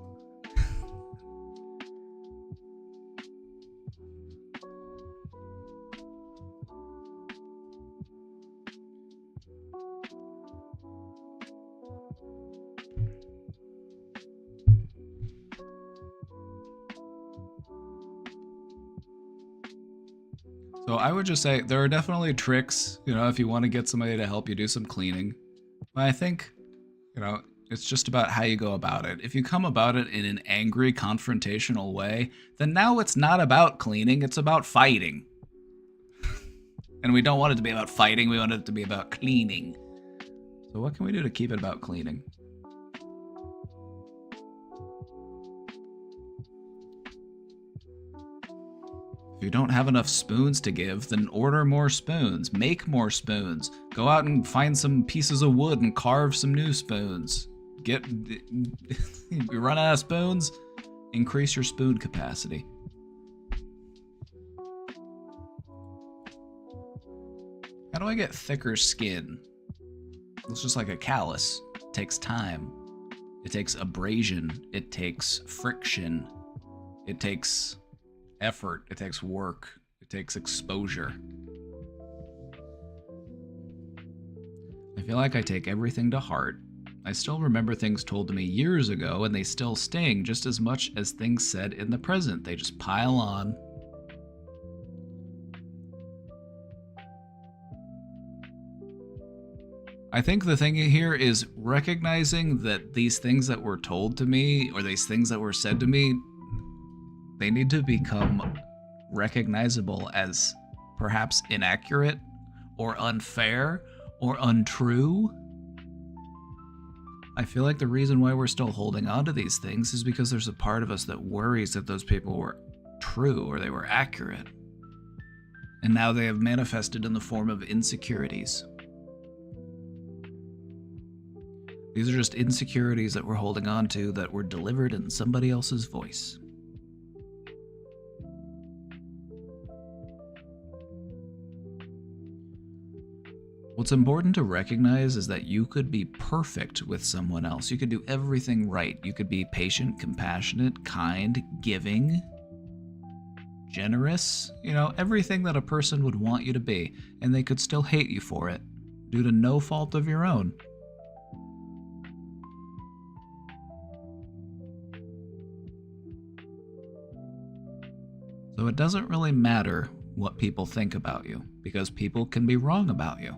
So I would just say there are definitely tricks, if you want to get somebody to help you do some cleaning. But I think, it's just about how you go about it. If you come about it in an angry, confrontational way, then now it's not about cleaning, it's about fighting. And we don't want it to be about fighting, we want it to be about cleaning. So what can we do to keep it about cleaning? If you don't have enough spoons to give, then order more spoons. Make more spoons. Go out and find some pieces of wood and carve some new spoons. You run out of spoons? Increase your spoon capacity. How do I get thicker skin? It's just like a callus. It takes time. It takes abrasion. It takes friction. It takes effort, it takes work, it takes exposure. I feel like I take everything to heart. I still remember things told to me years ago, and they still sting just as much as things said in the present. They just pile on. I think the thing here is recognizing that these things that were told to me, or these things that were said to me, they need to become recognizable as perhaps inaccurate or unfair or untrue. I feel like the reason why we're still holding on to these things is because there's a part of us that worries that those people were true or they were accurate. And now they have manifested in the form of insecurities. These are just insecurities that we're holding on to that were delivered in somebody else's voice. What's important to recognize is that you could be perfect with someone else. You could do everything right. You could be patient, compassionate, kind, giving, generous, everything that a person would want you to be, and they could still hate you for it, due to no fault of your own. So it doesn't really matter what people think about you, because people can be wrong about you.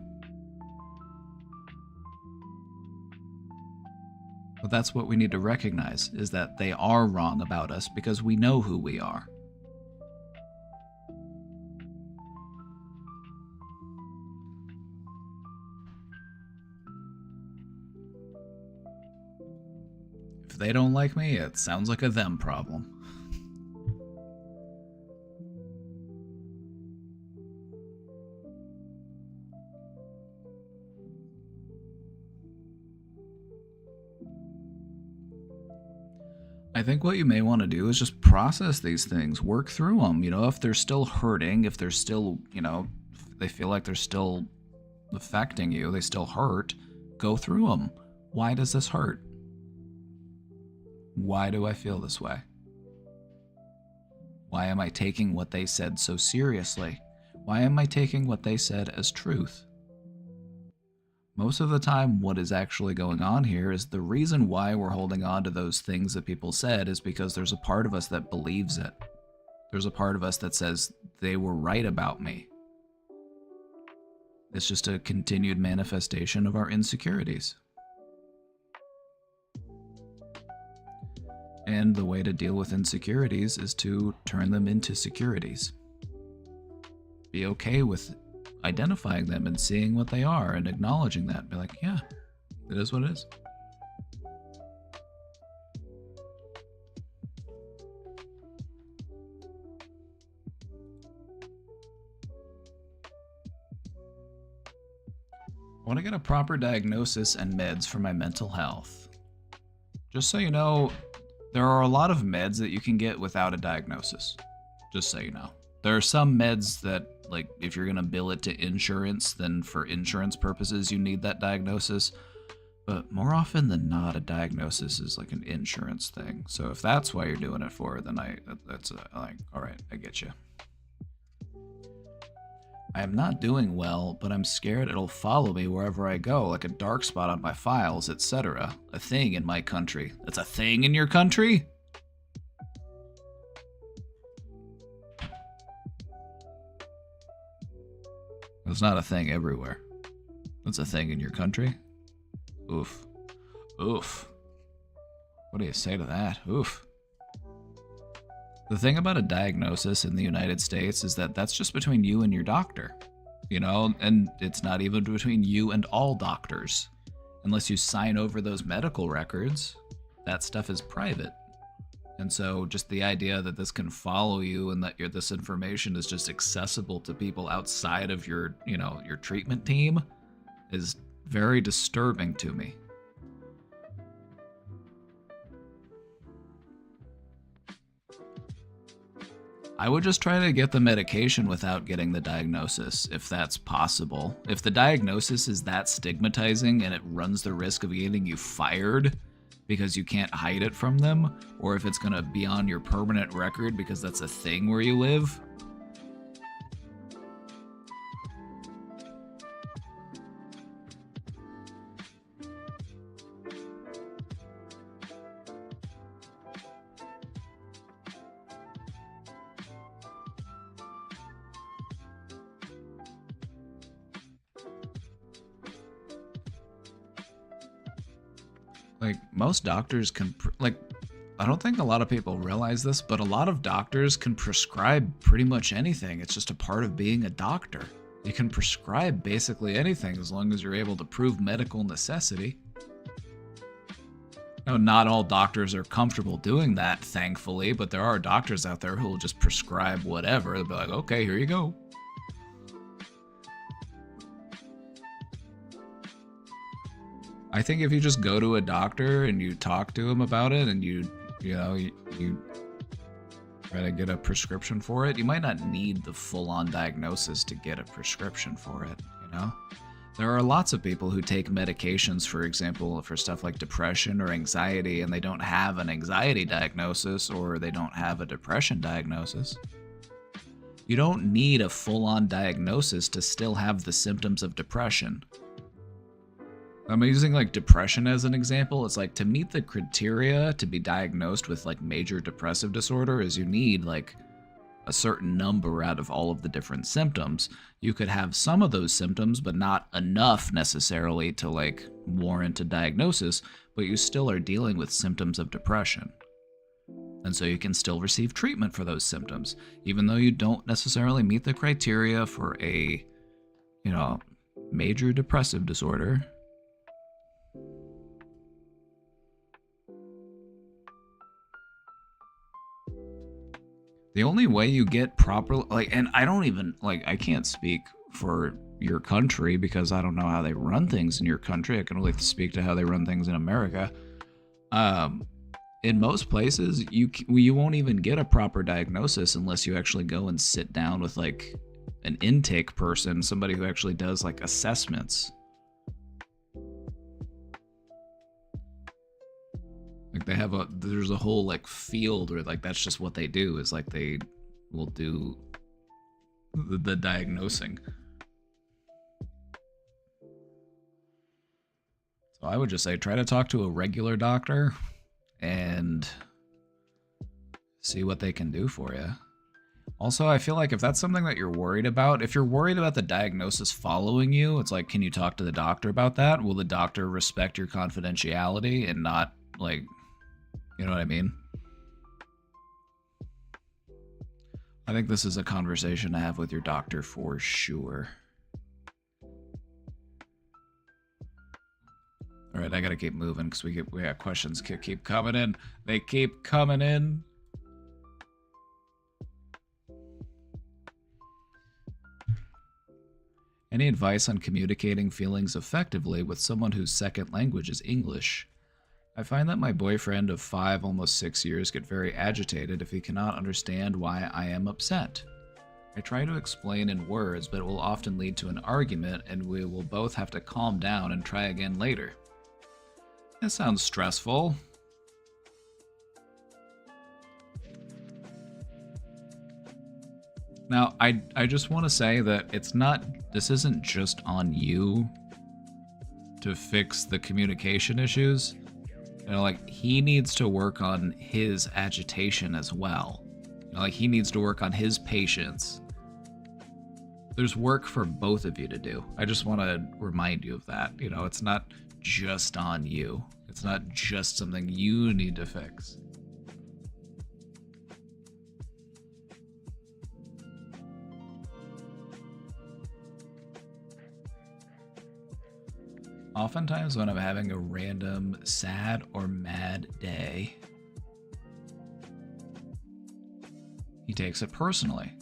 But that's what we need to recognize, is that they are wrong about us because we know who we are. If they don't like me, it sounds like a them problem. I think what you may want to do is just process these things, work through them. If they're still hurting, if they're still, if they feel like they're still affecting you, they still hurt, go through them. Why does this hurt? Why do I feel this way? Why am I taking what they said so seriously? Why am I taking what they said as truth? Most of the time, what is actually going on here is the reason why we're holding on to those things that people said is because there's a part of us that believes it. There's a part of us that says they were right about me. It's just a continued manifestation of our insecurities. And the way to deal with insecurities is to turn them into securities. Be okay with identifying them and seeing what they are and acknowledging that. Be like, yeah, it is what it is. I want to get a proper diagnosis and meds for my mental health. Just so you know, there are a lot of meds that you can get without a diagnosis. Just so you know. There are some meds that, like, if you're going to bill it to insurance, then for insurance purposes, you need that diagnosis. But more often than not, a diagnosis is like an insurance thing. So if that's why you're doing it for, then that's like, all right, I get you. I am not doing well, but I'm scared it'll follow me wherever I go, like a dark spot on my files, etc. A thing in my country. That's a thing in your country? It's not a thing everywhere. It's a thing in your country? Oof. Oof. What do you say to that? Oof. The thing about a diagnosis in the United States is that that's just between you and your doctor, you know, and it's not even between you and all doctors. Unless you sign over those medical records, that stuff is private. And so just the idea that this can follow you and that this information is just accessible to people outside of your, you know, your treatment team is very disturbing to me. I would just try to get the medication without getting the diagnosis, if that's possible. If the diagnosis is that stigmatizing and it runs the risk of getting you fired because you can't hide it from them, or if it's going to be on your permanent record because that's a thing where you live, like, most doctors can, like, I don't think a lot of people realize this, but a lot of doctors can prescribe pretty much anything. It's just a part of being a doctor. You can prescribe basically anything as long as you're able to prove medical necessity. No, not all doctors are comfortable doing that, thankfully, but there are doctors out there who will just prescribe whatever. They'll be like, okay, here you go. I think if you just go to a doctor and you talk to him about it and you try to get a prescription for it, you might not need the full-on diagnosis to get a prescription for it, you know? There are lots of people who take medications, for example, for stuff like depression or anxiety, and they don't have an anxiety diagnosis or they don't have a depression diagnosis. You don't need a full-on diagnosis to still have the symptoms of depression. I'm using like depression as an example. It's like to meet the criteria to be diagnosed with like major depressive disorder is you need like a certain number out of all of the different symptoms. You could have some of those symptoms, but not enough necessarily to like warrant a diagnosis, but you still are dealing with symptoms of depression. And so you can still receive treatment for those symptoms, even though you don't necessarily meet the criteria for a, you know, major depressive disorder. The only way you get proper, like, and I don't even, like, I can't speak for your country because I don't know how they run things in your country. I can only speak to how they run things in America. In most places, you won't even get a proper diagnosis unless you actually go and sit down with, like, an intake person, somebody who actually does, like, assessments. Like there's a whole like field where like that's just what they do is like they will do the diagnosing. So I would just say try to talk to a regular doctor and see what they can do for you. Also, I feel like if that's something that you're worried about, if you're worried about the diagnosis following you, it's like, can you talk to the doctor about that? Will the doctor respect your confidentiality and not like, you know what I mean? I think this is a conversation to have with your doctor for sure. All right, I gotta keep moving because we got questions keep coming in. They keep coming in. Any advice on communicating feelings effectively with someone whose second language is English? I find that my boyfriend of 5, almost 6 years get very agitated if he cannot understand why I am upset. I try to explain in words, but it will often lead to an argument and we will both have to calm down and try again later. That sounds stressful. Now, I just want to say that this isn't just on you to fix the communication issues. You know, like, he needs to work on his agitation as well. You know, like, he needs to work on his patience. There's work for both of you to do. I just want to remind you of that. You know, it's not just on you. It's not just something you need to fix. Oftentimes when I'm having a random sad or mad day, he takes it personally.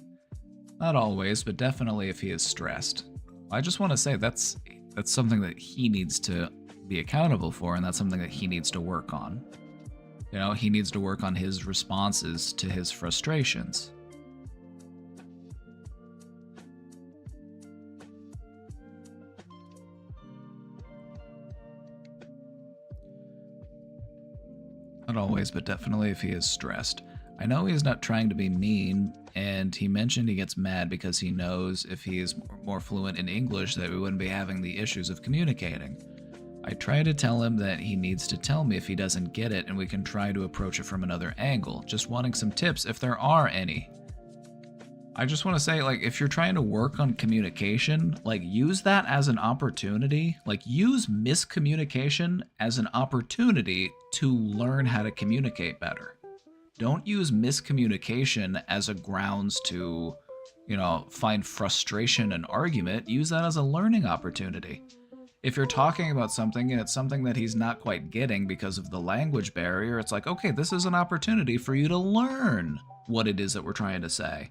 Not always, but definitely if he is stressed. I just want to say that's something that he needs to be accountable for, and that's something that he needs to work on. You know, he needs to work on his responses to his frustrations. Not always, but definitely if he is stressed. I know he's not trying to be mean, and he mentioned he gets mad because he knows if he is more fluent in English that we wouldn't be having the issues of communicating. I try to tell him that he needs to tell me if he doesn't get it and we can try to approach it from another angle, just wanting some tips if there are any. I just want to say, like, if you're trying to work on communication, like, use that as an opportunity. Like, use miscommunication as an opportunity to learn how to communicate better. Don't use miscommunication as a grounds to, you know, find frustration and argument. Use that as a learning opportunity. If you're talking about something and it's something that he's not quite getting because of the language barrier, it's like, okay, this is an opportunity for you to learn what it is that we're trying to say.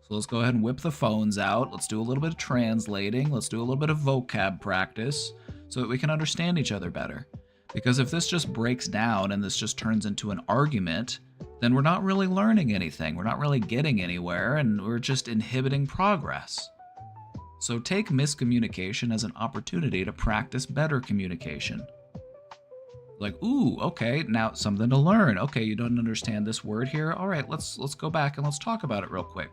So let's go ahead and whip the phones out. Let's do a little bit of translating. Let's do a little bit of vocab practice so that we can understand each other better. Because if this just breaks down and this just turns into an argument, then we're not really learning anything. We're not really getting anywhere, and we're just inhibiting progress. So take miscommunication as an opportunity to practice better communication. Like, ooh, okay, now something to learn. Okay, you don't understand this word here. All right, let's go back and let's talk about it real quick.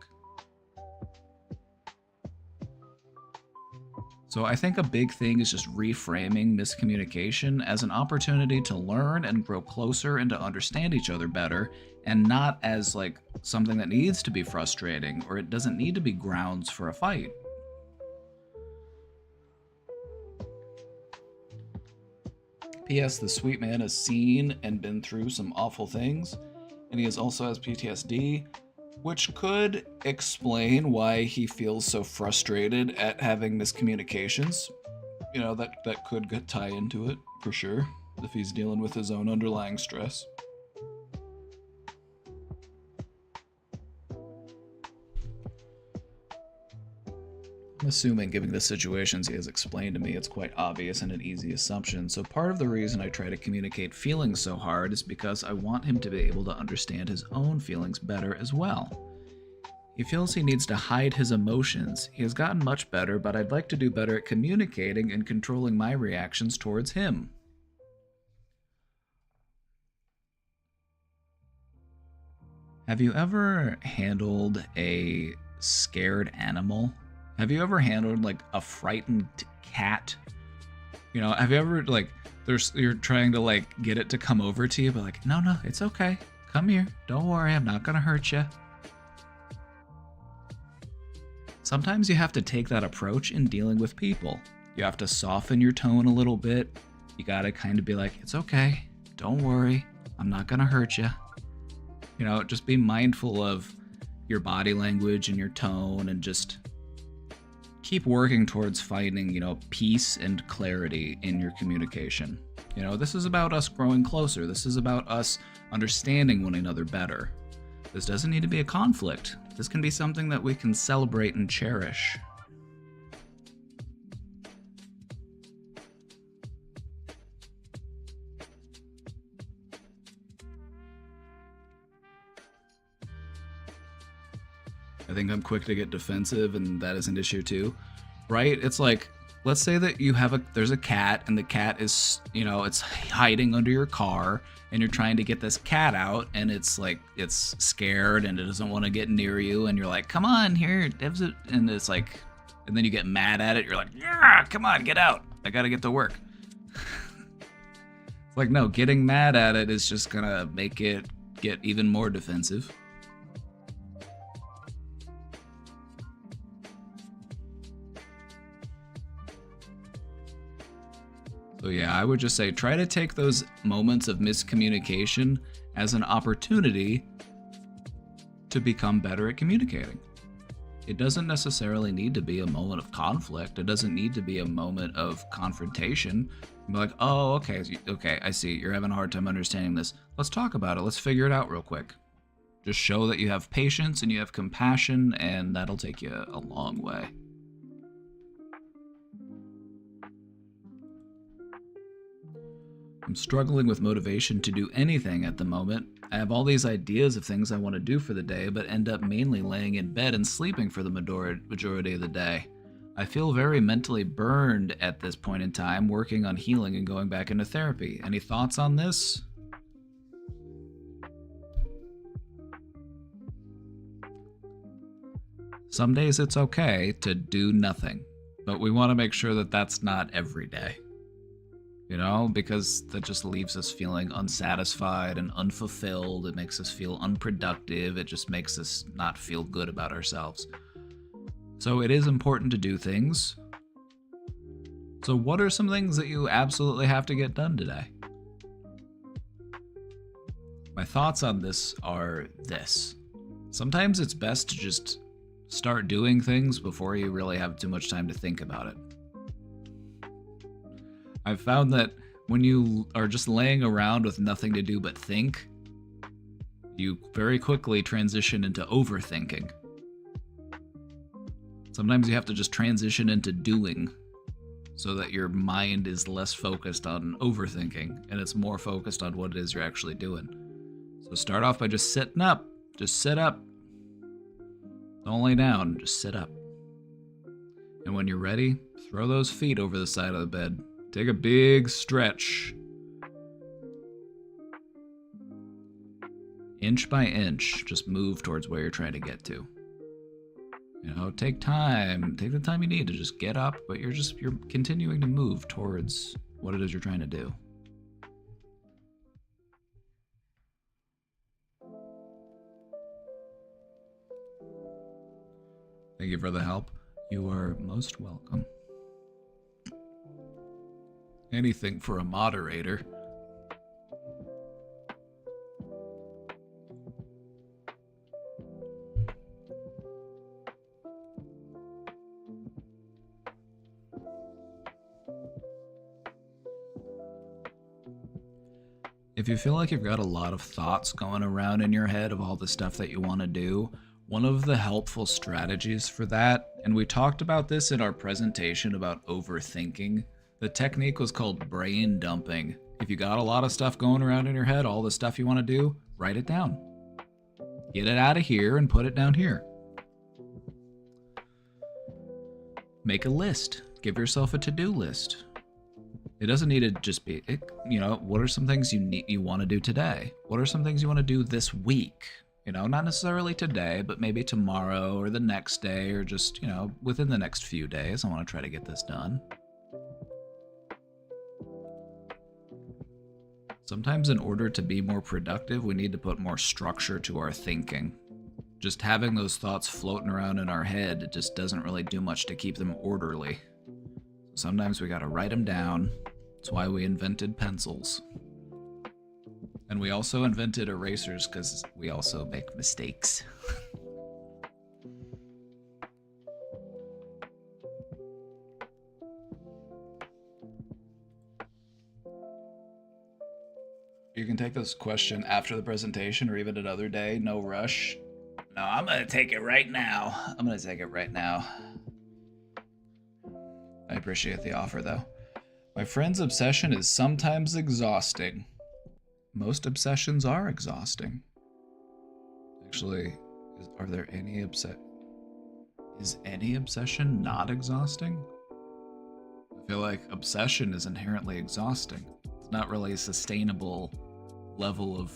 So I think a big thing is just reframing miscommunication as an opportunity to learn and grow closer and to understand each other better, and not as like something that needs to be frustrating or it doesn't need to be grounds for a fight. P.S. The sweet man has seen and been through some awful things, and he also has PTSD, which could explain why he feels so frustrated at having miscommunications. You know, that could tie into it, for sure, if he's dealing with his own underlying stress. I'm assuming, given the situations he has explained to me, it's quite obvious and an easy assumption, so part of the reason I try to communicate feelings so hard is because I want him to be able to understand his own feelings better as well. He feels he needs to hide his emotions. He has gotten much better, but I'd like to do better at communicating and controlling my reactions towards him. Have you ever handled a scared animal? Have you ever handled like a frightened cat? You know, have you ever like you're trying to like get it to come over to you, but like, no, it's okay. Come here. Don't worry, I'm not gonna hurt you. Sometimes you have to take that approach in dealing with people. You have to soften your tone a little bit. You gotta kind of be like, it's okay. Don't worry, I'm not gonna hurt you. You know, just be mindful of your body language and your tone, and just keep working towards finding, peace and clarity in your communication. This is about us growing closer. This is about us understanding one another better. This doesn't need to be a conflict. This can be something that we can celebrate and cherish. I think I'm quick to get defensive, and that is an issue too, right? It's like, let's say that there's a cat, and the cat is, it's hiding under your car, and you're trying to get this cat out, and it's like, it's scared, and it doesn't want to get near you, and you're like, come on, here, and it's like, and then you get mad at it, you're like, yeah, come on, get out, I gotta get to work. It's like, no, getting mad at it is just gonna make it get even more defensive. So yeah, I would just say try to take those moments of miscommunication as an opportunity to become better at communicating. It doesn't necessarily need to be a moment of conflict. It doesn't need to be a moment of confrontation. Be like, oh, okay, I see. You're having a hard time understanding this. Let's talk about it. Let's figure it out real quick. Just show that you have patience and you have compassion, and that'll take you a long way. I'm struggling with motivation to do anything at the moment. I have all these ideas of things I want to do for the day, but end up mainly laying in bed and sleeping for the majority of the day. I feel very mentally burned at this point in time, working on healing and going back into therapy. Any thoughts on this? Some days it's okay to do nothing, but we want to make sure that that's not every day. Because that just leaves us feeling unsatisfied and unfulfilled. It makes us feel unproductive. It just makes us not feel good about ourselves. So it is important to do things. So what are some things that you absolutely have to get done today? My thoughts on this are this. Sometimes it's best to just start doing things before you really have too much time to think about it. I've found that when you are just laying around with nothing to do but think, you very quickly transition into overthinking. Sometimes you have to just transition into doing so that your mind is less focused on overthinking and it's more focused on what it is you're actually doing. So start off by just sitting up. Just sit up. Don't lay down, just sit up. And when you're ready, throw those feet over the side of the bed. Take a big stretch. Inch by inch, just move towards where you're trying to get to. Take time. Take the time you need to just get up, but you're continuing to move towards what it is you're trying to do. Thank you for the help. You are most welcome. Anything for a moderator. If you feel like you've got a lot of thoughts going around in your head of all the stuff that you want to do, one of the helpful strategies for that, and we talked about this in our presentation about overthinking, the technique was called brain dumping. If you got a lot of stuff going around in your head, all the stuff you want to do, write it down. Get it out of here and put it down here. Make a list. Give yourself a to-do list. It doesn't need to just be, what are some things you want to do today? What are some things you want to do this week? Not necessarily today, but maybe tomorrow or the next day or just, within the next few days. I want to try to get this done. Sometimes in order to be more productive, we need to put more structure to our thinking. Just having those thoughts floating around in our head, it just doesn't really do much to keep them orderly. Sometimes we gotta write them down. That's why we invented pencils. And we also invented erasers because we also make mistakes. take this question after the presentation or even another day. No rush. No, I'm gonna take it right now. I'm gonna take it right now. I appreciate the offer, though. My friend's obsession is sometimes exhausting. Most obsessions are exhausting. Actually, are there any Is any obsession not exhausting? I feel like obsession is inherently exhausting. It's not really a sustainable level of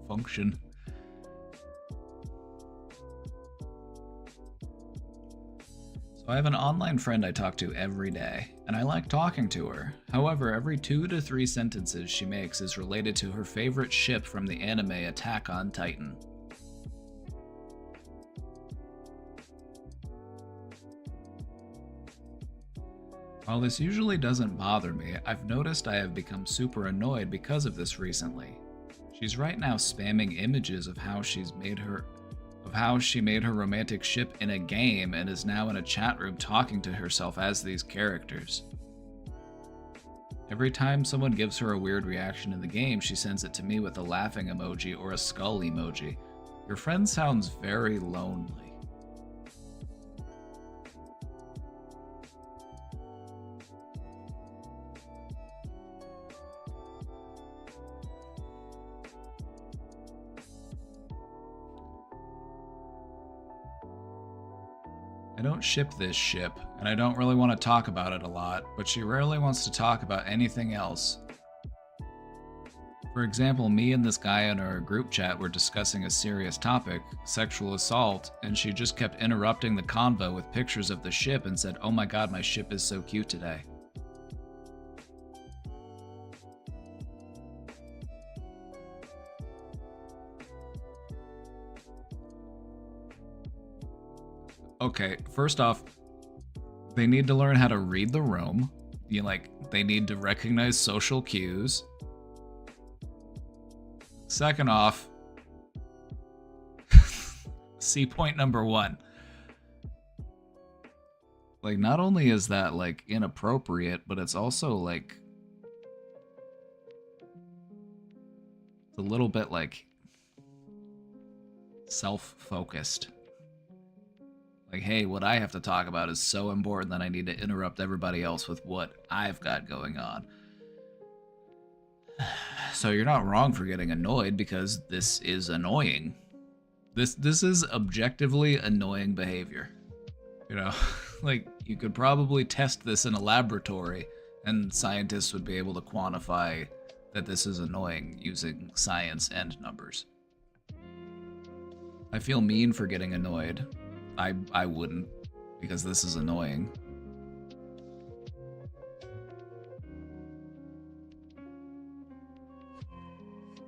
function. So I have an online friend I talk to every day, and I like talking to her. However, every 2 to 3 sentences she makes is related to her favorite ship from the anime Attack on Titan. While this usually doesn't bother me, I've noticed I have become super annoyed because of this recently. She's right now spamming images of how she made her romantic ship in a game and is now in a chat room talking to herself as these characters. Every time someone gives her a weird reaction in the game, she sends it to me with a laughing emoji or a skull emoji. Your friend sounds very lonely. I don't ship this ship, and I don't really want to talk about it a lot, but she rarely wants to talk about anything else. For example, me and this guy in our group chat were discussing a serious topic, sexual assault, and she just kept interrupting the convo with pictures of the ship and said, "Oh my god, my ship is so cute today." Okay, first off, they need to learn how to read the room. They need to recognize social cues. Second off, see point number 1. Like, not only is that, like, inappropriate, but it's also, like, it's a little bit, like, self-focused. Like, hey, what I have to talk about is so important that I need to interrupt everybody else with what I've got going on. So you're not wrong for getting annoyed, because this is annoying. This is objectively annoying behavior. You know, like, you could probably test this in a laboratory and scientists would be able to quantify that this is annoying using science and numbers. I feel mean for getting annoyed. I wouldn't, because this is annoying.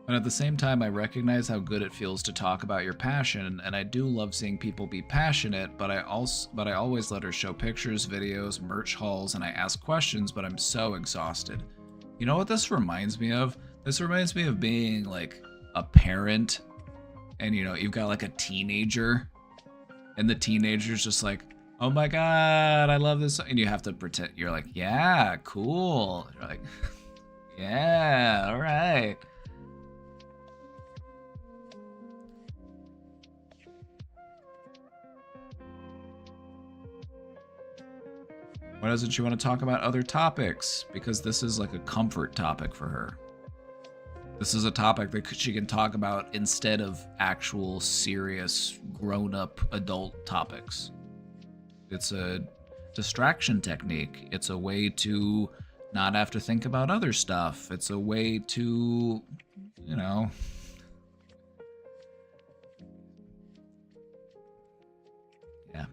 But at the same time, I recognize how good it feels to talk about your passion, and I do love seeing people be passionate, but I always let her show pictures, videos, merch hauls, and I ask questions, but I'm so exhausted. You know what this reminds me of? This reminds me of being, like, a parent, and, you know, you've got, like, a teenager, and the teenager's just like, "Oh my god, I love this," and you have to pretend, you're like, "Yeah, cool." And you're like, "Yeah, alright." Why doesn't she want to talk about other topics? Because this is like a comfort topic for her. This is a topic that she can talk about instead of actual serious grown-up adult topics. It's a distraction technique. It's a way to not have to think about other stuff. It's a way to, you know... Yeah.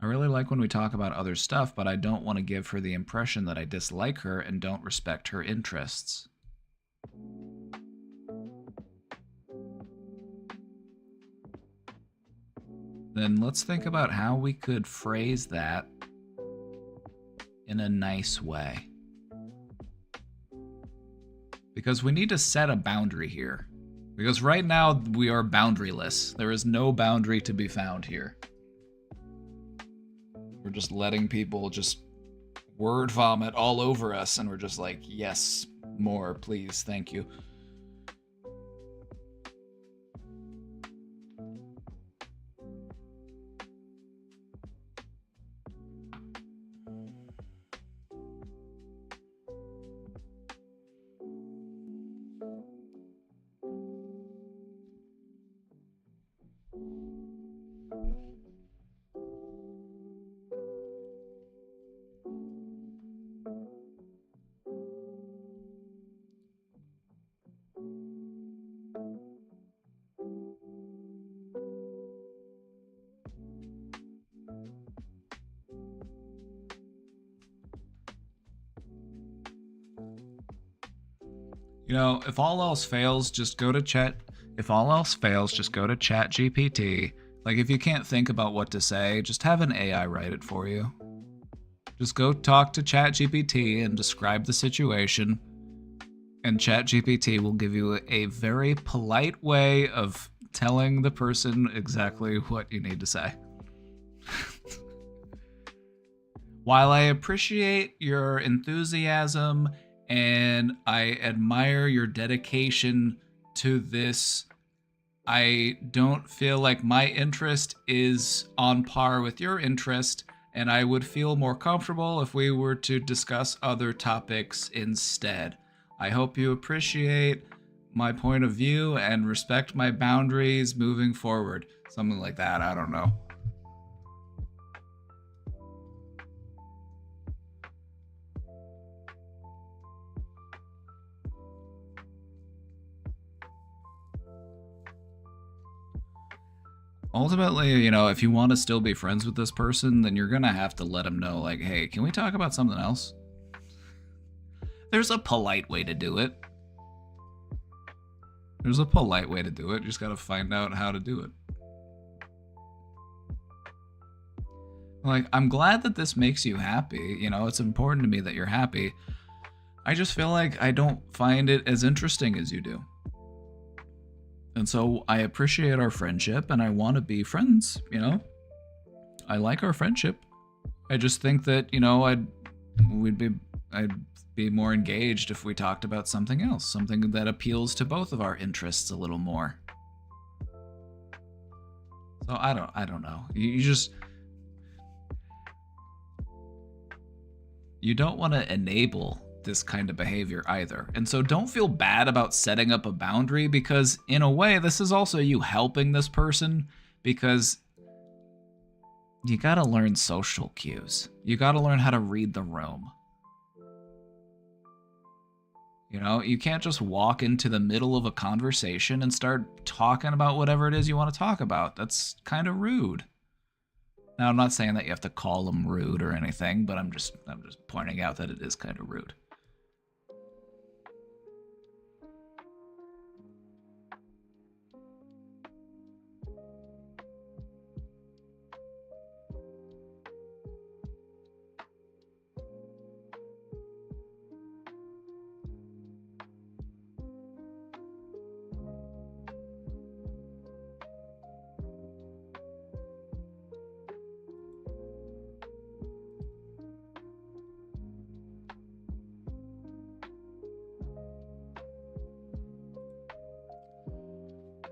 I really like when we talk about other stuff, but I don't want to give her the impression that I dislike her and don't respect her interests. Then let's think about how we could phrase that in a nice way. Because we need to set a boundary here. Because right now we are boundaryless. There is no boundary to be found here. We're just letting people just word vomit all over us, and we're just like, yes, more, please, thank you. You know, if all else fails, just go to chat. If all else fails, just go to Chat GPT. Like, if you can't think about what to say, just have an AI write it for you. Just go talk to Chat GPT and describe the situation, and Chat GPT will give you a very polite way of telling the person exactly what you need to say. While I appreciate your enthusiasm and I admire your dedication to this, I don't feel like my interest is on par with your interest, and I would feel more comfortable if we were to discuss other topics instead. I hope you appreciate my point of view and respect my boundaries moving forward. Something like that, I don't know. Ultimately, you know, if you want to still be friends with this person, then you're going to have to let them know, like, hey, can we talk about something else? There's a polite way to do it. There's a polite way to do it. You just got to find out how to do it. Like, I'm glad that this makes you happy. You know, it's important to me that you're happy. I just feel like I don't find it as interesting as you do. And so I appreciate our friendship and I want to be friends, you know? I like our friendship. I just think that, you know, I'd be more engaged if we talked about something else, something that appeals to both of our interests a little more. So I don't know. You don't want to enable this kind of behavior either. And so don't feel bad about setting up a boundary, because in a way, this is also you helping this person, because you gotta learn social cues. You gotta learn how to read the room. You know, you can't just walk into the middle of a conversation and start talking about whatever it is you want to talk about. That's kind of rude. Now, I'm not saying that you have to call them rude or anything, but I'm just pointing out that it is kind of rude.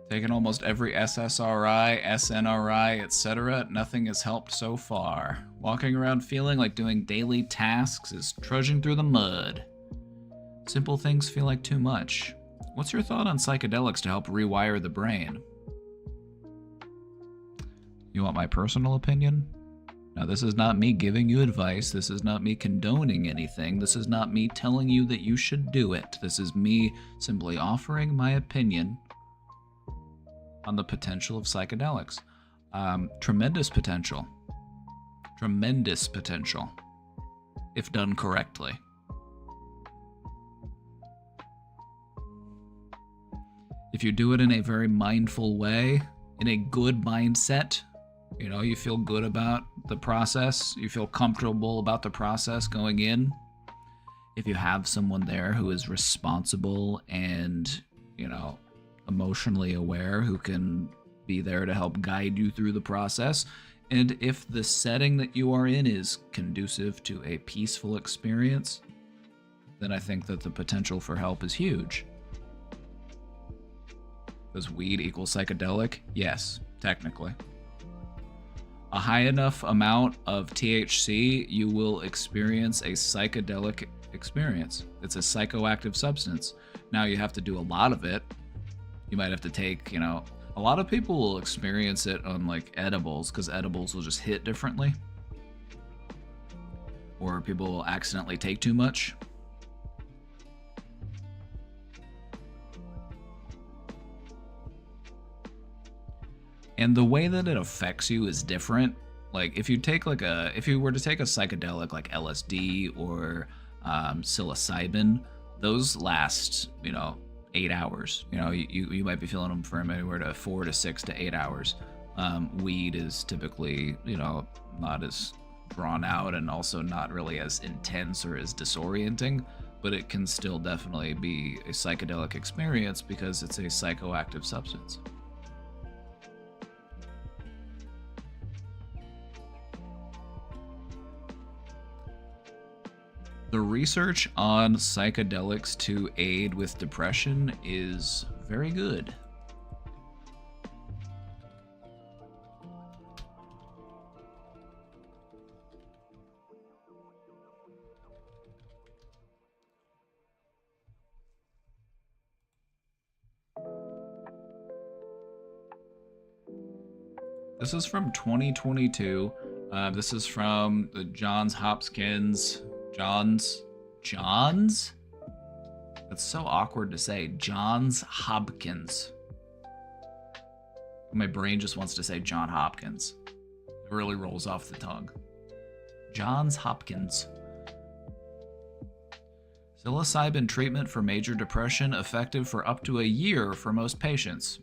Taken almost every SSRI, SNRI, etc. Nothing has helped so far. Walking around feeling like doing daily tasks is trudging through the mud. Simple things feel like too much. What's your thought on psychedelics to help rewire the brain? You want my personal opinion? Now, this is not me giving you advice. This is not me condoning anything. This is not me telling you that you should do it. This is me simply offering my opinion on the potential of psychedelics. Tremendous potential. Tremendous potential, if done correctly. If you do it in a very mindful way, in a good mindset, you know, you feel good about the process, you feel comfortable about the process going in. If you have someone there who is responsible and, you know, emotionally aware, who can be there to help guide you through the process, And if the setting that you are in is conducive to a peaceful experience, then I think that the potential for help is huge. Does weed equal psychedelic? Yes, technically. A high enough amount of THC, you will experience a psychedelic experience. It's a psychoactive substance. Now you have to do a lot of it. You might have to take, a lot of people will experience it on like edibles because edibles will just hit differently. Or people will accidentally take too much. And the way that it affects you is different. Like if you were to take a psychedelic like LSD or psilocybin, those last, 8 hours. You might be feeling them for anywhere to 4 to 6 to 8 hours. Weed is typically, not as drawn out and also not really as intense or as disorienting, but it can still definitely be a psychedelic experience because it's a psychoactive substance. The research on psychedelics to aid with depression is very good. This is from 2022. This is from the Johns Hopkins. Johns? That's so awkward to say. Johns Hopkins. My brain just wants to say John Hopkins. It really rolls off the tongue. Johns Hopkins. Psilocybin treatment for major depression effective for up to a year for most patients.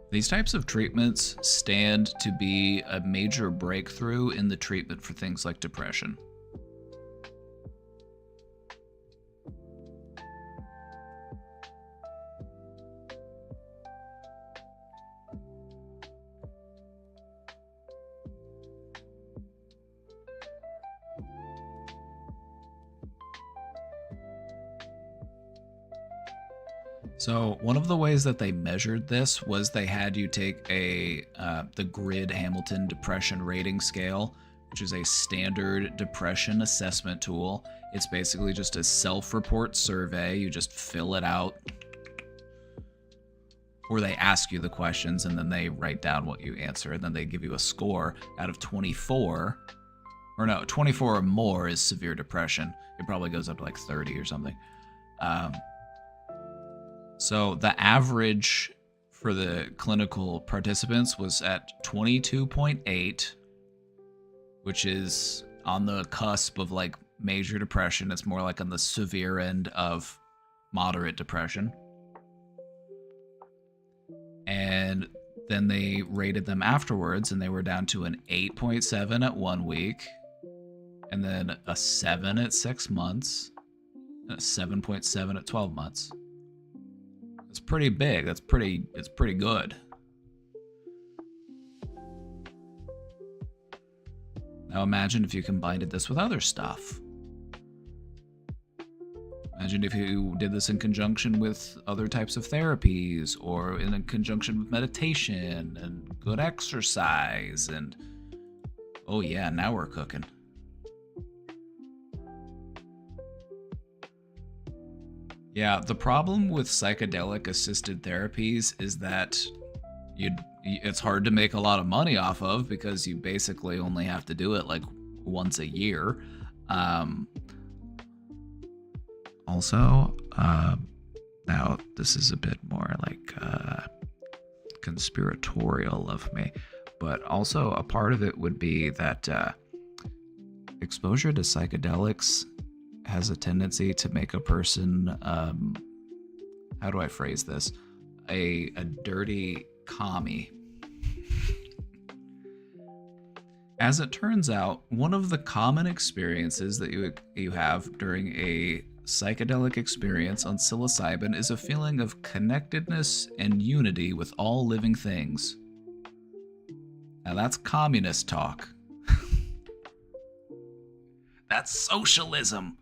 These types of treatments stand to be a major breakthrough in the treatment for things like depression. So one of the ways that they measured this was they had you take the GRID Hamilton Depression Rating Scale, which is a standard depression assessment tool. It's basically just a self-report survey. You just fill it out, or they ask you the questions and then they write down what you answer, and then they give you a score out of 24. Or no, 24 or more is severe depression. It probably goes up to like 30 or something. So the average for the clinical participants was at 22.8, which is on the cusp of like major depression. It's more like on the severe end of moderate depression. And then they rated them afterwards, and they were down to an 8.7 at 1 week, and then a 7 at 6 months, and a 7.7 at 12 months. It's pretty big. It's pretty good. Now imagine if you combined this with other stuff. Imagine if you did this in conjunction with other types of therapies, or in conjunction with meditation and good exercise, and oh yeah, now we're cooking. Yeah, the problem with psychedelic assisted therapies is that it's hard to make a lot of money off of, because you basically only have to do it like once a year. Also, now this is a bit more like conspiratorial of me, but also a part of it would be that exposure to psychedelics has a tendency to make a person, how do I phrase this? A dirty commie. As it turns out, one of the common experiences that you have during a psychedelic experience on psilocybin is a feeling of connectedness and unity with all living things. Now that's communist talk. That's socialism.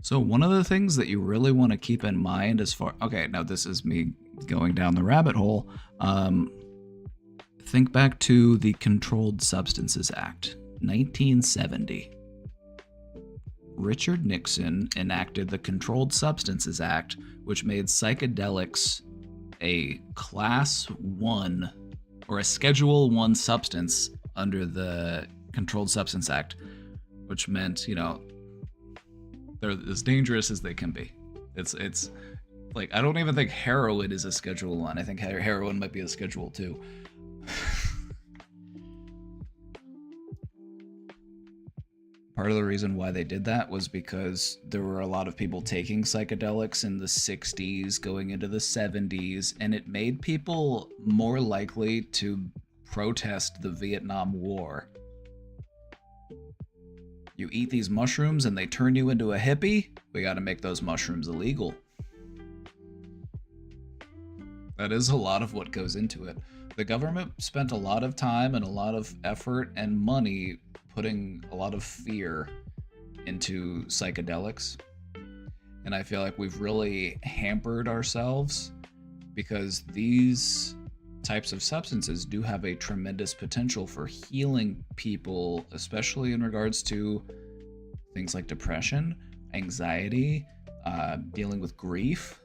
So one of the things that you really want to keep in mind as far... Okay, now this is me going down the rabbit hole. Think back to the Controlled Substances Act, 1970. Richard Nixon enacted the Controlled Substances Act, which made psychedelics a Class 1 or a Schedule 1 substance under the Controlled Substance Act, which meant, you know, they're as dangerous as they can be. It's like, I don't even think heroin is a Schedule 1. I think heroin might be a Schedule 2. Part of the reason why they did that was because there were a lot of people taking psychedelics in the 60s, going into the 70s, and it made people more likely to protest the Vietnam War. You eat these mushrooms and they turn you into a hippie? We gotta make those mushrooms illegal. That is a lot of what goes into it. The government spent a lot of time and a lot of effort and money putting a lot of fear into psychedelics. And I feel like we've really hampered ourselves because these types of substances do have a tremendous potential for healing people, especially in regards to things like depression, anxiety, dealing with grief.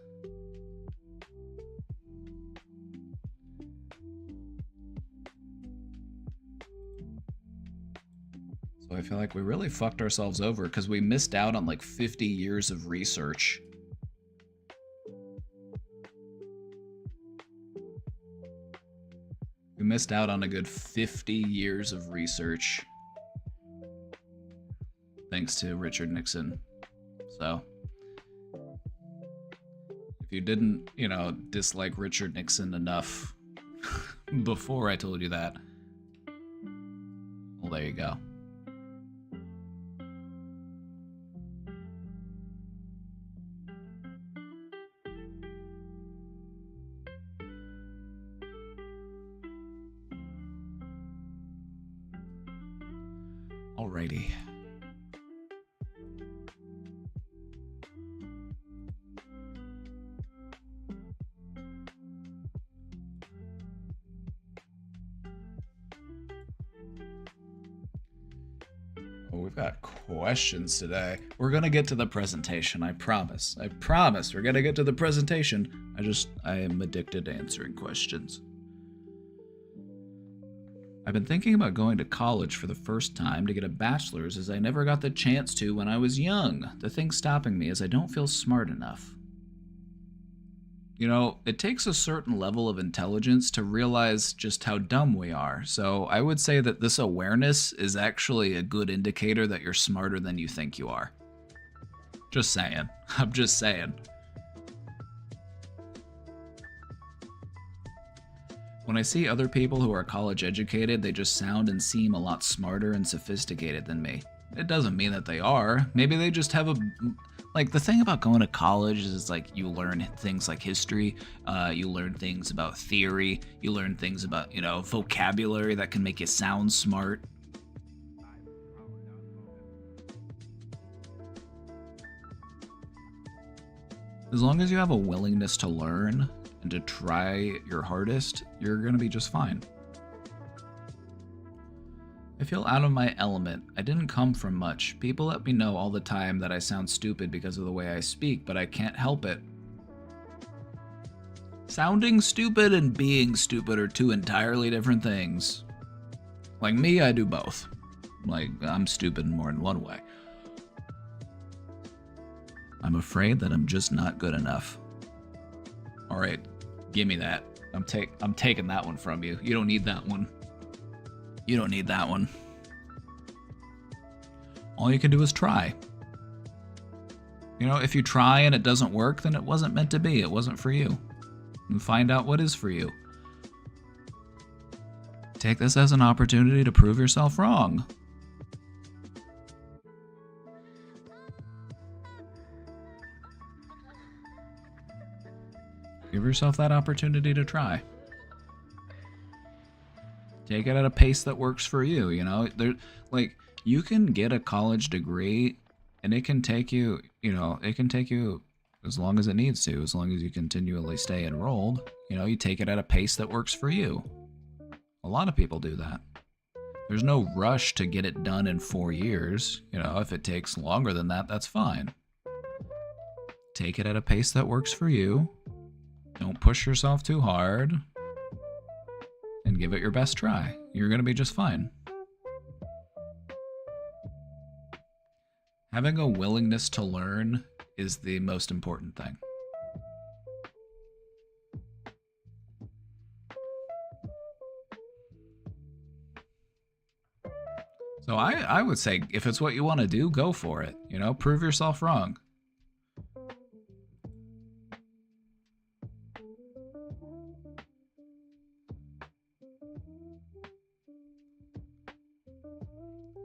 So I feel like we really fucked ourselves over because we missed out on like 50 years of research. We missed out on a good 50 years of research. Thanks to Richard Nixon. So, if you didn't, you know, dislike Richard Nixon enough before I told you that, well, there you go. Alrighty. Oh, we've got questions today. We're gonna get to the presentation, I promise. I promise we're gonna get to the presentation. I am addicted to answering questions. I've been thinking about going to college for the first time to get a bachelor's as I never got the chance to when I was young. The thing stopping me is I don't feel smart enough. You know, it takes a certain level of intelligence to realize just how dumb we are, so I would say that this awareness is actually a good indicator that you're smarter than you think you are. Just saying. I'm just saying. When I see other people who are college educated, they just sound and seem a lot smarter and sophisticated than me. It doesn't mean that they are. Maybe they just have a... Like, the thing about going to college is, like, you learn things like history, you learn things about theory, you learn things about, you know, vocabulary that can make you sound smart. As long as you have a willingness to learn and to try your hardest, you're gonna be just fine. I feel out of my element. I didn't come from much. People let me know all the time that I sound stupid because of the way I speak, but I can't help it. Sounding stupid and being stupid are two entirely different things. Like me, I do both. Like, I'm stupid in more than one way. I'm afraid that I'm just not good enough. All right, give me that. I'm taking that one from you. You don't need that one. You don't need that one. All you can do is try. You know, if you try and it doesn't work, then it wasn't meant to be. It wasn't for you. And find out what is for you. Take this as an opportunity to prove yourself wrong. Give yourself that opportunity to try. Take it at a pace that works for you, you know? Like, you can get a college degree, and it can take you, it can take you as long as it needs to, as long as you continually stay enrolled. You take it at a pace that works for you. A lot of people do that. There's no rush to get it done in 4 years. If it takes longer than that, that's fine. Take it at a pace that works for you. Don't push yourself too hard. And give it your best try. You're going to be just fine. Having a willingness to learn is the most important thing. So I would say, if it's what you want to do, go for it. Prove yourself wrong.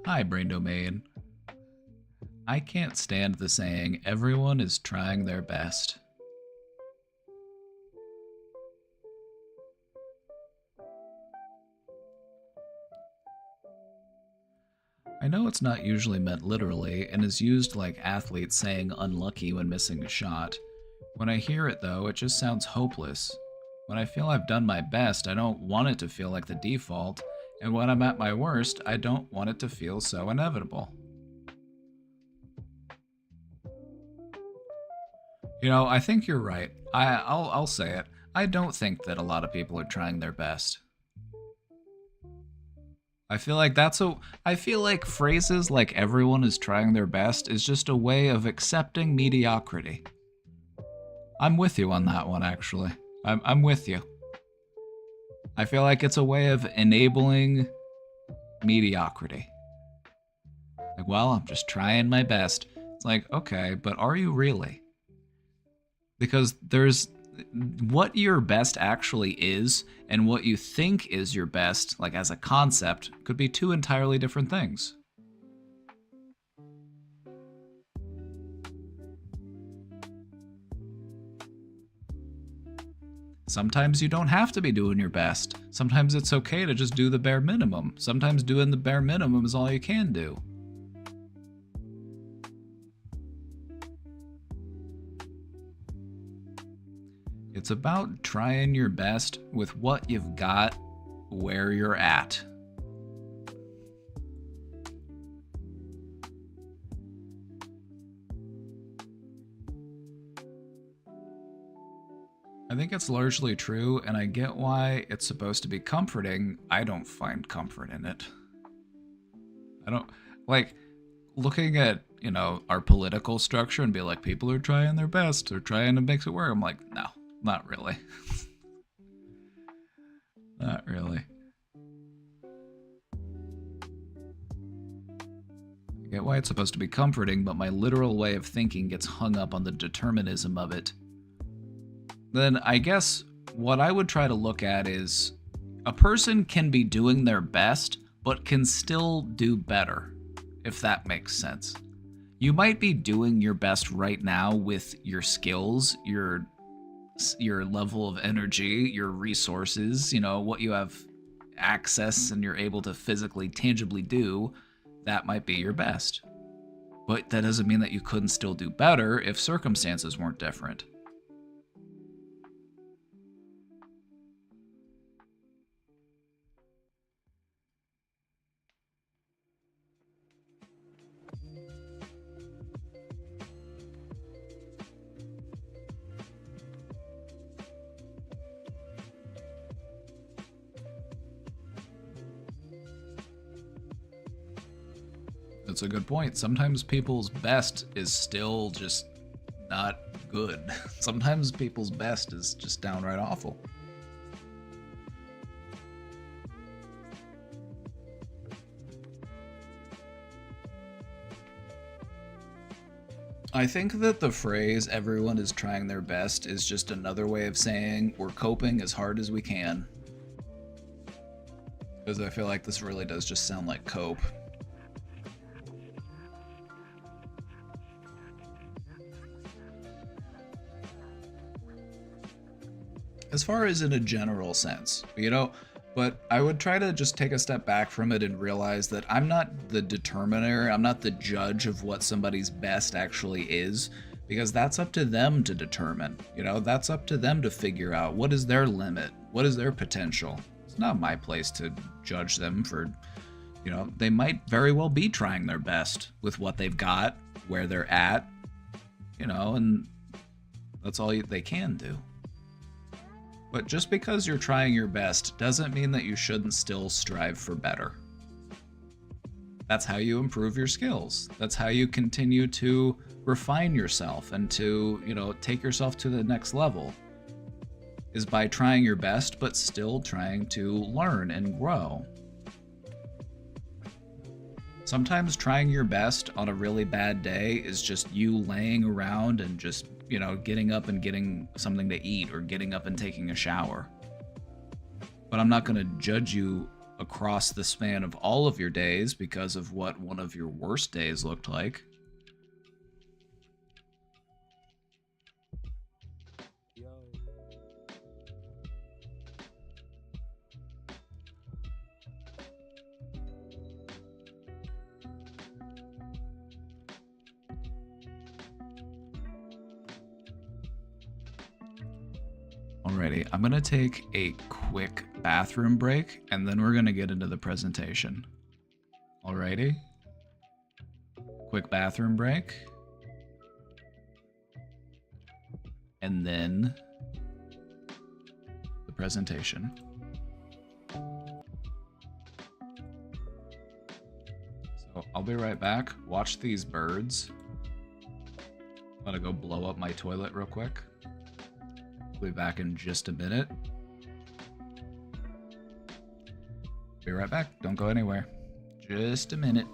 Hi, Brain Domain. I can't stand the saying, everyone is trying their best. I know it's not usually meant literally, and is used like athletes saying unlucky when missing a shot. When I hear it though, it just sounds hopeless. When I feel I've done my best, I don't want it to feel like the default, and when I'm at my worst, I don't want it to feel so inevitable. I think you're right. I'll say it. I don't think that a lot of people are trying their best. I feel like phrases like everyone is trying their best is just a way of accepting mediocrity. I'm with you on that one, actually. I'm with you. I feel like it's a way of enabling mediocrity. Like, well, I'm just trying my best. It's like, okay, but are you really? Because there's what your best actually is and what you think is your best, like as a concept, could be two entirely different things. Sometimes you don't have to be doing your best. Sometimes it's okay to just do the bare minimum. Sometimes doing the bare minimum is all you can do. It's about trying your best with what you've got, where you're at. I think it's largely true, and I get why it's supposed to be comforting. I don't find comfort in it. I don't, like, looking at, our political structure and be like, people are trying their best, they're trying to make it work. I'm like, no, not really. Not really. I get why it's supposed to be comforting, but my literal way of thinking gets hung up on the determinism of it. Then I guess what I would try to look at is a person can be doing their best, but can still do better, if that makes sense. You might be doing your best right now with your skills, your level of energy, your resources, what you have access and you're able to physically, tangibly do. That might be your best. But that doesn't mean that you couldn't still do better if circumstances weren't different. That's a good point. Sometimes people's best is still just not good. Sometimes people's best is just downright awful. I think that the phrase everyone is trying their best is just another way of saying we're coping as hard as we can. Because I feel like this really does just sound like cope. As far as in a general sense, but I would try to just take a step back from it and realize that I'm not the determiner, I'm not the judge of what somebody's best actually is, because that's up to them to determine. That's up to them to figure out what is their limit, what is their potential. It's not my place to judge them for, they might very well be trying their best with what they've got, where they're at, and that's all they can do. But just because you're trying your best doesn't mean that you shouldn't still strive for better. That's how you improve your skills. That's how you continue to refine yourself and to, take yourself to the next level. Is by trying your best, but still trying to learn and grow. Sometimes trying your best on a really bad day is just you laying around and just getting up and getting something to eat or getting up and taking a shower. But I'm not going to judge you across the span of all of your days because of what one of your worst days looked like. Alrighty, I'm going to take a quick bathroom break, and then we're going to get into the presentation. Alrighty. Quick bathroom break. And then the presentation. So I'll be right back. Watch these birds. I'm going to go blow up my toilet real quick. Be back in just a minute. Be right back. Don't go anywhere. Just a minute.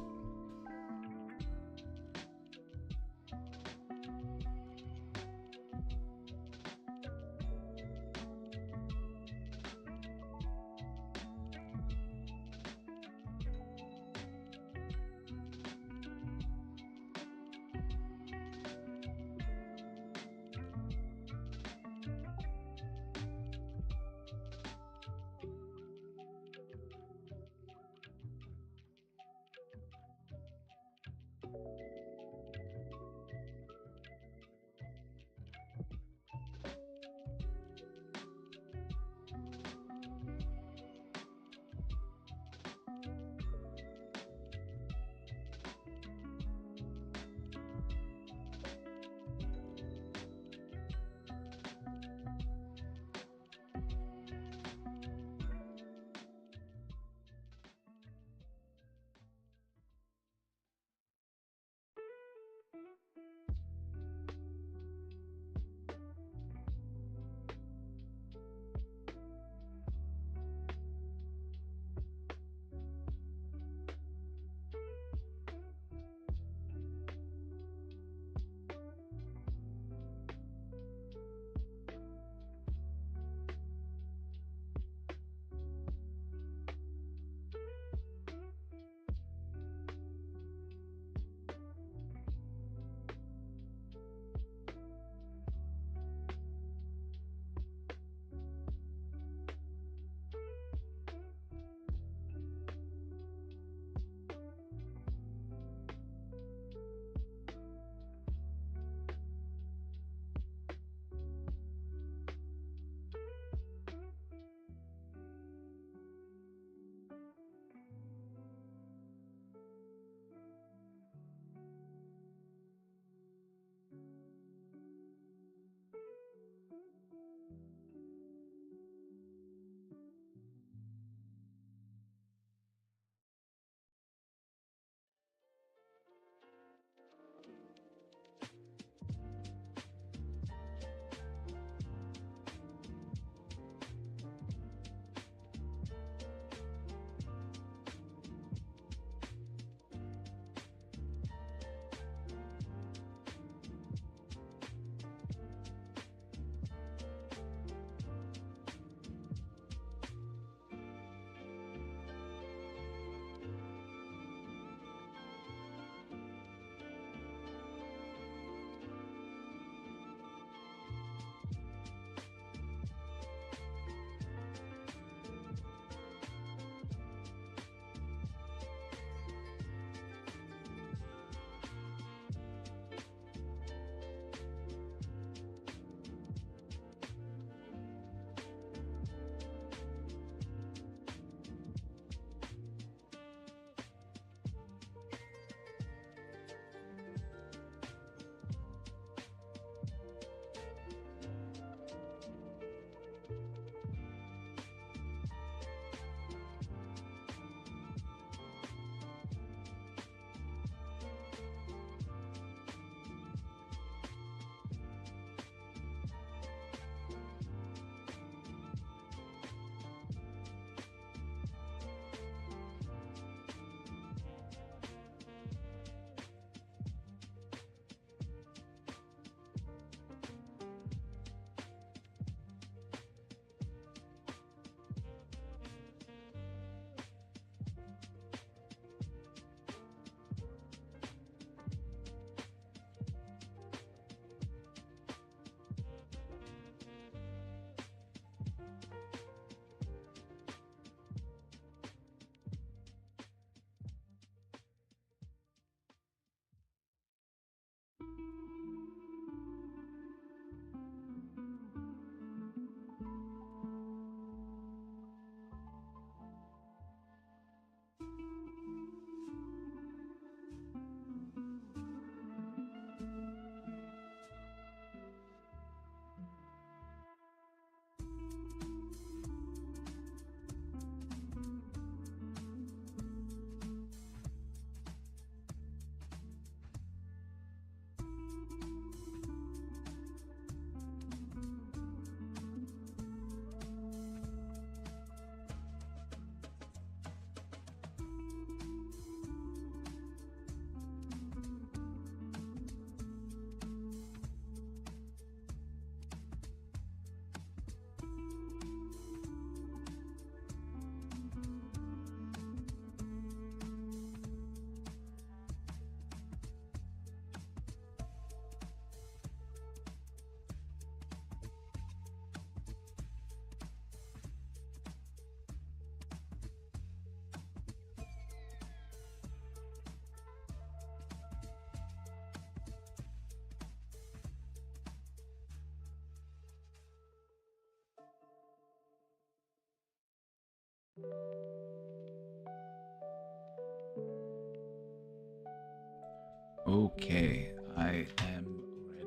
Okay, I am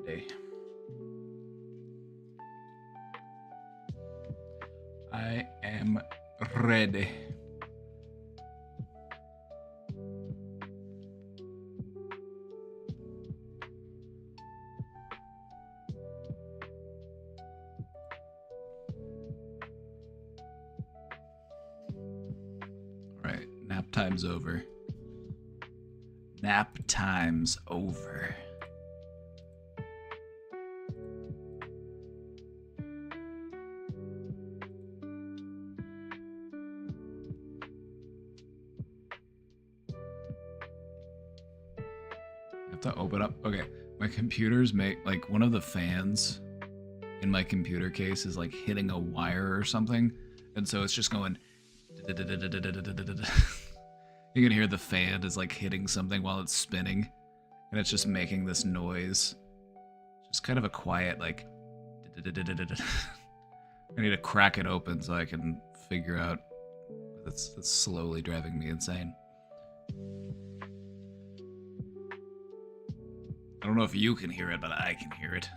ready. I am ready. Alright, nap time's over. Nap time's over. I have to open up. Okay, my computer's like one of the fans in my computer case is like hitting a wire or something, and so it's just going. You can hear the fan is like hitting something while it's spinning, and it's just making this noise. Just kind of a quiet like. I need to crack it open so I can figure out. That's slowly driving me insane. I don't know if you can hear it, but I can hear it.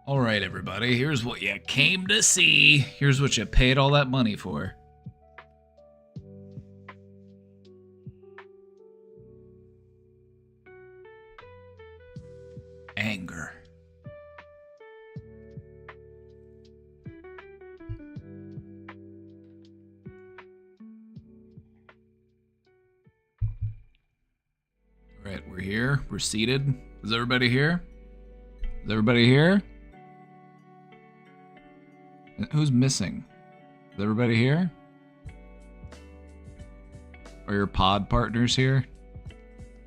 All right, everybody, here's what you came to see. Here's what you paid all that money for. Anger. All right, we're here. We're seated. Is everybody here? Is everybody here? Who's missing? Is everybody here? Are your pod partners here?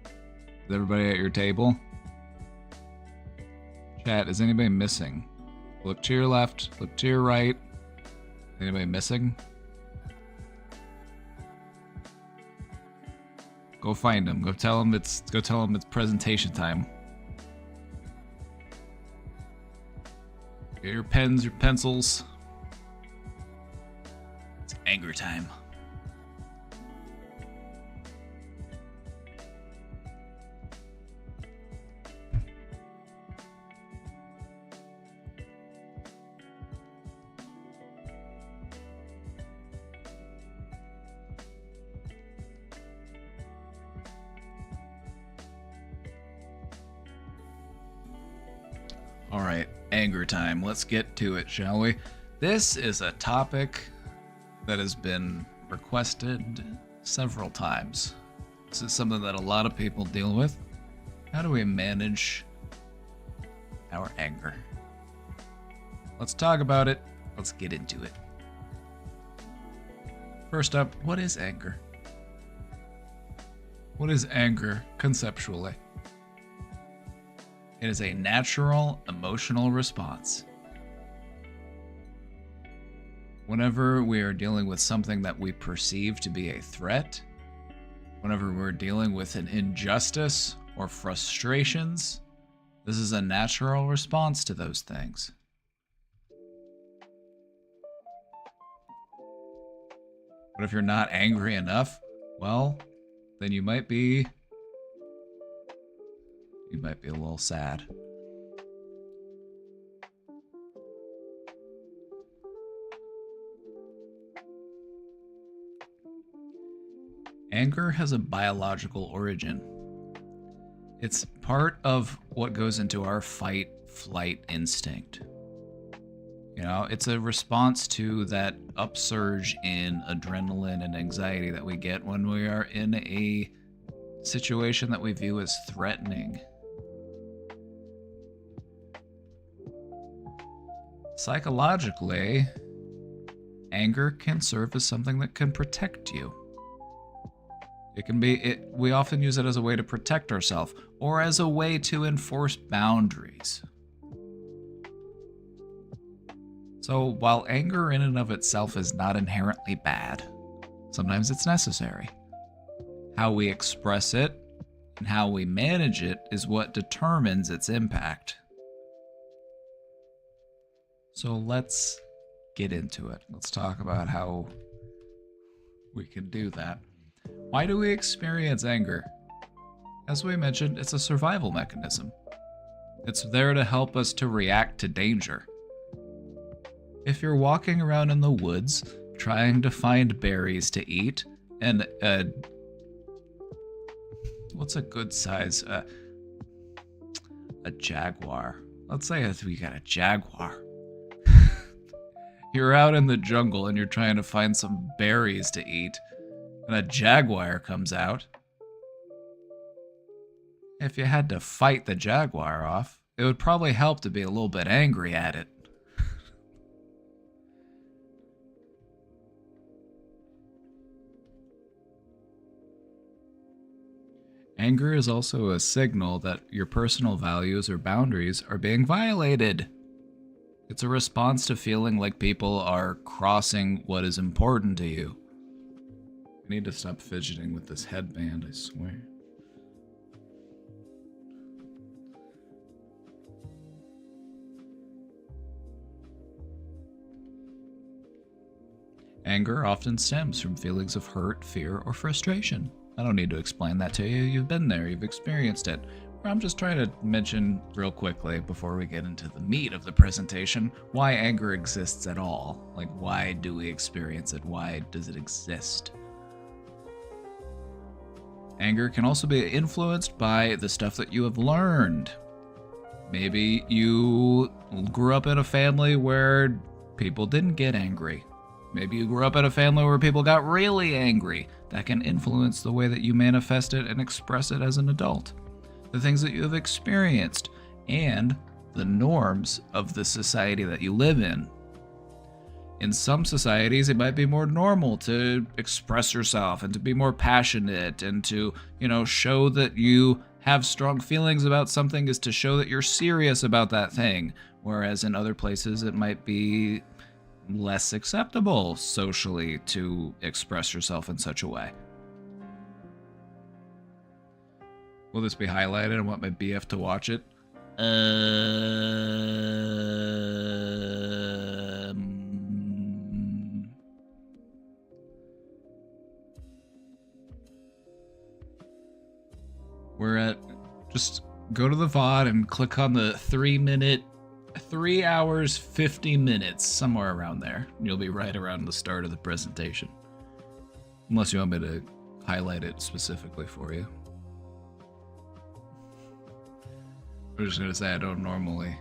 Is everybody at your table? Chat, is anybody missing? Look to your left, look to your right. Anybody missing? Go find them. Go tell them it's presentation time. Get your pens, your pencils. It's anger time. All right, anger time. Let's get to it, shall we? This is a topic that has been requested several times. This is something that a lot of people deal with. How do we manage our anger? Let's talk about it. Let's get into it. First up, what is anger? What is anger conceptually? It is a natural emotional response. Whenever we are dealing with something that we perceive to be a threat, whenever we're dealing with an injustice or frustrations, this is a natural response to those things. But if you're not angry enough, well, then you might be a little sad. Anger has a biological origin. It's part of what goes into our fight-flight instinct. You know, it's a response to that upsurge in adrenaline and anxiety that we get when we are in a situation that we view as threatening. Psychologically, anger can serve as something that can protect you. We often use it as a way to protect ourselves or as a way to enforce boundaries. So while anger in and of itself is not inherently bad, sometimes it's necessary. How we express it and how we manage it is what determines its impact. So let's get into it. Let's talk about how we can do that. Why do we experience anger? As we mentioned, it's a survival mechanism. It's there to help us to react to danger. If you're walking around in the woods trying to find berries to eat, and what's a good size? A jaguar. Let's say we got a jaguar. You're out in the jungle and you're trying to find some berries to eat, and a jaguar comes out. If you had to fight the jaguar off, it would probably help to be a little bit angry at it. Anger is also a signal that your personal values or boundaries are being violated. It's a response to feeling like people are crossing what is important to you. I need to stop fidgeting with this headband, I swear. Anger often stems from feelings of hurt, fear, or frustration. I don't need to explain that to you. You've been there, you've experienced it. I'm just trying to mention real quickly before we get into the meat of the presentation why anger exists at all. Like, why do we experience it? Why does it exist? Anger can also be influenced by the stuff that you have learned. Maybe you grew up in a family where people didn't get angry. Maybe you grew up in a family where people got really angry. That can influence the way that you manifest it and express it as an adult. The things that you have experienced, and the norms of the society that you live in. In some societies, it might be more normal to express yourself and to be more passionate and to, show that you have strong feelings about something is to show that you're serious about that thing. Whereas in other places, it might be less acceptable socially to express yourself in such a way. Will this be highlighted? I want my BF to watch it. We're at, just go to the VOD and click on the 3 hours, 50 minutes, somewhere around there. You'll be right around the start of the presentation. Unless you want me to highlight it specifically for you. I'm just gonna say I don't normally.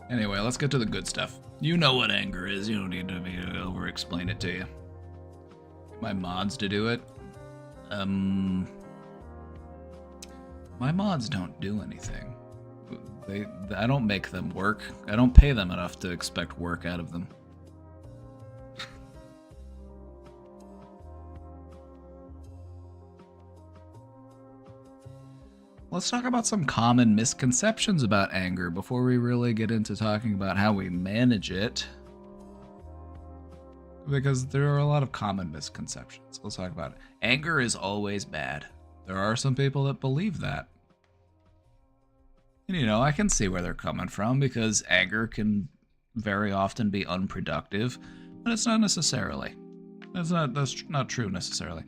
Anyway, let's get to the good stuff. You know what anger is. You don't need me to over-explain it to you. Get my mods to do it. My mods don't do anything. I don't make them work. I don't pay them enough to expect work out of them. Let's talk about some common misconceptions about anger before we really get into talking about how we manage it. Because there are a lot of common misconceptions. Let's talk about it. Anger is always bad. There are some people that believe that. And I can see where they're coming from because anger can very often be unproductive, but it's not necessarily. That's not true necessarily.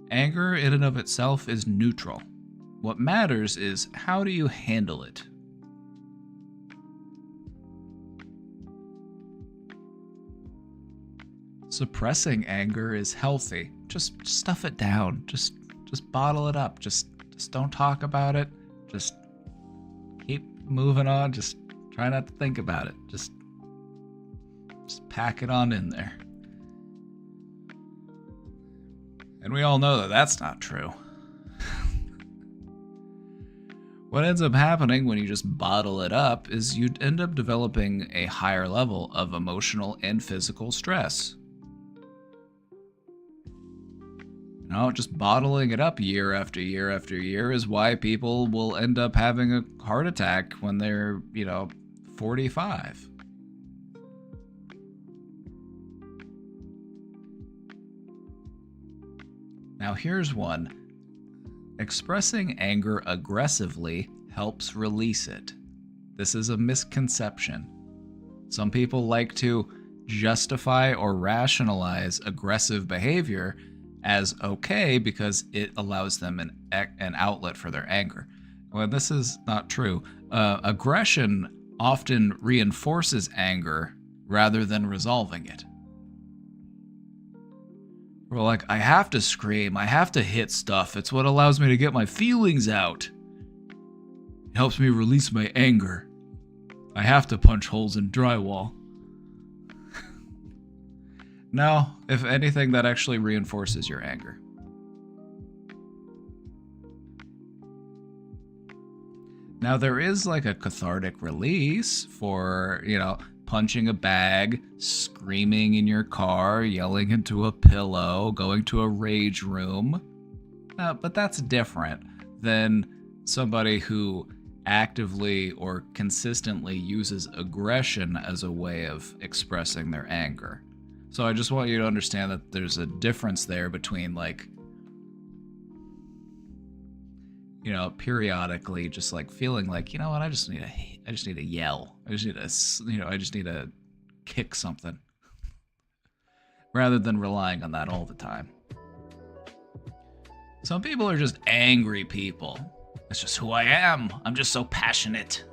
Anger in and of itself is neutral. What matters is how do you handle it? Suppressing anger is healthy. Just stuff it down. Just bottle it up. Just don't talk about it. Just keep moving on. Just try not to think about it. Just pack it on in there. And we all know that that's not true. What ends up happening when you just bottle it up is you end up developing a higher level of emotional and physical stress. Just bottling it up year after year after year is why people will end up having a heart attack when they're, 45. Now here's one. Expressing anger aggressively helps release it. This is a misconception. Some people like to justify or rationalize aggressive behavior as okay because it allows them an outlet for their anger. Well, this is not true. Aggression often reinforces anger rather than resolving it. We're like, I have to scream, I have to hit stuff. It's what allows me to get my feelings out. It helps me release my anger. I have to punch holes in drywall. No, if anything, that actually reinforces your anger. Now, there is like a cathartic release for, punching a bag, screaming in your car, yelling into a pillow, going to a rage room. But that's different than somebody who actively or consistently uses aggression as a way of expressing their anger. So I just want you to understand that there's a difference there between periodically just like feeling like, I just need to yell. I just need to kick something rather than relying on that all the time. Some people are just angry people. That's just who I am. I'm just so passionate.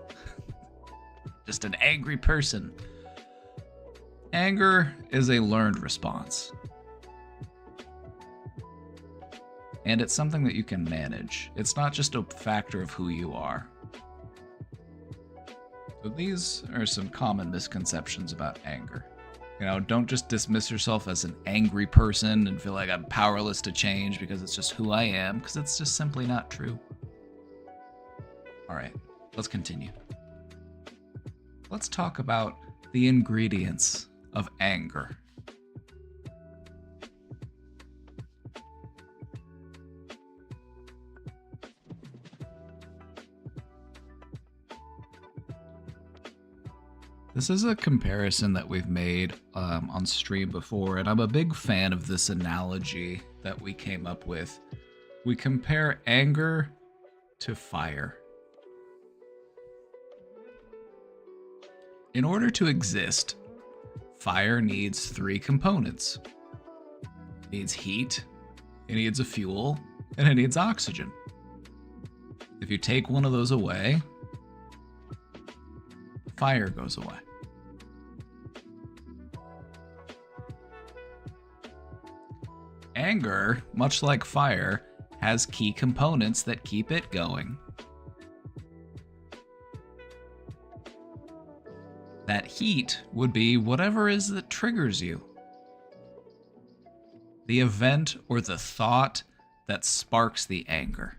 Just an angry person. Anger is a learned response. And it's something that you can manage. It's not just a factor of who you are. So these are some common misconceptions about anger. Don't just dismiss yourself as an angry person and feel like I'm powerless to change because it's just who I am, because it's just simply not true. All right, let's continue. Let's talk about the ingredients of anger. This is a comparison that we've made on stream before, and I'm a big fan of this analogy that we came up with. We compare anger to fire. In order to exist, fire needs three components. It needs heat, it needs a fuel, and it needs oxygen. If you take one of those away, fire goes away. Anger, much like fire, has key components that keep it going. That heat would be whatever is that triggers you. The event or the thought that sparks the anger.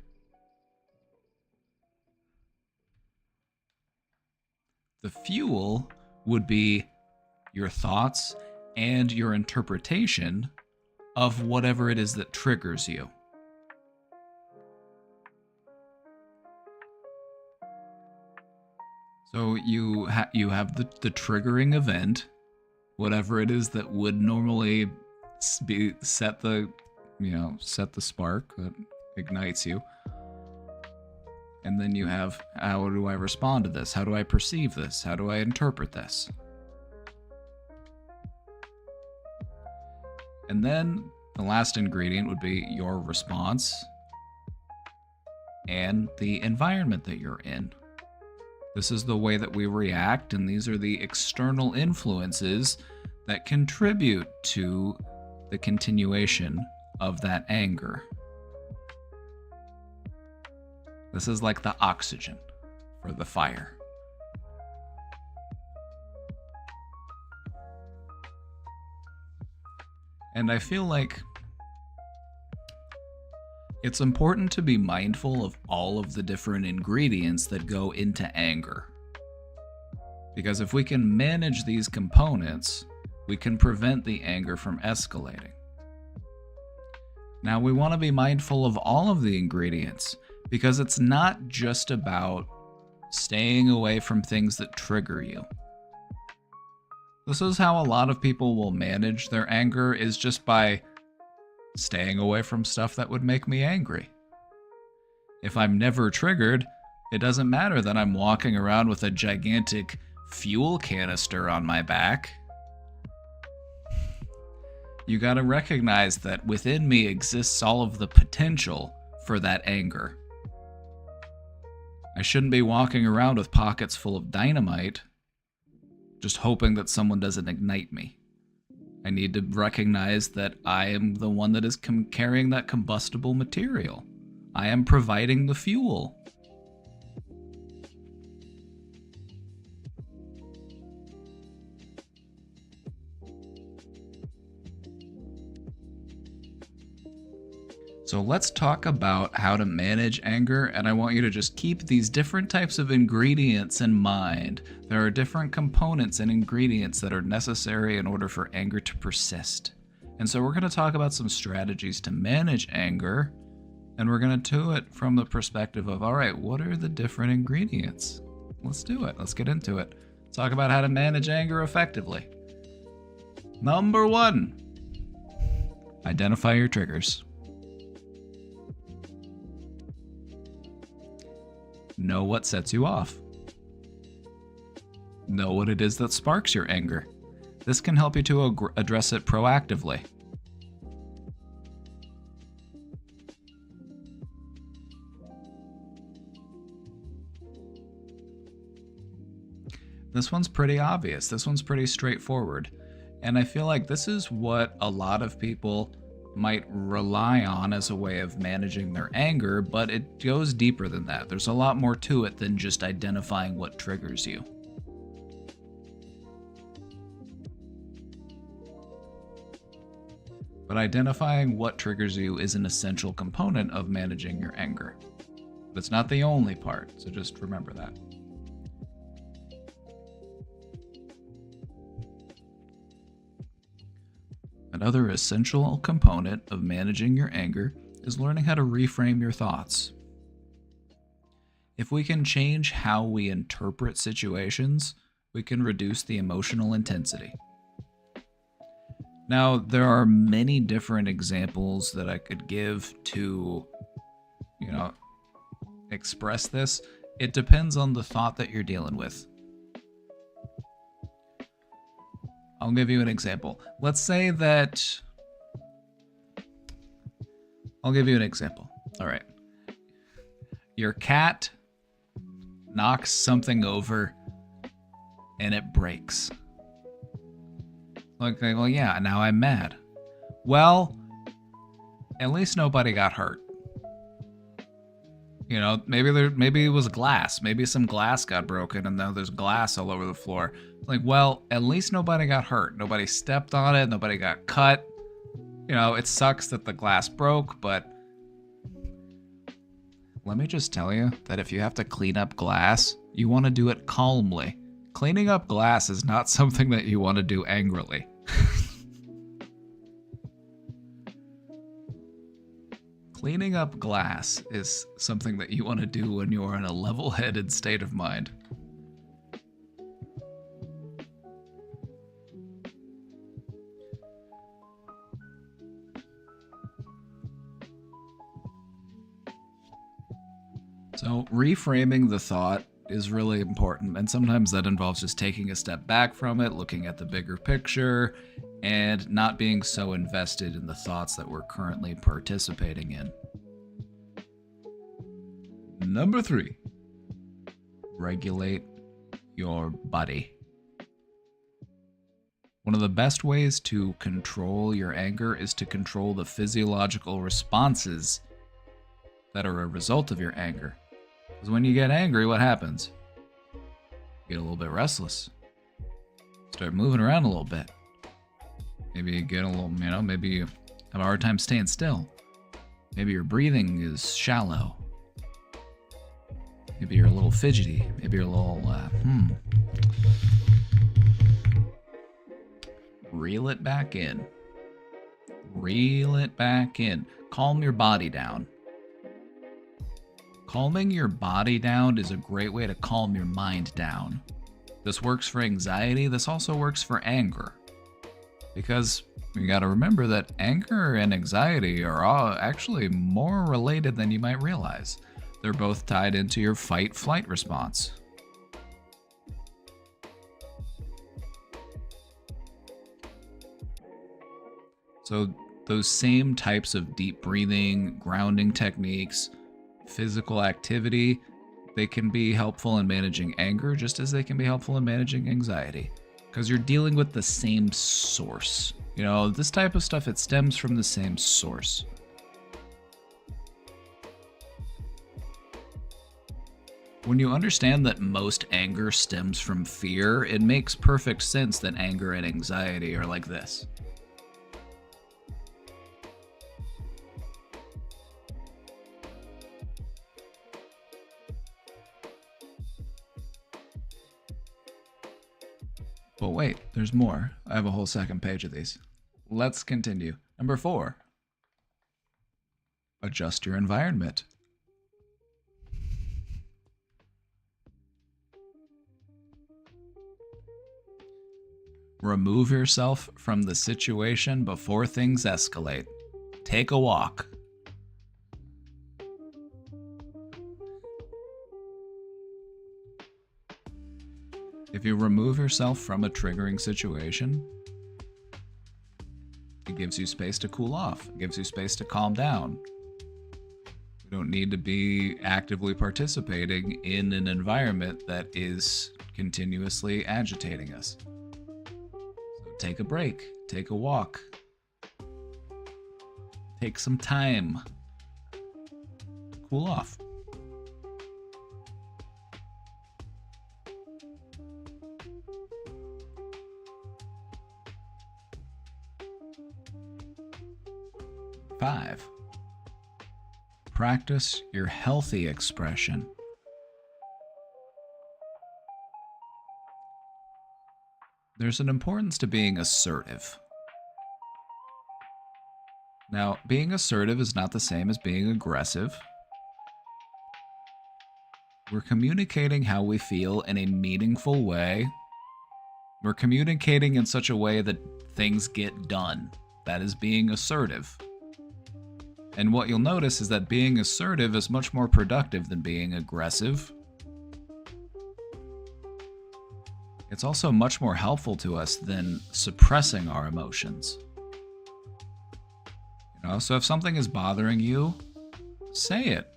The fuel would be your thoughts and your interpretation of whatever it is that triggers you. So you have the triggering event, whatever it is that would normally set the spark that ignites you. And then you have, how do I respond to this? How do I perceive this? How do I interpret this? And then the last ingredient would be your response and the environment that you're in. This is the way that we react, and these are the external influences that contribute to the continuation of that anger. This is like the oxygen for the fire. And I feel like it's important to be mindful of all of the different ingredients that go into anger. Because if we can manage these components, we can prevent the anger from escalating. Now, we want to be mindful of all of the ingredients, because it's not just about staying away from things that trigger you. This is how a lot of people will manage their anger, is just by staying away from stuff that would make me angry. If I'm never triggered, it doesn't matter that I'm walking around with a gigantic fuel canister on my back. You gotta recognize that within me exists all of the potential for that anger. I shouldn't be walking around with pockets full of dynamite, just hoping that someone doesn't ignite me. I need to recognize that I am the one that is carrying that combustible material. I am providing the fuel. So let's talk about how to manage anger, and I want you to just keep these different types of ingredients in mind. There are different components and ingredients that are necessary in order for anger to persist. And so we're going to talk about some strategies to manage anger, and we're going to do it from the perspective of, all right, what are the different ingredients? Let's do it. Let's get into it. Talk about how to manage anger effectively. Number 1, identify your triggers. Know what sets you off. Know what it is that sparks your anger. This can help you to address it proactively. This one's pretty obvious. This one's pretty straightforward. And I feel like this is what a lot of people might rely on as a way of managing their anger, but it goes deeper than that. There's a lot more to it than just identifying what triggers you. But identifying what triggers you is an essential component of managing your anger. But it's not the only part, so just remember that. Another essential component of managing your anger is learning how to reframe your thoughts. If we can change how we interpret situations, we can reduce the emotional intensity. Now, there are many different examples that I could give to, express this. It depends on the thought that you're dealing with. I'll give you an example. Let's say that... I'll give you an example. All right. Your cat knocks something over and it breaks. Okay, well, yeah, now I'm mad. Well, at least nobody got hurt. Maybe it was glass. Maybe some glass got broken and now there's glass all over the floor. Like, well, at least nobody got hurt. Nobody stepped on it. Nobody got cut. It sucks that the glass broke, but let me just tell you that if you have to clean up glass, you want to do it calmly. Cleaning up glass is not something that you want to do angrily. Cleaning up glass is something that you want to do when you're in a level-headed state of mind. So reframing the thought is really important, and sometimes that involves just taking a step back from it, looking at the bigger picture, and not being so invested in the thoughts that we're currently participating in. Number 3, regulate your body. One of the best ways to control your anger is to control the physiological responses that are a result of your anger. Because when you get angry, what happens? You get a little bit restless. Start moving around a little bit. Maybe you get a little, maybe you have a hard time staying still. Maybe your breathing is shallow. Maybe you're a little fidgety. Maybe you're a little, Reel it back in. Reel it back in. Calm your body down. Calming your body down is a great way to calm your mind down. This works for anxiety. This also works for anger. Because you got to remember that anger and anxiety are all actually more related than you might realize. They're both tied into your fight-flight response. So those same types of deep breathing, grounding techniques, physical activity, they can be helpful in managing anger just as they can be helpful in managing anxiety. Because you're dealing with the same source. You know, this type of stuff, it stems from the same source. When you understand that most anger stems from fear, it makes perfect sense that anger and anxiety are like this. But wait, there's more. I have a whole second page of these. Let's continue. Number 4. Adjust your environment. Remove yourself from the situation before things escalate. Take a walk. If you remove yourself from a triggering situation, it gives you space to cool off. It gives you space to calm down. We don't need to be actively participating in an environment that is continuously agitating us. So take a break, take a walk, take some time to cool off. Five, practice your healthy expression. There's an importance to being assertive. Now, being assertive is not the same as being aggressive. We're communicating how we feel in a meaningful way. We're communicating in such a way that things get done. That is being assertive. And what you'll notice is that being assertive is much more productive than being aggressive. It's also much more helpful to us than suppressing our emotions. You know, so if something is bothering you, say it.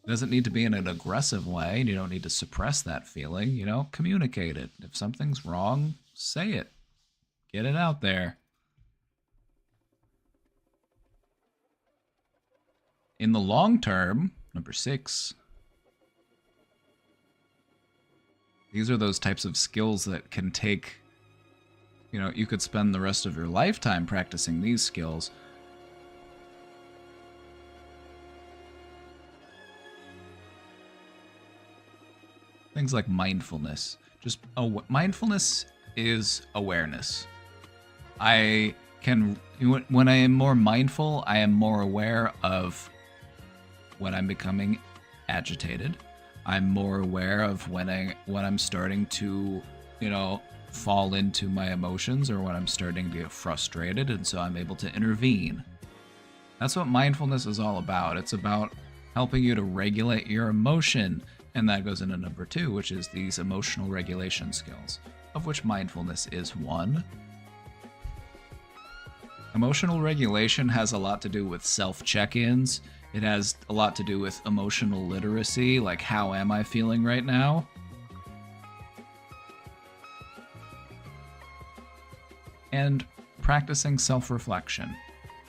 It doesn't need to be in an aggressive way, and you don't need to suppress that feeling, you know, communicate it. If something's wrong, say it. Get it out there. In the long term, number 6, these are those types of skills that can take, you know, you could spend the rest of your lifetime practicing these skills. Things like mindfulness. Just mindfulness is awareness. I can, when I am more mindful, I am more aware of when I'm becoming agitated. I'm more aware of when I'm starting to, you know, fall into my emotions, or when I'm starting to get frustrated, and so I'm able to intervene. That's what mindfulness is all about. It's about helping you to regulate your emotion, and that goes into number 2, which is these emotional regulation skills, of which mindfulness is one. Emotional regulation has a lot to do with self-check-ins. It has a lot to do with emotional literacy, like how am I feeling right now? And practicing self-reflection,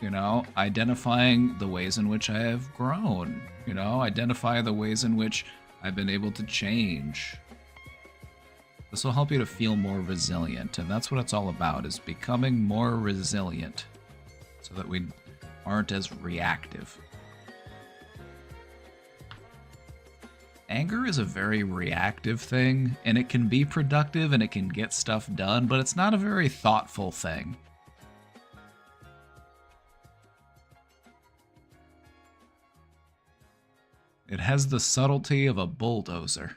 you know, identifying the ways in which I have grown, you know, identify the ways in which I've been able to change. This will help you to feel more resilient, and that's what it's all about, is becoming more resilient so that we aren't as reactive. Anger is a very reactive thing, and it can be productive and it can get stuff done, but it's not a very thoughtful thing. It has the subtlety of a bulldozer.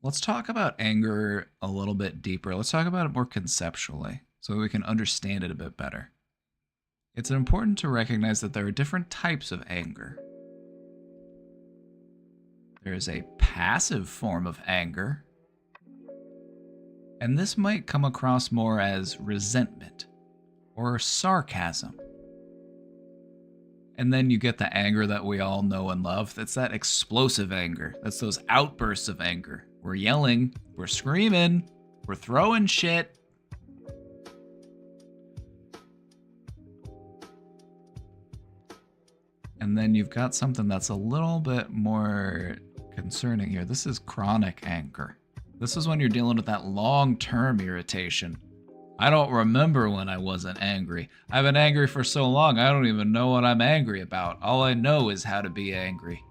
let's talk about anger a little bit deeper. Let's talk about it more conceptually so we can understand it a bit better. It's important to recognize that there are different types of anger. There is a passive form of anger, and this might come across more as resentment or sarcasm. And then you get the anger that we all know and love. That's that explosive anger. That's those outbursts of anger. We're yelling, we're screaming, we're throwing shit. And then you've got something that's a little bit more concerning here. This is chronic anger. This is when you're dealing with that long-term irritation. I don't remember when I wasn't angry. I've been angry for so long, I don't even know what I'm angry about. All I know is how to be angry.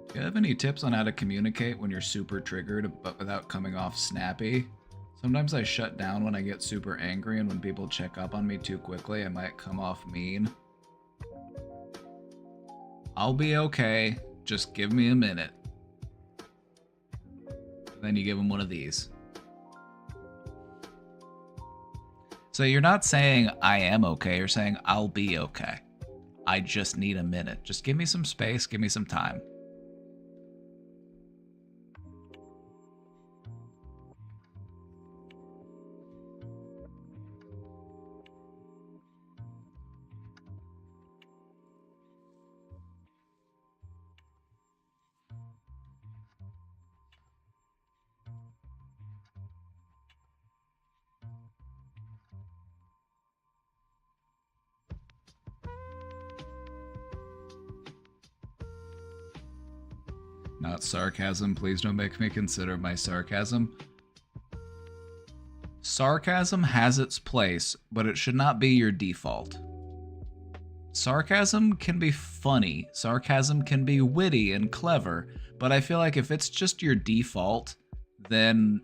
Do you have any tips on how to communicate when you're super triggered but without coming off snappy? Sometimes I shut down when I get super angry, and when people check up on me too quickly, I might come off mean. I'll be okay. Just give me a minute. Then you give them one of these. So you're not saying I am okay, you're saying I'll be okay. I just need a minute. Just give me some space, give me some time. Not sarcasm. Please don't make me consider my sarcasm. Sarcasm has its place, but it should not be your default. Sarcasm can be funny. Sarcasm can be witty and clever, but I feel like if it's just your default, then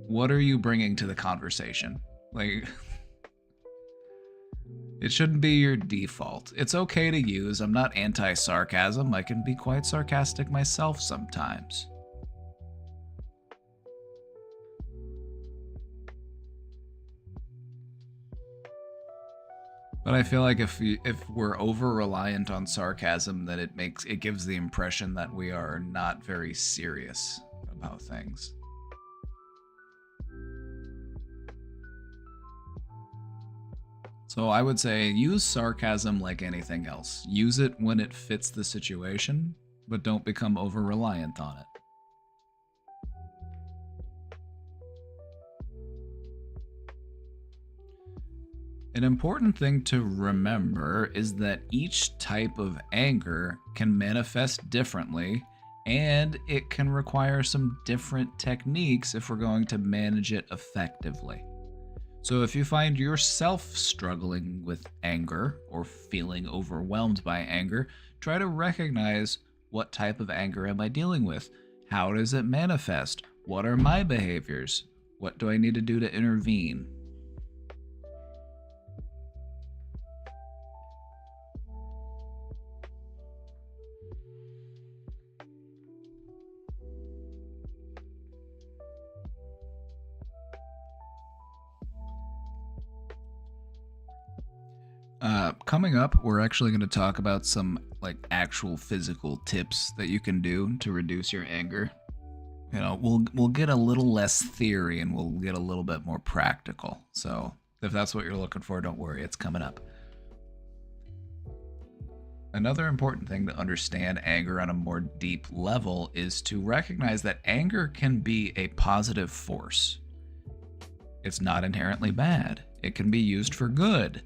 what are you bringing to the conversation? Like, it shouldn't be your default. It's okay to use. I'm not anti-sarcasm. I can be quite sarcastic myself sometimes. But I feel like if we're over-reliant on sarcasm, then it gives the impression that we are not very serious about things. So I would say use sarcasm like anything else. Use it when it fits the situation, but don't become over-reliant on it. An important thing to remember is that each type of anger can manifest differently, and it can require some different techniques if we're going to manage it effectively. So if you find yourself struggling with anger or feeling overwhelmed by anger, try to recognize, what type of anger am I dealing with? How does it manifest? What are my behaviors? What do I need to do to intervene? Coming up, we're actually going to talk about some actual physical tips that you can do to reduce your anger. You know, we'll get a little less theory and we'll get a little bit more practical. So if that's what you're looking for, don't worry, it's coming up. Another important thing to understand anger on a more deep level is to recognize that anger can be a positive force. It's not inherently bad. It can be used for good.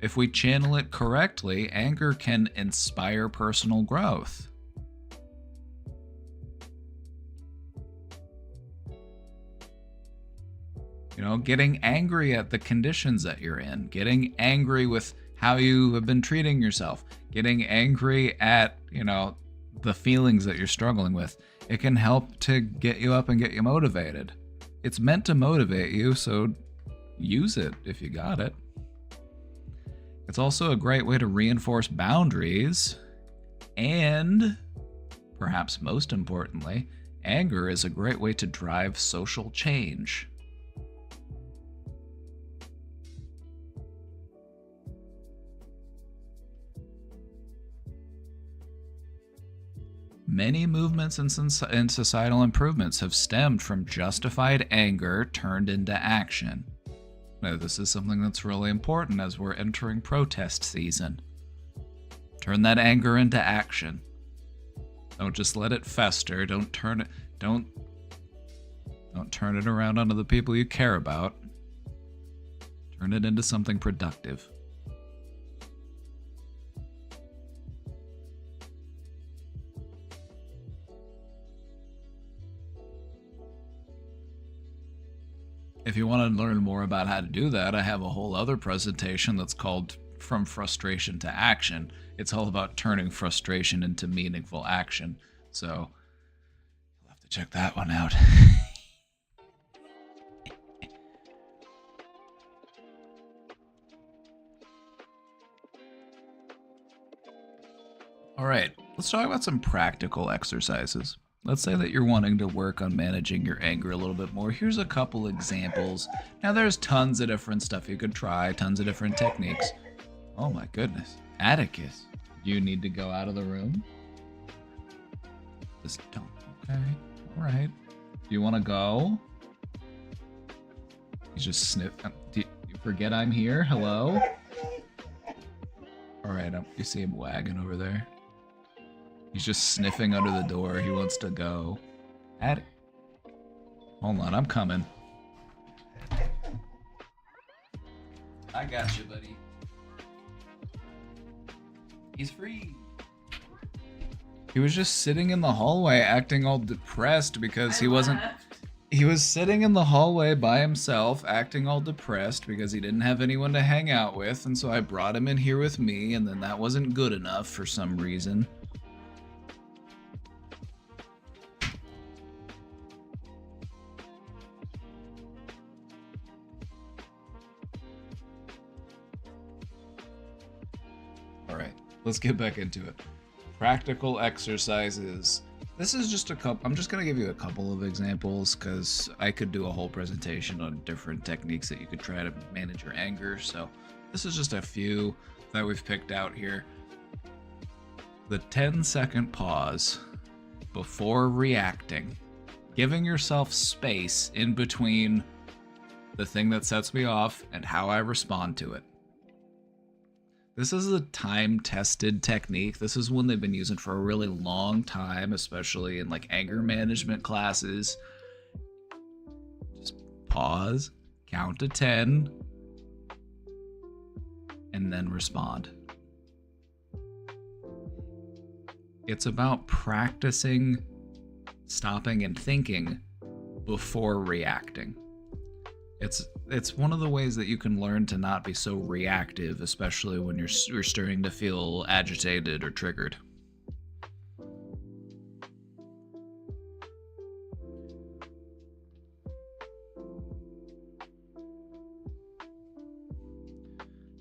If we channel it correctly, anger can inspire personal growth. You know, getting angry at the conditions that you're in, getting angry with how you have been treating yourself, getting angry at, the feelings that you're struggling with. It can help to get you up and get you motivated. It's meant to motivate you, so use it if you got it. It's also a great way to reinforce boundaries, and perhaps most importantly, anger is a great way to drive social change. Many movements and societal improvements have stemmed from justified anger turned into action. Now, this is something that's really important as we're entering protest season. Turn that anger into action. Don't just let it fester. Don't turn it around onto the people you care about. Turn it into something productive. If you want to learn more about how to do that, I have a whole other presentation that's called From Frustration to Action. It's all about turning frustration into meaningful action. So you'll have to check that one out. All right, let's talk about some practical exercises. Let's say that you're wanting to work on managing your anger a little bit more. Here's a couple examples. Now, there's tons of different stuff you could try, tons of different techniques. Oh my goodness. Atticus, you need to go out of the room? Just don't. Okay. All right. Do you want to go? He's just Do you forget I'm here? Hello? All right. You see him wagging over there? He's just sniffing under the door. He wants to go. Hold on, I'm coming. I got you, buddy. He's free. He was just sitting in the hallway acting all depressed because he wasn't... He was sitting in the hallway by himself acting all depressed because he didn't have anyone to hang out with, and so I brought him in here with me, and then that wasn't good enough for some reason. Let's get back into it. Practical exercises. This is just a couple. I'm just going to give you a couple of examples because I could do a whole presentation on different techniques that you could try to manage your anger. So this is just a few that we've picked out here. The 10-second pause before reacting. Giving yourself space in between the thing that sets me off and how I respond to it. This is a time-tested technique. This is one they've been using for a really long time, especially in like anger management classes. Just pause, count to 10, and then respond. It's about practicing stopping and thinking before reacting. It's one of the ways that you can learn to not be so reactive, especially when you're starting to feel agitated or triggered.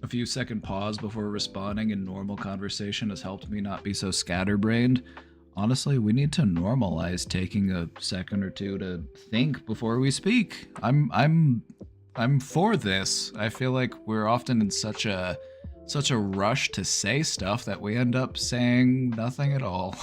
A few second pause before responding in normal conversation has helped me not be so scatterbrained. Honestly, we need to normalize taking a second or two to think before we speak. I'm for this. I feel like we're often in such a rush to say stuff that we end up saying nothing at all.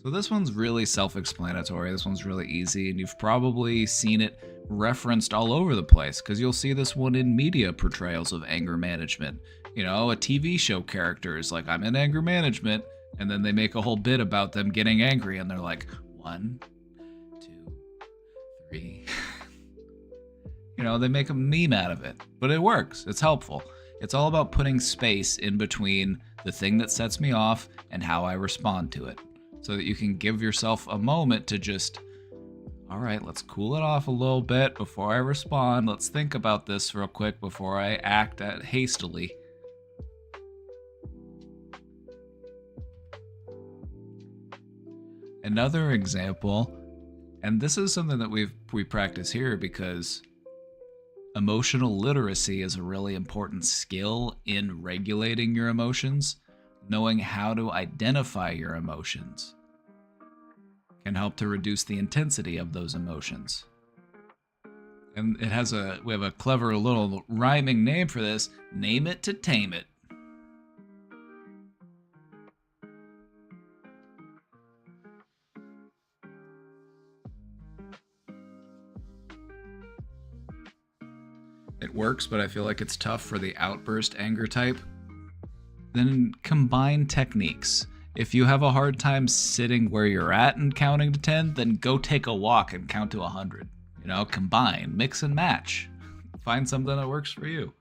So this one's really self-explanatory. This one's really easy, and you've probably seen it referenced all over the place because you'll see this one in media portrayals of anger management. You know, a TV show character is like, I'm in anger management, and then they make a whole bit about them getting angry, and they're like, 1, 2, 3. You know, they make a meme out of it, but it works. It's helpful. It's all about putting space in between the thing that sets me off and how I respond to it, so that you can give yourself a moment to just, all right, let's cool it off a little bit before I respond. Let's think about this real quick before I act hastily. And Another example, and this is something that we practice here because emotional literacy is a really important skill in regulating your emotions. Knowing how to identify your emotions can help to reduce the intensity of those emotions. And we have a clever little rhyming name for this: name it to tame it. It works, but I feel like it's tough for the outburst anger type. Then combine techniques. If you have a hard time sitting where you're at and counting to 10, then go take a walk and count to 100. Combine, mix and match. Find something that works for you.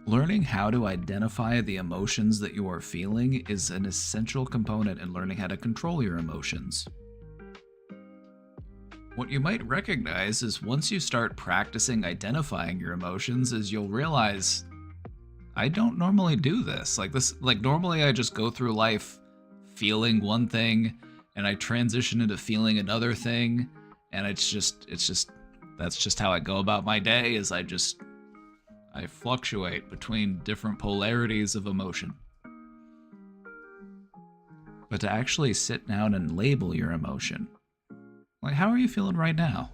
Learning how to identify the emotions that you are feeling is an essential component in learning how to control your emotions. What you might recognize is once you start practicing identifying your emotions is you'll realize, I don't normally do this. Like normally I just go through life feeling one thing and I transition into feeling another thing, and that's just how I go about my day. Is I fluctuate between different polarities of emotion. But to actually sit down and label your emotion, like, how are you feeling right now?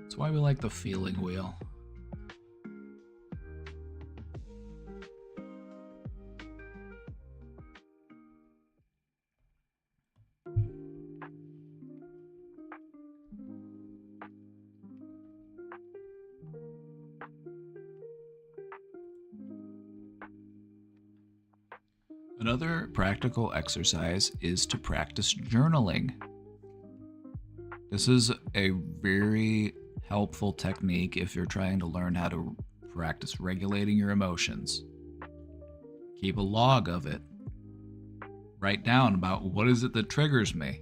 That's why we like the feeling wheel. Another practical exercise is to practice journaling. This is a very helpful technique if you're trying to learn how to practice regulating your emotions. Keep a log of it. Write down about what is it that triggers me.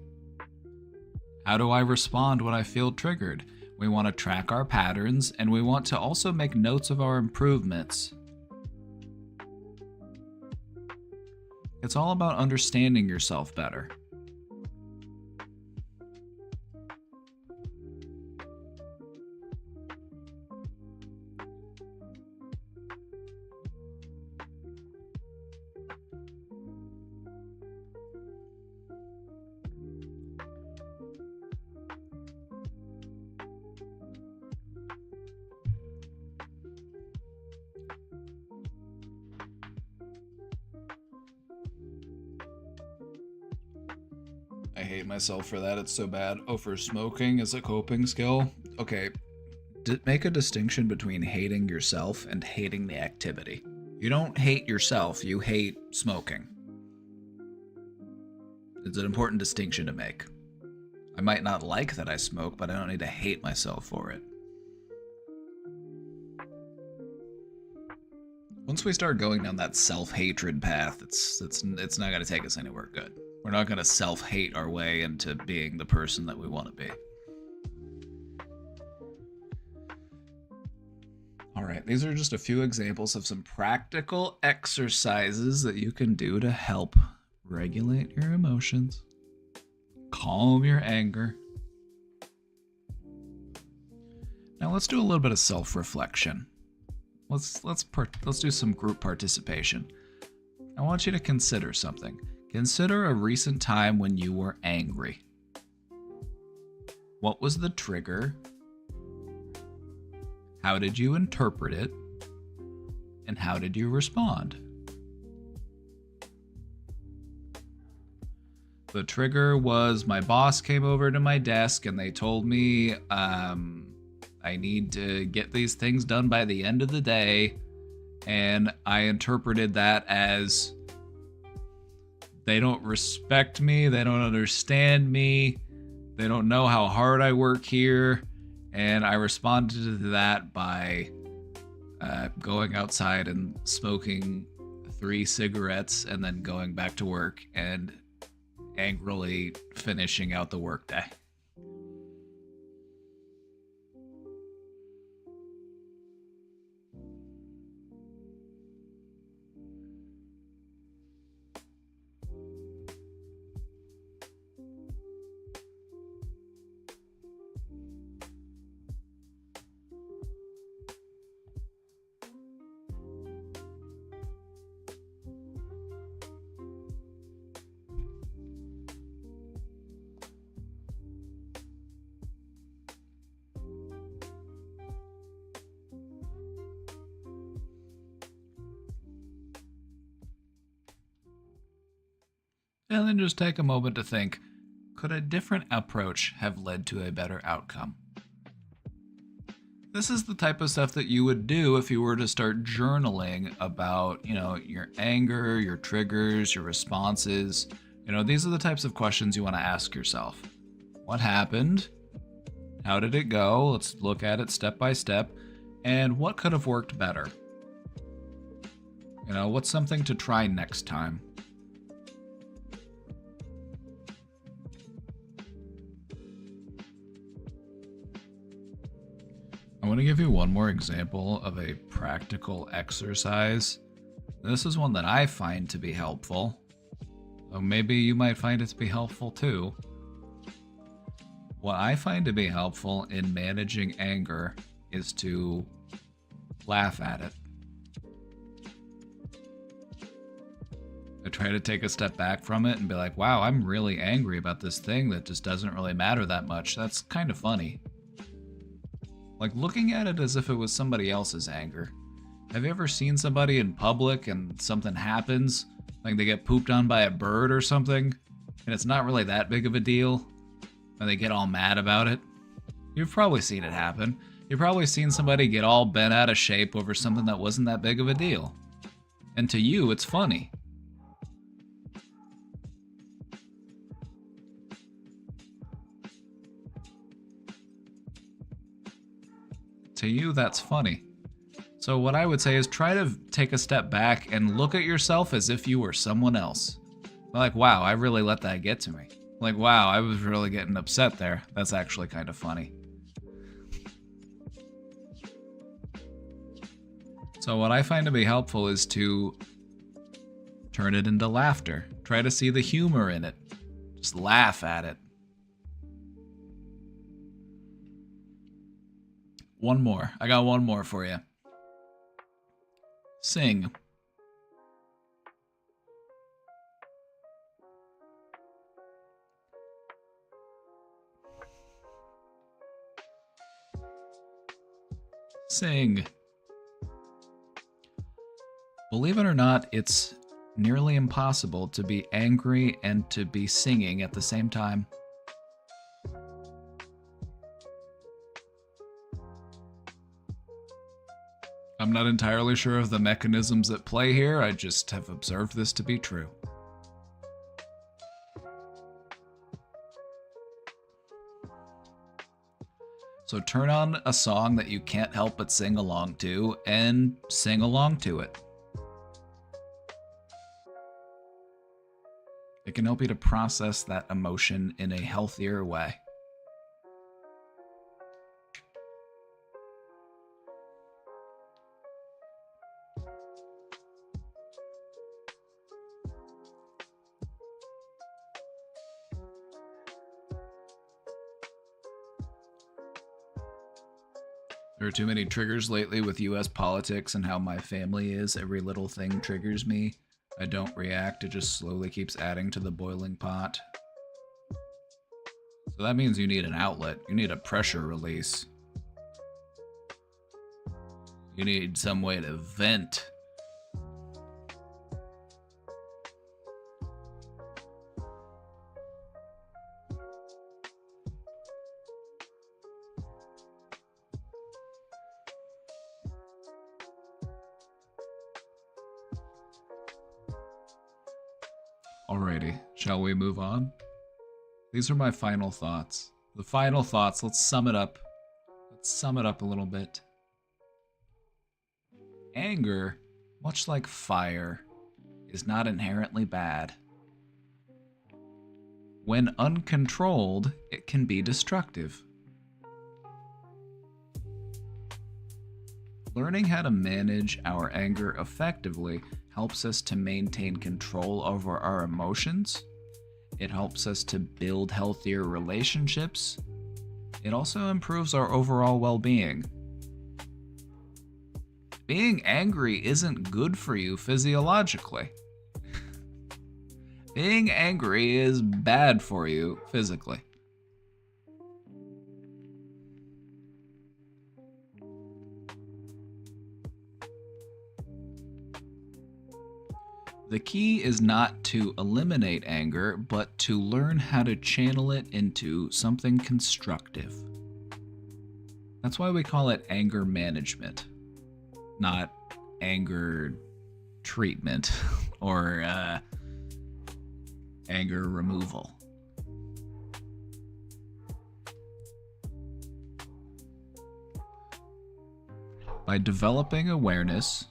How do I respond when I feel triggered? We want to track our patterns, and we want to also make notes of our improvements. It's all about understanding yourself better. I hate myself for that. It's so bad. Oh, for smoking as a coping skill? Okay, make a distinction between hating yourself and hating the activity. You don't hate yourself, you hate smoking. It's an important distinction to make. I might not like that I smoke, but I don't need to hate myself for it. Once we start going down that self-hatred path, it's not going to take us anywhere good. We're not going to self-hate our way into being the person that we want to be. All right, these are just a few examples of some practical exercises that you can do to help regulate your emotions, calm your anger. Now let's do a little bit of self-reflection. Let's do some group participation. I want you to consider something. Consider a recent time when you were angry. What was the trigger? How did you interpret it? And how did you respond? The trigger was my boss came over to my desk and they told me I need to get these things done by the end of the day. And I interpreted that as they don't respect me, they don't understand me, they don't know how hard I work here. And I responded to that by going outside and smoking 3 cigarettes and then going back to work and angrily finishing out the workday. And then just take a moment to think, could a different approach have led to a better outcome? This is the type of stuff that you would do if you were to start journaling about, your anger, your triggers, your responses. These are the types of questions you want to ask yourself. What happened? How did it go? Let's look at it step by step. And what could have worked better? What's something to try next time? I want to give you one more example of a practical exercise. This is one that I find to be helpful. Maybe you might find it to be helpful too. What I find to be helpful in managing anger is to laugh at it. I try to take a step back from it and be like, wow, I'm really angry about this thing that just doesn't really matter that much. That's kind of funny. Like looking at it as if it was somebody else's anger. Have you ever seen somebody in public and something happens? Like they get pooped on by a bird or something, and it's not really that big of a deal, and they get all mad about it? You've probably seen it happen. You've probably seen somebody get all bent out of shape over something that wasn't that big of a deal. And to you, it's funny. To you, that's funny. So what I would say is try to take a step back and look at yourself as if you were someone else. Like, wow, I really let that get to me. Like, wow, I was really getting upset there. That's actually kind of funny. So what I find to be helpful is to turn it into laughter. Try to see the humor in it. Just laugh at it. One more. I got one more for you. Sing. Sing. Believe it or not, it's nearly impossible to be angry and to be singing at the same time. I'm not entirely sure of the mechanisms at play here, I just have observed this to be true. So turn on a song that you can't help but sing along to, and sing along to it. It can help you to process that emotion in a healthier way. There are too many triggers lately with US politics and how my family is. Every little thing triggers me. I don't react, it just slowly keeps adding to the boiling pot. So that means you need an outlet. You need a pressure release. You need some way to vent. Alrighty, shall we move on? These are my final thoughts. The final thoughts, let's sum it up. Let's sum it up a little bit. Anger, much like fire, is not inherently bad. When uncontrolled, it can be destructive. Learning how to manage our anger effectively helps us to maintain control over our emotions. It helps us to build healthier relationships. It also improves our overall well-being. Being angry isn't good for you physiologically. Being angry is bad for you physically. The key is not to eliminate anger, but to learn how to channel it into something constructive. That's why we call it anger management, not anger treatment or anger removal. By developing awareness,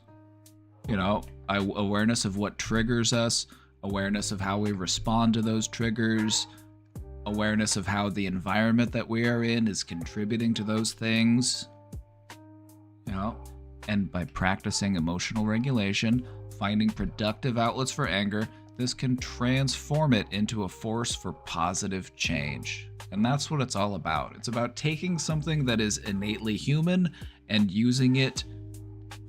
awareness of what triggers us, awareness of how we respond to those triggers, awareness of how the environment that we are in is contributing to those things, and by practicing emotional regulation, finding productive outlets for anger, this can transform it into a force for positive change. And that's what it's all about. It's about taking something that is innately human and using it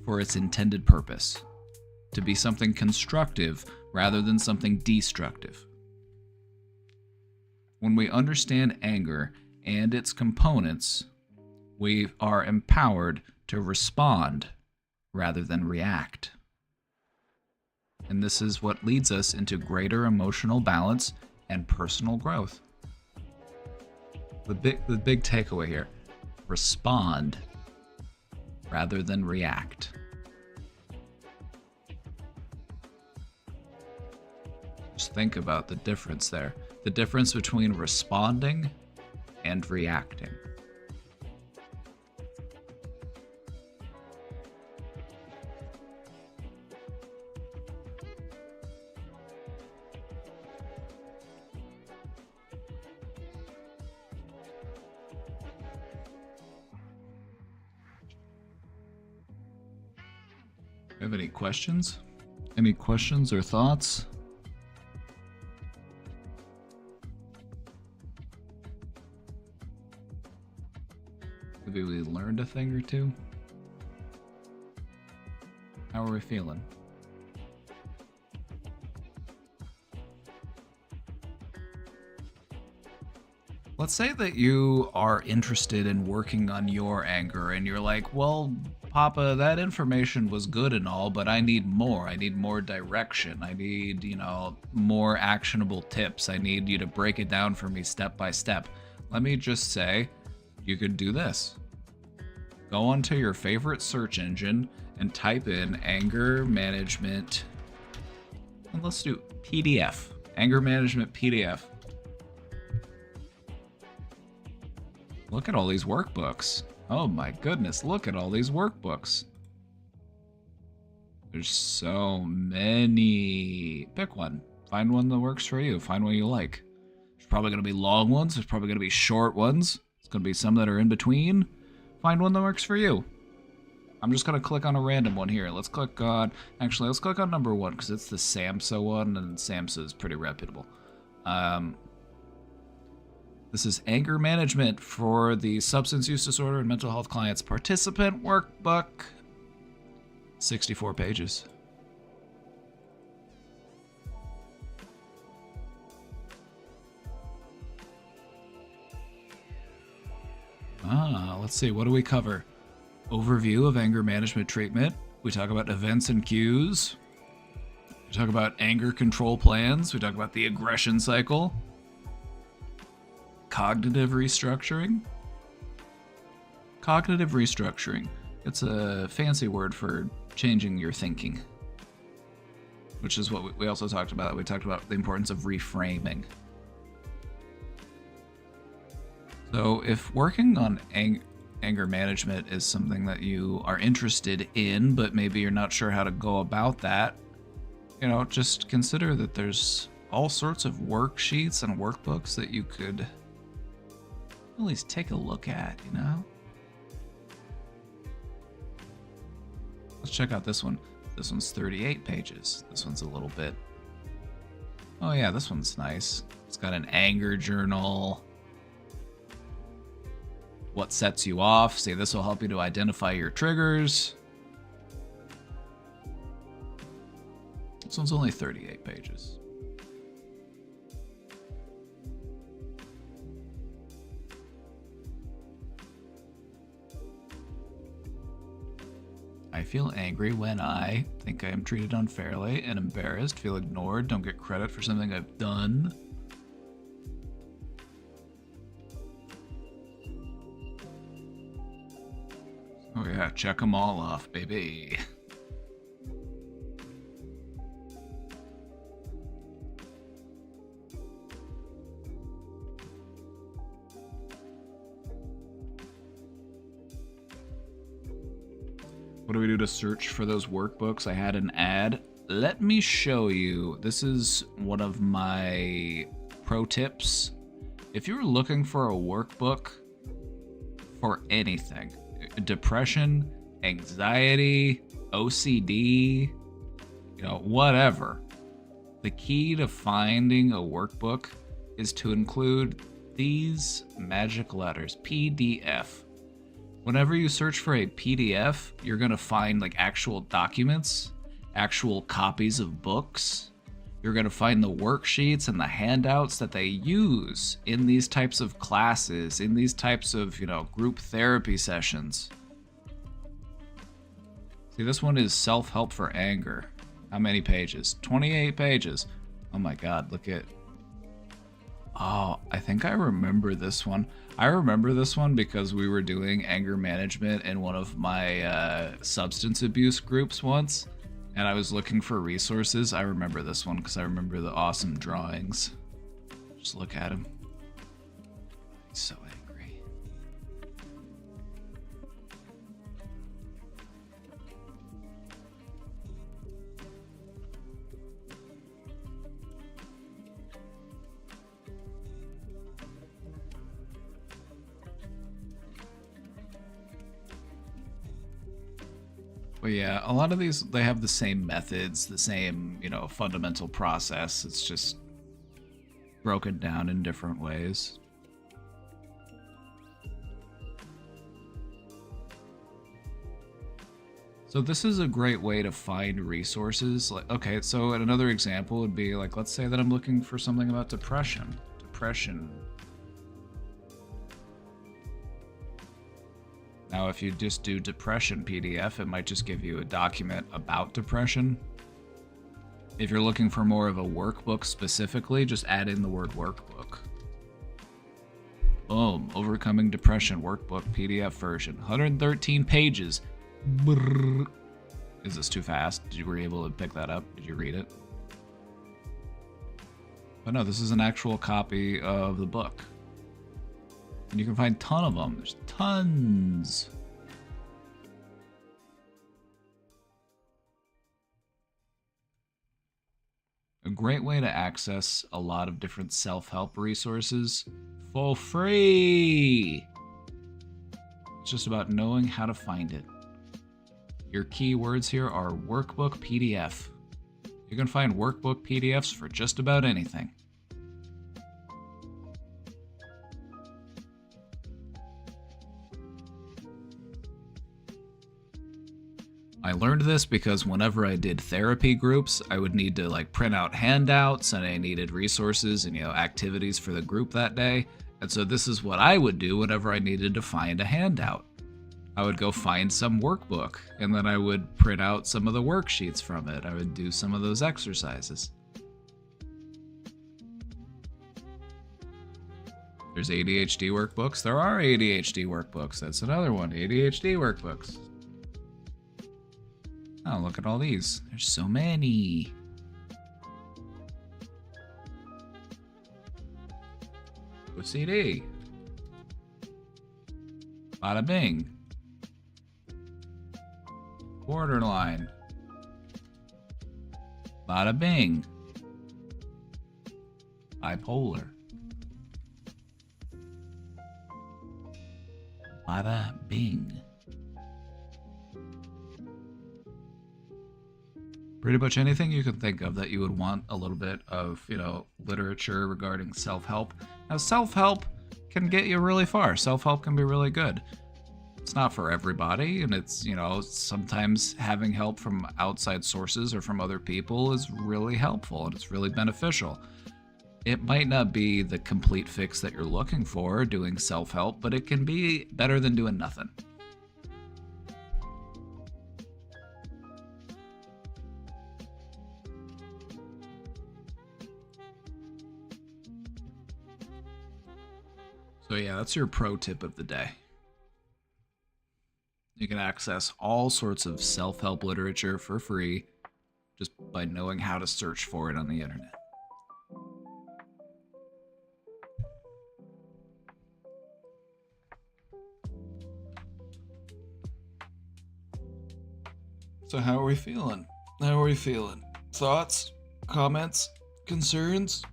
for its intended purpose, to be something constructive rather than something destructive. When we understand anger and its components, we are empowered to respond rather than react. And this is what leads us into greater emotional balance and personal growth. The big takeaway here: respond rather than react. Just think about the difference there. The difference between responding and reacting. Have any questions? Any questions or thoughts? Maybe we learned a thing or two? How are we feeling? Let's say that you are interested in working on your anger and you're like, well, Papa, that information was good and all, but I need more. I need more direction. I need, more actionable tips. I need you to break it down for me step by step. Let me just say, you could do this. Go onto your favorite search engine and type in anger management. And let's do PDF. Anger management PDF. Look at all these workbooks. Oh my goodness, look at all these workbooks. There's so many. Pick one. Find one that works for you. Find one you like. There's probably going to be long ones. There's probably going to be short ones. There's going to be some that are in between. Find one that works for you. I'm just going to click on a random one here. Let's click on number 1 because it's the SAMHSA one, and SAMHSA is pretty reputable. This is anger management for the substance use disorder and mental health clients participant workbook. 64 pages. Let's see, what do we cover? Overview of anger management treatment. We talk about events and cues. We talk about anger control plans. We talk about the aggression cycle. Cognitive restructuring. Cognitive restructuring. It's a fancy word for changing your thinking, which is what we also talked about. We talked about the importance of reframing. So if working on anger management is something that you are interested in, but maybe you're not sure how to go about that, you know, just consider that there's all sorts of worksheets and workbooks that you could at least take a look at, you know? Let's check out this one. This one's 38 pages. This one's a little bit... Oh yeah, this one's nice. It's got an anger journal. What sets you off? See, this will help you to identify your triggers. This one's only 38 pages. I feel angry when I think I am treated unfairly and embarrassed, feel ignored, don't get credit for something I've done. Oh yeah, check them all off, baby. What do we do to search for those workbooks? I had an ad. Let me show you. This is one of my pro tips. If you're looking for a workbook for anything, depression, anxiety, OCD, you know, whatever, the key to finding a workbook is to include these magic letters, PDF. Whenever you search for a PDF, you're going to find like actual documents, actual copies of books. You're going to find the worksheets and the handouts that they use in these types of classes, in these types of, you know, group therapy sessions. See, this one is Self-Help for Anger. How many pages? 28 pages. Oh my God, look at... Oh, I think I remember this one. I remember this one because we were doing anger management in one of my substance abuse groups once, and I was looking for resources. I remember this one because I remember the awesome drawings. Just look at him. He's so angry. But yeah, a lot of these, they have the same methods, the same, you know, fundamental process. It's just broken down in different ways. So this is a great way to find resources. Like, okay, so another example would be like, let's say that I'm looking for something about depression. Now, if you just do depression PDF, it might just give you a document about depression. If you're looking for more of a workbook specifically, just add in the word workbook. Boom, Overcoming Depression Workbook PDF version. 113 pages. Brrr. Is this too fast? Were you able to pick that up? Did you read it? But no, this is an actual copy of the book. And you can find a ton of them. There's tons. A great way to access a lot of different self-help resources for free. It's just about knowing how to find it. Your keywords here are workbook PDF. You can find workbook PDFs for just about anything. I learned this because whenever I did therapy groups, I would need to like print out handouts and I needed resources and, you know, activities for the group that day. And so this is what I would do whenever I needed to find a handout. I would go find some workbook and then I would print out some of the worksheets from it. I would do some of those exercises. There's ADHD workbooks. There are ADHD workbooks. That's another one. ADHD workbooks. Oh, look at all these. There's so many. OCD. Bada bing. Borderline. Bada bing. Bipolar. Bada bing. Pretty much anything you can think of that you would want a little bit of, literature regarding self-help. Now, self-help can get you really far. Self-help can be really good. It's not for everybody, and it's, sometimes having help from outside sources or from other people is really helpful and it's really beneficial. It might not be the complete fix that you're looking for doing self-help, but it can be better than doing nothing. So yeah, that's your pro tip of the day. You can access all sorts of self-help literature for free just by knowing how to search for it on the internet. So how are we feeling? How are we feeling? Thoughts? Comments? Concerns?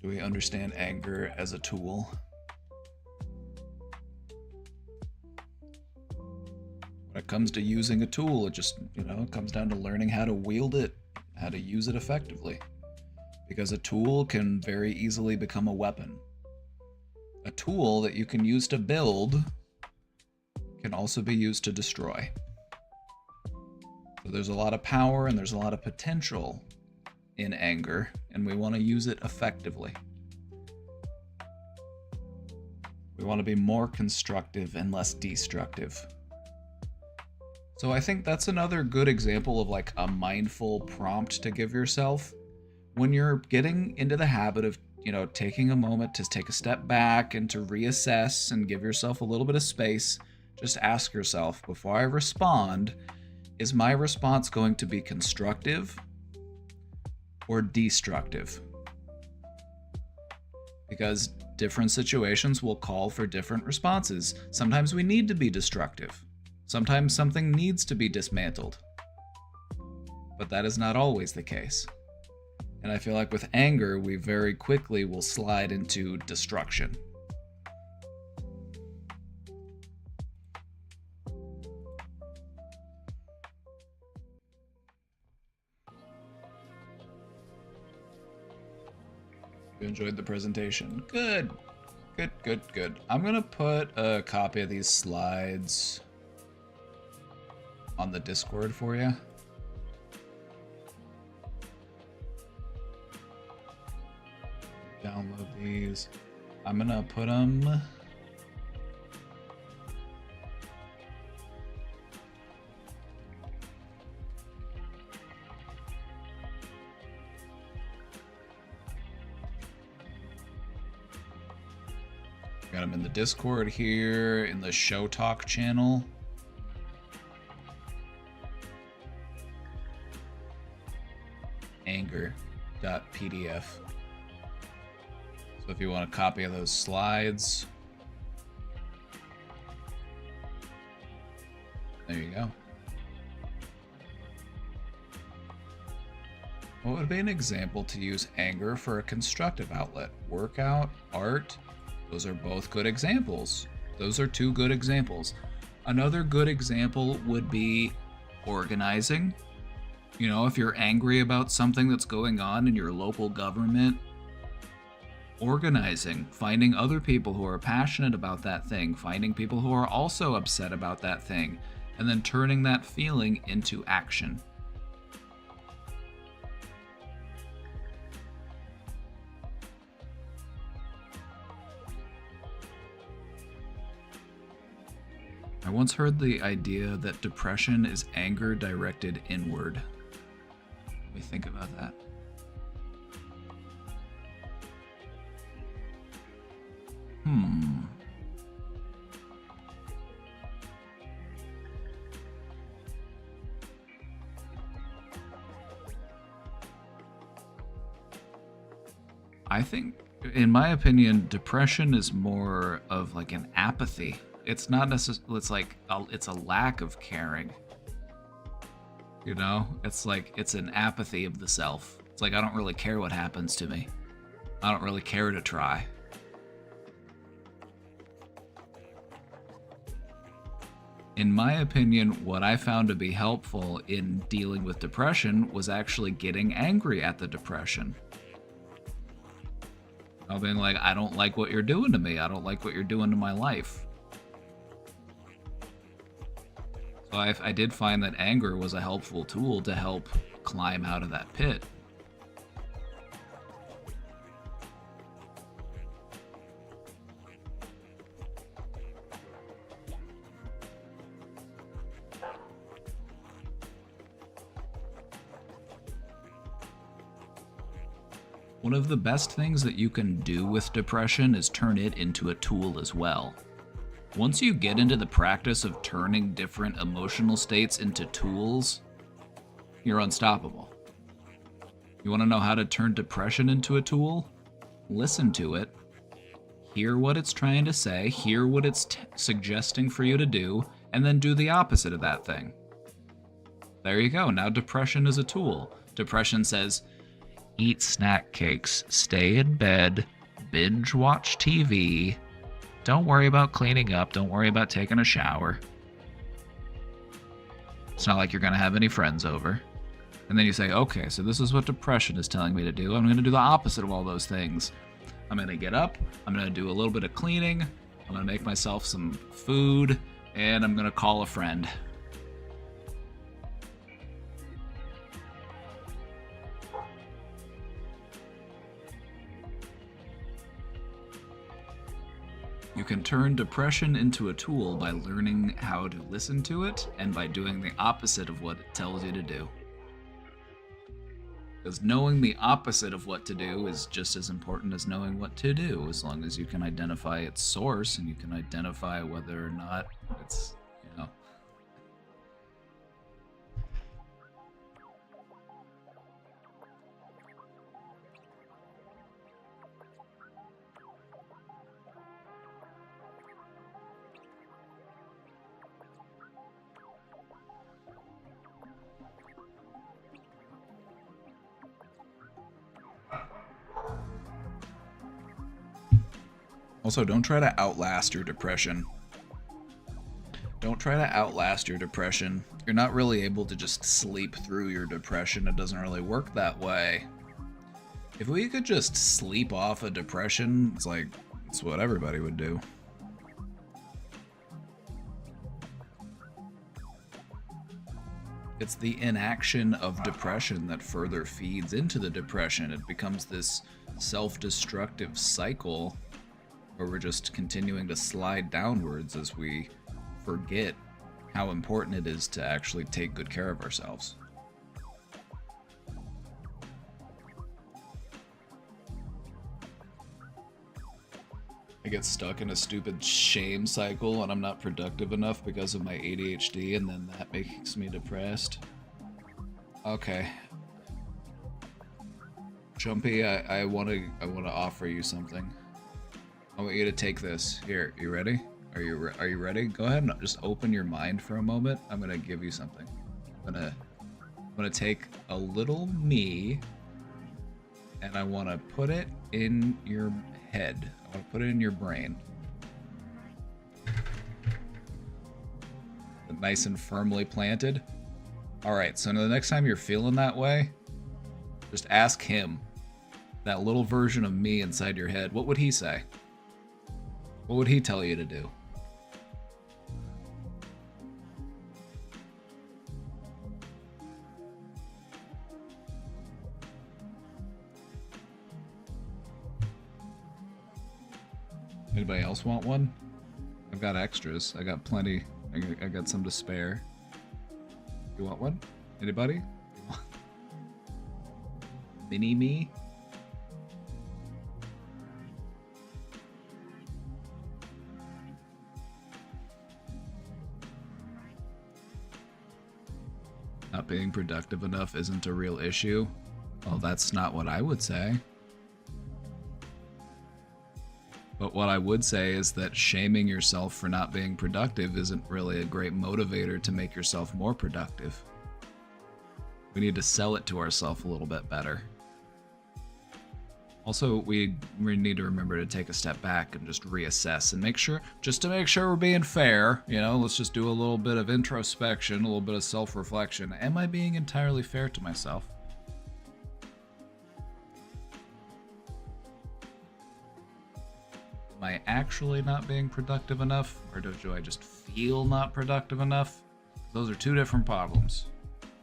Do we understand anger as a tool? When it comes to using a tool, it just, it comes down to learning how to wield it, how to use it effectively. Because a tool can very easily become a weapon. A tool that you can use to build can also be used to destroy. So there's a lot of power and there's a lot of potential in anger, and we want to use it effectively. We want to be more constructive and less destructive. So I think that's another good example of like a mindful prompt to give yourself. When you're getting into the habit of, taking a moment to take a step back and to reassess and give yourself a little bit of space, just ask yourself, before I respond, is my response going to be constructive or destructive? Because different situations will call for different responses. Sometimes we need to be destructive. Sometimes something needs to be dismantled. But that is not always the case. And I feel like with anger, we very quickly will slide into destruction. You enjoyed the presentation. Good. Good. I'm gonna put a copy of these slides on the Discord for you. Download these. I'm gonna put them got them in the Discord here, in the Show Talk channel. Anger.pdf. So if you want a copy of those slides, there you go. What would be an example to use anger for a constructive outlet? Workout, art, those are both good examples. Those are two good examples. Another good example would be organizing. If you're angry about something that's going on in your local government, organizing, finding other people who are passionate about that thing, finding people who are also upset about that thing, and then turning that feeling into action. I once heard the idea that depression is anger directed inward. What do you think about that? I think, in my opinion, depression is more of like an apathy. It's not necessarily, it's like, it's a lack of caring. You know? It's like, it's an apathy of the self. It's like, I don't really care what happens to me. I don't really care to try. In my opinion, what I found to be helpful in dealing with depression was actually getting angry at the depression. I'll being like, I don't like what you're doing to me. I don't like what you're doing to my life. So I did find that anger was a helpful tool to help climb out of that pit. One of the best things that you can do with depression is turn it into a tool as well. Once you get into the practice of turning different emotional states into tools, you're unstoppable. You want to know how to turn depression into a tool? Listen to it, hear what it's trying to say, hear what it's suggesting for you to do, and then do the opposite of that thing. There you go. Now depression is a tool. Depression says, eat snack cakes, stay in bed, binge watch TV, don't worry about cleaning up, don't worry about taking a shower. It's not like you're going to have any friends over. And then you say, okay, so this is what depression is telling me to do. I'm going to do the opposite of all those things. I'm going to get up, I'm going to do a little bit of cleaning, I'm going to make myself some food, and I'm going to call a friend. You can turn depression into a tool by learning how to listen to it and by doing the opposite of what it tells you to do. Because knowing the opposite of what to do is just as important as knowing what to do, as long as you can identify its source and you can identify whether or not it's, you know. Also, don't try to outlast your depression. Don't try to outlast your depression. You're not really able to just sleep through your depression. It doesn't really work that way. If we could just sleep off a depression, it's like, it's what everybody would do. It's the inaction of depression that further feeds into the depression. It becomes this self-destructive cycle where we're just continuing to slide downwards as we forget how important it is to actually take good care of ourselves. I get stuck in a stupid shame cycle and I'm not productive enough because of my ADHD, and then that makes me depressed. Okay. Jumpy, I want to offer you something. I want you to take this. Here, you ready? Are you ready? Go ahead and just open your mind for a moment. I'm gonna give you something. I'm gonna take a little me, and I want to put it in your head. I want to put it in your brain. Nice and firmly planted. All right. So the next time you're feeling that way, just ask him, that little version of me inside your head. What would he say? What would he tell you to do? Anybody else want one? I've got extras. I got plenty. I got some to spare. You want one? Anybody? Mini me? Not being productive enough isn't a real issue. Well, that's not what I would say. But what I would say is that shaming yourself for not being productive isn't really a great motivator to make yourself more productive. We need to sell it to ourselves a little bit better. Also, we need to remember to take a step back and just reassess and make sure, just to make sure we're being fair, let's just do a little bit of introspection, a little bit of self-reflection. Am I being entirely fair to myself? Am I actually not being productive enough? Or do I just feel not productive enough? Those are two different problems.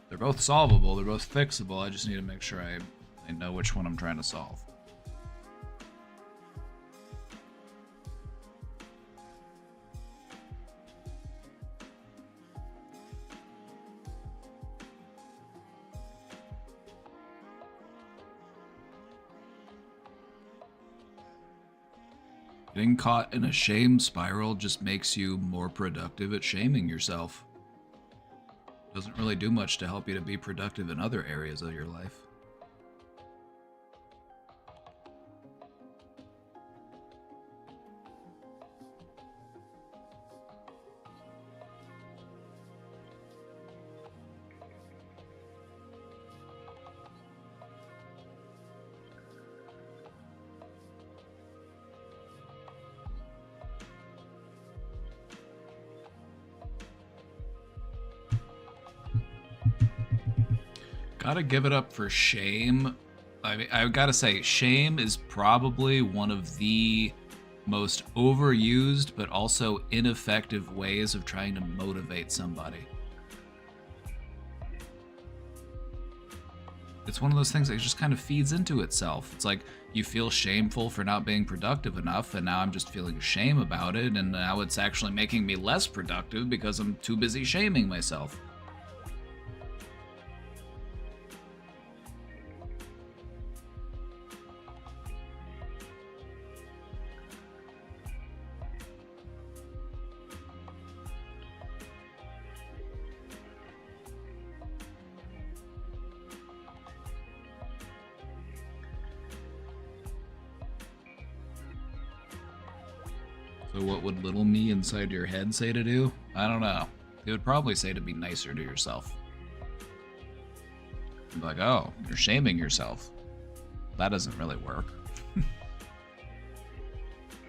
They're both solvable, they're both fixable. I just need to make sure I know which one I'm trying to solve. Getting caught in a shame spiral just makes you more productive at shaming yourself. Doesn't really do much to help you to be productive in other areas of your life. Gotta give it up for shame. I mean, I've got to say, shame is probably one of the most overused but also ineffective ways of trying to motivate somebody. It's one of those things that just kind of feeds into itself. It's like you feel shameful for not being productive enough, and now I'm just feeling shame about it, and now it's actually making me less productive because I'm too busy shaming myself. So what would little me inside your head say to do? I don't know. It would probably say to be nicer to yourself. Like, oh, you're shaming yourself. That doesn't really work.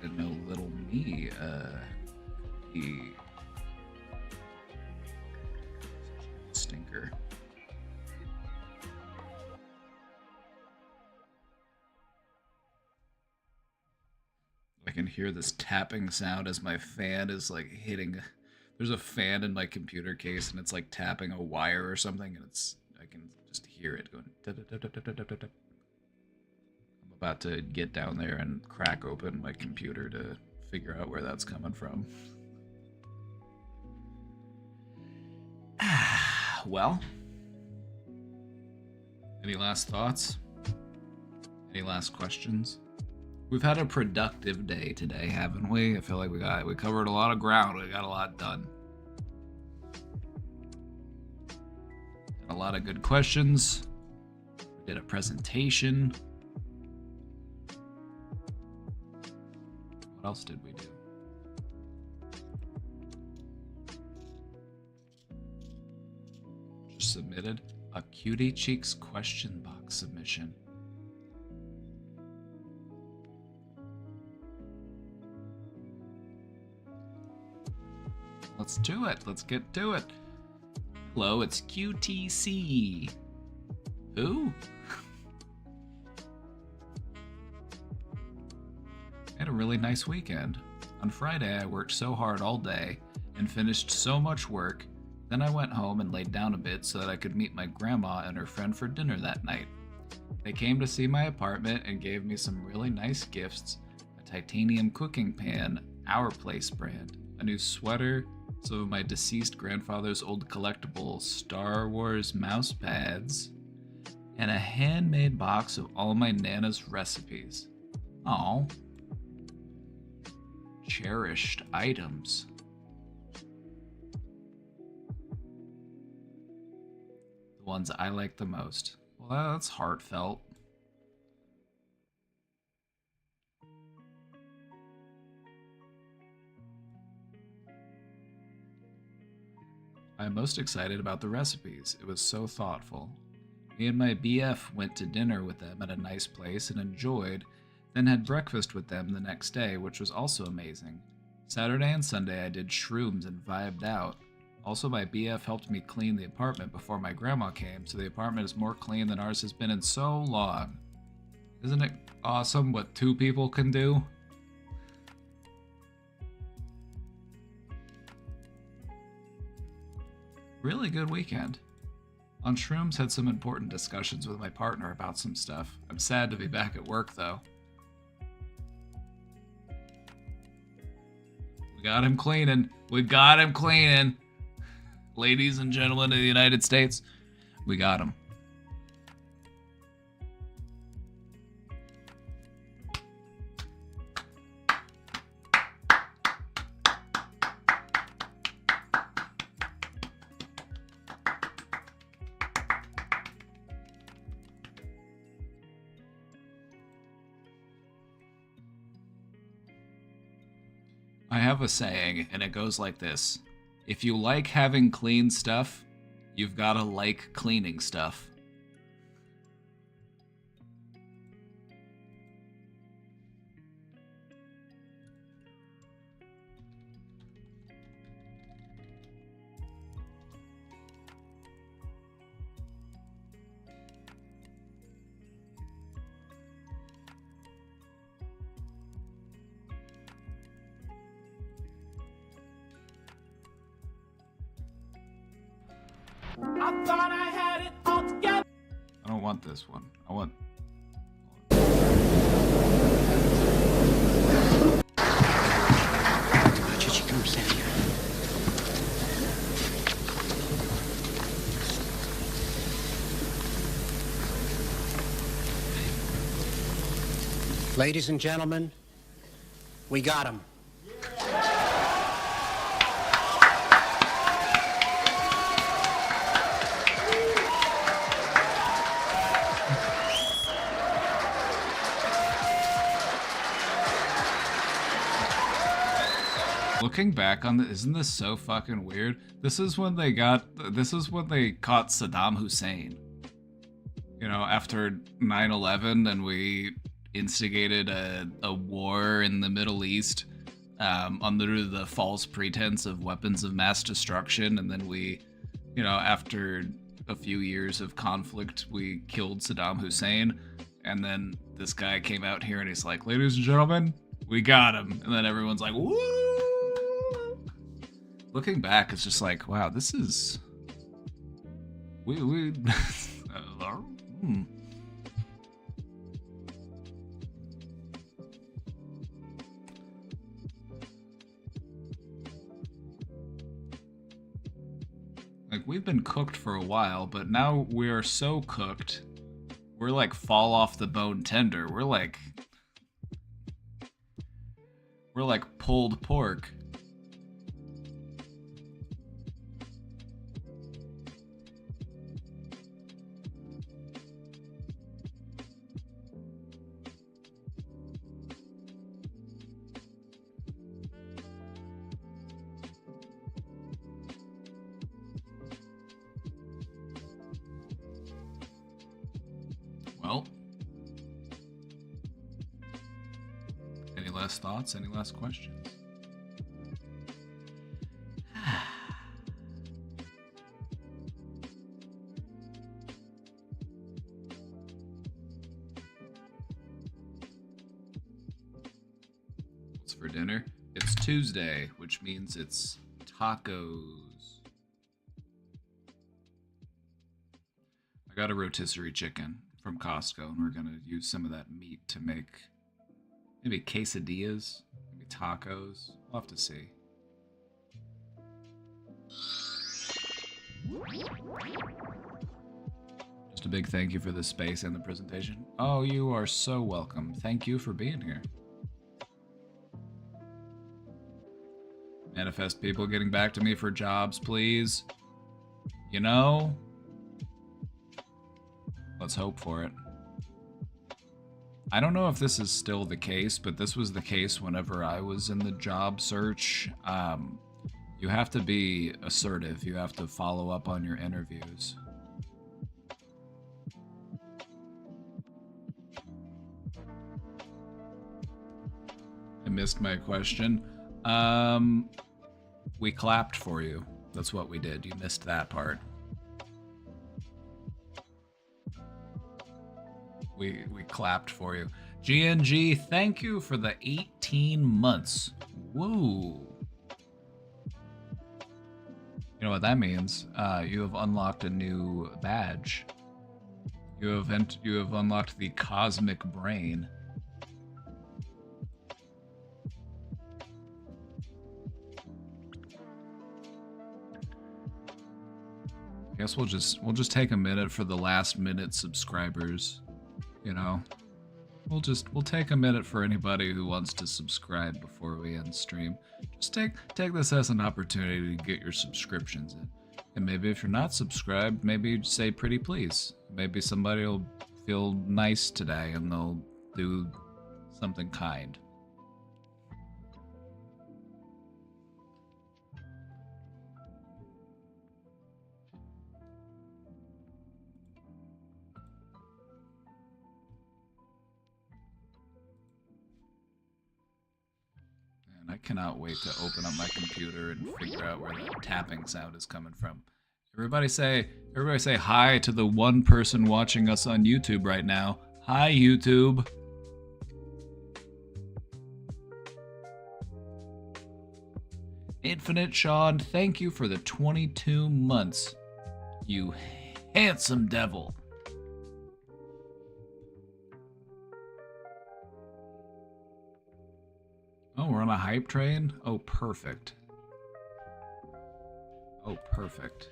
Didn't know little me, he... stinker. I can hear this tapping sound as my fan is like hitting. There's a fan in my computer case and it's like tapping a wire or something, and I can just hear it going. I'm about to get down there and crack open my computer to figure out where that's coming from. Well, any last thoughts? Any last questions? We've had a productive day today, haven't we? I feel like we covered a lot of ground. We got a lot done. A lot of good questions. We did a presentation. What else did we do? Just submitted a Cutie Cheeks question box submission. Let's do it. Let's get to it. Hello, it's QTC. Who? I had a really nice weekend. On Friday, I worked so hard all day and finished so much work. Then I went home and laid down a bit so that I could meet my grandma and her friend for dinner that night. They came to see my apartment and gave me some really nice gifts: a titanium cooking pan, Our Place brand, a new sweater, some of my deceased grandfather's old collectible Star Wars mouse pads, and a handmade box of all my Nana's recipes. Aw. Cherished items. The ones I like the most. Well, that's heartfelt. I'm most excited about the recipes. It was so thoughtful. Me and my BF went to dinner with them at a nice place and enjoyed, then had breakfast with them the next day, which was also amazing. Saturday and Sunday I did shrooms and vibed out. Also, my BF helped me clean the apartment before my grandma came, so the apartment is more clean than ours has been in so long. Isn't it awesome what two people can do? Really good weekend. On shrooms, had some important discussions with my partner about some stuff. I'm sad to be back at work, though. We got him cleaning. We got him cleaning. Ladies and gentlemen of the United States, we got him. I have a saying, and it goes like this. If you like having clean stuff, you've gotta like cleaning stuff. I thought I had it all together. I don't want this one. I want... Ladies and gentlemen, we got him. Looking back on isn't this so fucking weird? This is when they caught Saddam Hussein. You know, after 9/11 and we instigated a war in the Middle East under the false pretense of weapons of mass destruction, and then we, you know, after a few years of conflict, we killed Saddam Hussein, and then this guy came out here and he's like, ladies and gentlemen, we got him. And then everyone's like, woo! Looking back, it's just like, wow, this is... Like, we've been cooked for a while, but now we are so cooked, we're like fall off the bone tender. We're like pulled pork. Well, any last thoughts? Any last questions? What's for dinner? It's Tuesday, which means it's tacos. I got a rotisserie chicken from Costco, and we're gonna use some of that meat to make maybe quesadillas, maybe tacos. We'll have to see. Just a big thank you for the space and the presentation. Oh, you are so welcome. Thank you for being here. Manifest people getting back to me for jobs, please. You know? Let's hope for it. I don't know if this is still the case, but this was the case whenever I was in the job search. You You have to be assertive. You have to follow up on your interviews. I missed my question. We clapped for you. That's what we did. You missed that part. We clapped for you. GNG, thank you for the 18 months. Woo. You know what that means? You have unlocked a new badge. You have unlocked the Cosmic Brain. I guess we'll just take a minute for the last minute subscribers. You know, we'll take a minute for anybody who wants to subscribe before we end stream. Just take this as an opportunity to get your subscriptions in. And maybe if you're not subscribed, maybe say pretty please. Maybe somebody will feel nice today and they'll do something kind. I cannot wait to open up my computer and figure out where that tapping sound is coming from. Everybody say hi to the one person watching us on YouTube right now. Hi, YouTube. Infinite Sean, thank you for the 22 months. You handsome devil. Oh, we're on a hype train? Oh, perfect. Oh, perfect.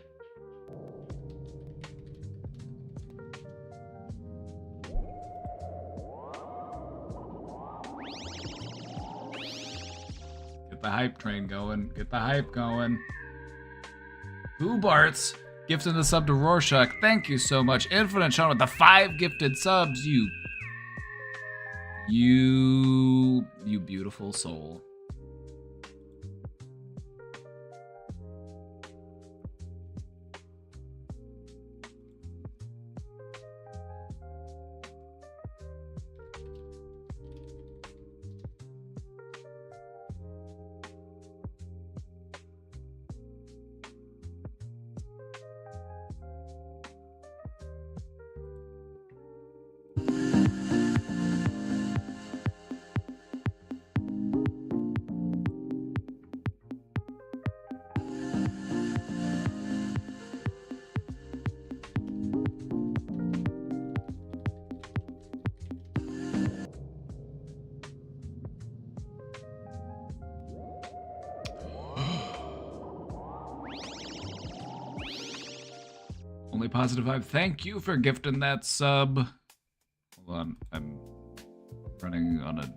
Get the hype train going. Get the hype going. Boobarts, gifted the sub to Rorschach. Thank you so much. Infinite Sean with the 5 gifted subs. You beautiful soul. Only positive vibe. Thank you for gifting that sub. Hold on, I'm running on a...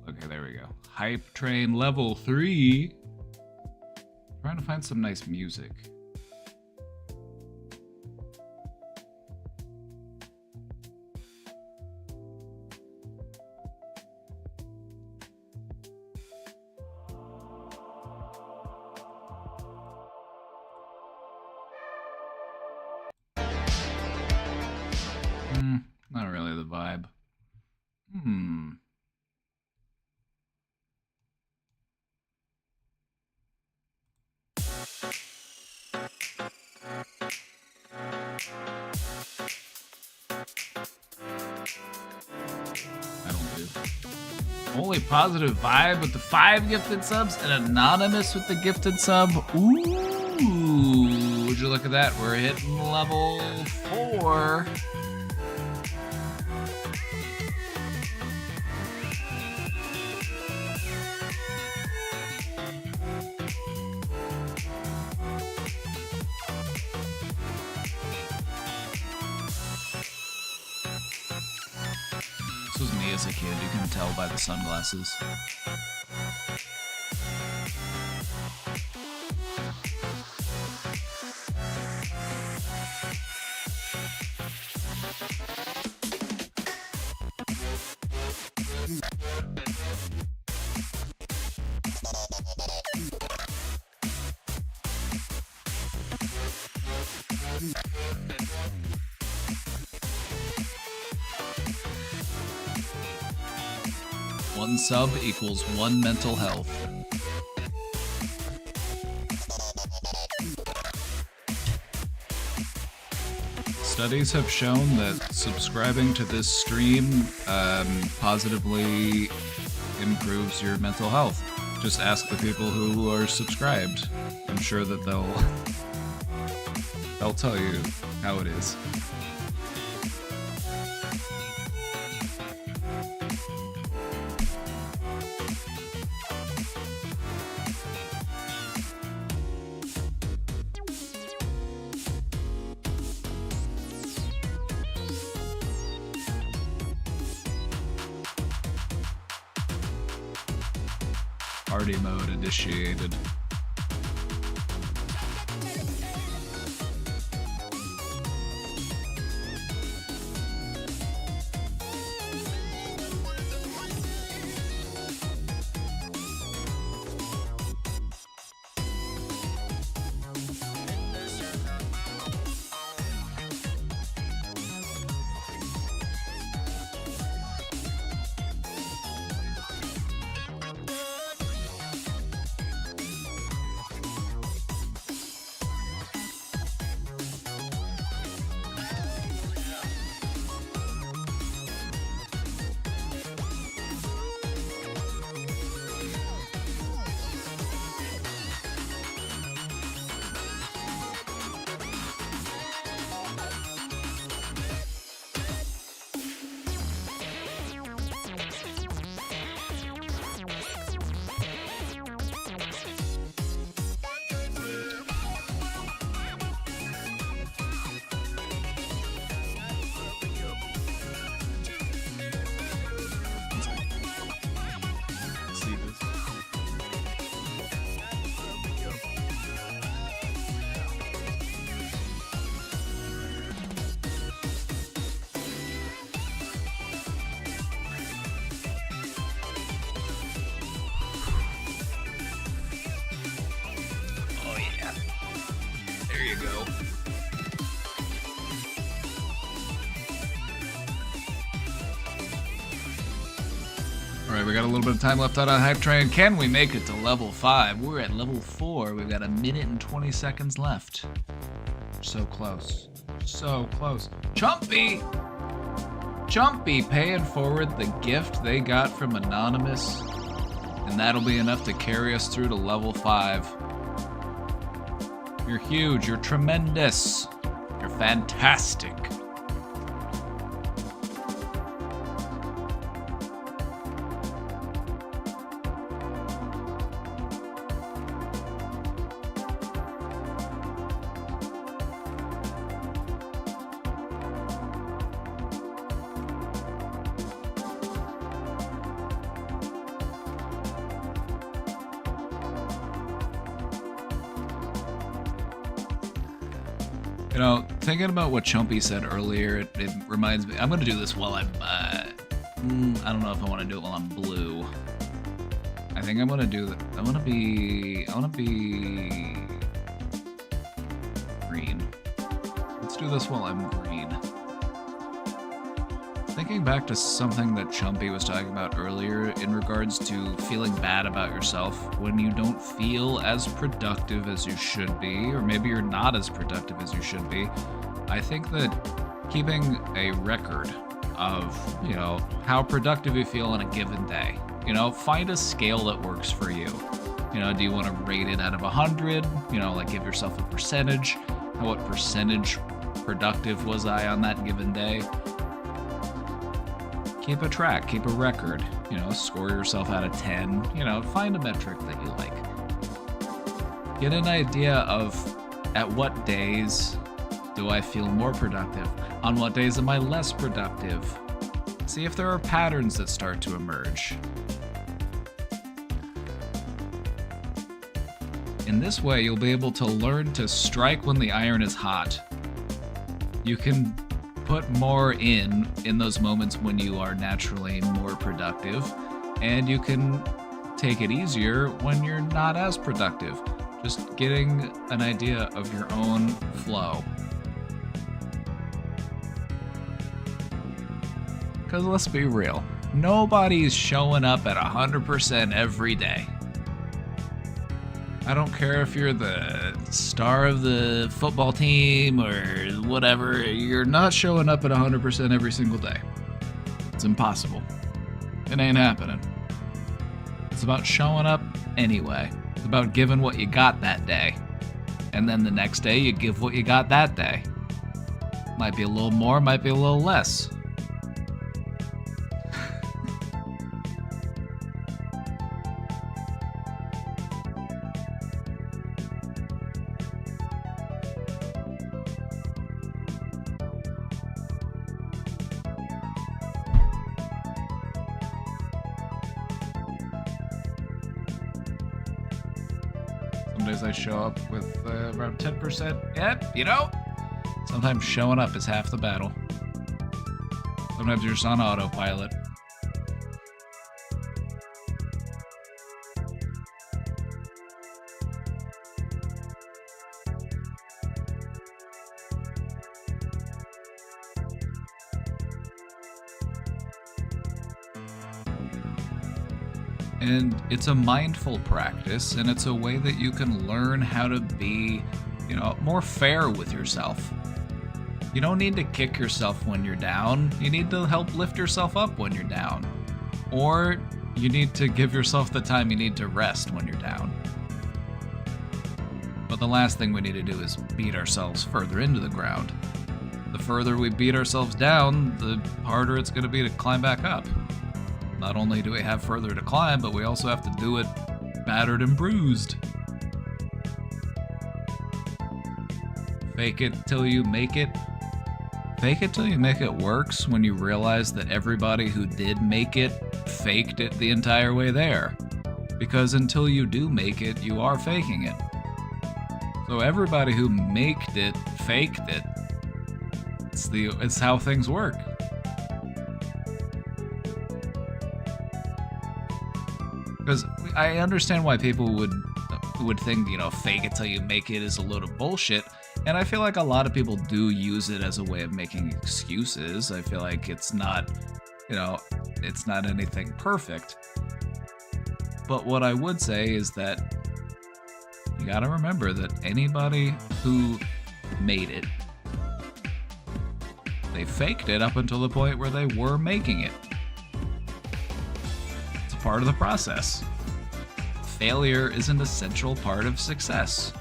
Okay, there we go. Hype train level 3. Trying to find some nice music. Not really the vibe. Only positive vibe with the 5 gifted subs and anonymous with the gifted sub. Ooh, would you look at that? We're hitting level 4. This was me as a kid, you can tell by the sunglasses. 1 sub equals 1 mental health. Studies have shown that subscribing to this stream positively improves your mental health. Just ask the people who are subscribed. I'm sure that they'll tell you how it is. Party mode initiated. Alright, we got a little bit of time left out on Hype Train. Can we make it to level 5? We're at level 4. We've got 1 minute and 20 seconds left. So close. So close. Chumpy! Chumpy paying forward the gift they got from Anonymous. And that'll be enough to carry us through to level 5. You're huge. You're tremendous. You're fantastic. You know, thinking about what Chumpy said earlier, it reminds me. I'm gonna do this while I'm. I don't know if I want to do it while I'm blue. I think I'm gonna do. I wanna be green. Let's do this while I'm green. Thinking back to something that Chumpy was talking about earlier in regards to feeling bad about yourself when you don't feel as productive as you should be, or maybe you're not as productive as you should be. I think that keeping a record of, you know, how productive you feel on a given day, you know, find a scale that works for you. You know, do you want to rate it out of 100? You know, like give yourself a percentage. What percentage productive was I on that given day? Keep a track, keep a record, you know, score yourself out of 10, you know, find a metric that you like. Get an idea of at what days do I feel more productive? On what days am I less productive? See if there are patterns that start to emerge. In this way, you'll be able to learn to strike when the iron is hot. You can put more in those moments when you are naturally more productive, and you can take it easier when you're not as productive. Just getting an idea of your own flow. Because let's be real, Nobody's showing up at 100% every day. I don't care if you're the star of the football team or whatever, you're not showing up at 100% every single day. It's impossible. It ain't happening. It's about showing up anyway. It's about giving what you got that day. And then the next day, you give what you got that day. Might be a little more, might be a little less. Some days I show up with around 10%. Yep, you know, sometimes showing up is half the battle. Sometimes you're just on autopilot. And it's a mindful practice, and it's a way that you can learn how to be, more fair with yourself. You don't need to kick yourself when you're down. You need to help lift yourself up when you're down. Or you need to give yourself the time you need to rest when you're down. But the last thing we need to do is beat ourselves further into the ground. The further we beat ourselves down, the harder it's going to be to climb back up. Not only do we have further to climb, but we also have to do it battered and bruised. Fake it till you make it. Fake it till you make it works when you realize that everybody who did make it faked it the entire way there. Because until you do make it, you are faking it. So everybody who maked it, faked it. It's how things work. Because I understand why people would think, fake it till you make it is a load of bullshit. And I feel like a lot of people do use it as a way of making excuses. I feel like it's not, it's not anything perfect. But what I would say is that you gotta remember that anybody who made it, they faked it up until the point where they were making it. It's a part of the process. Failure is an essential part of success.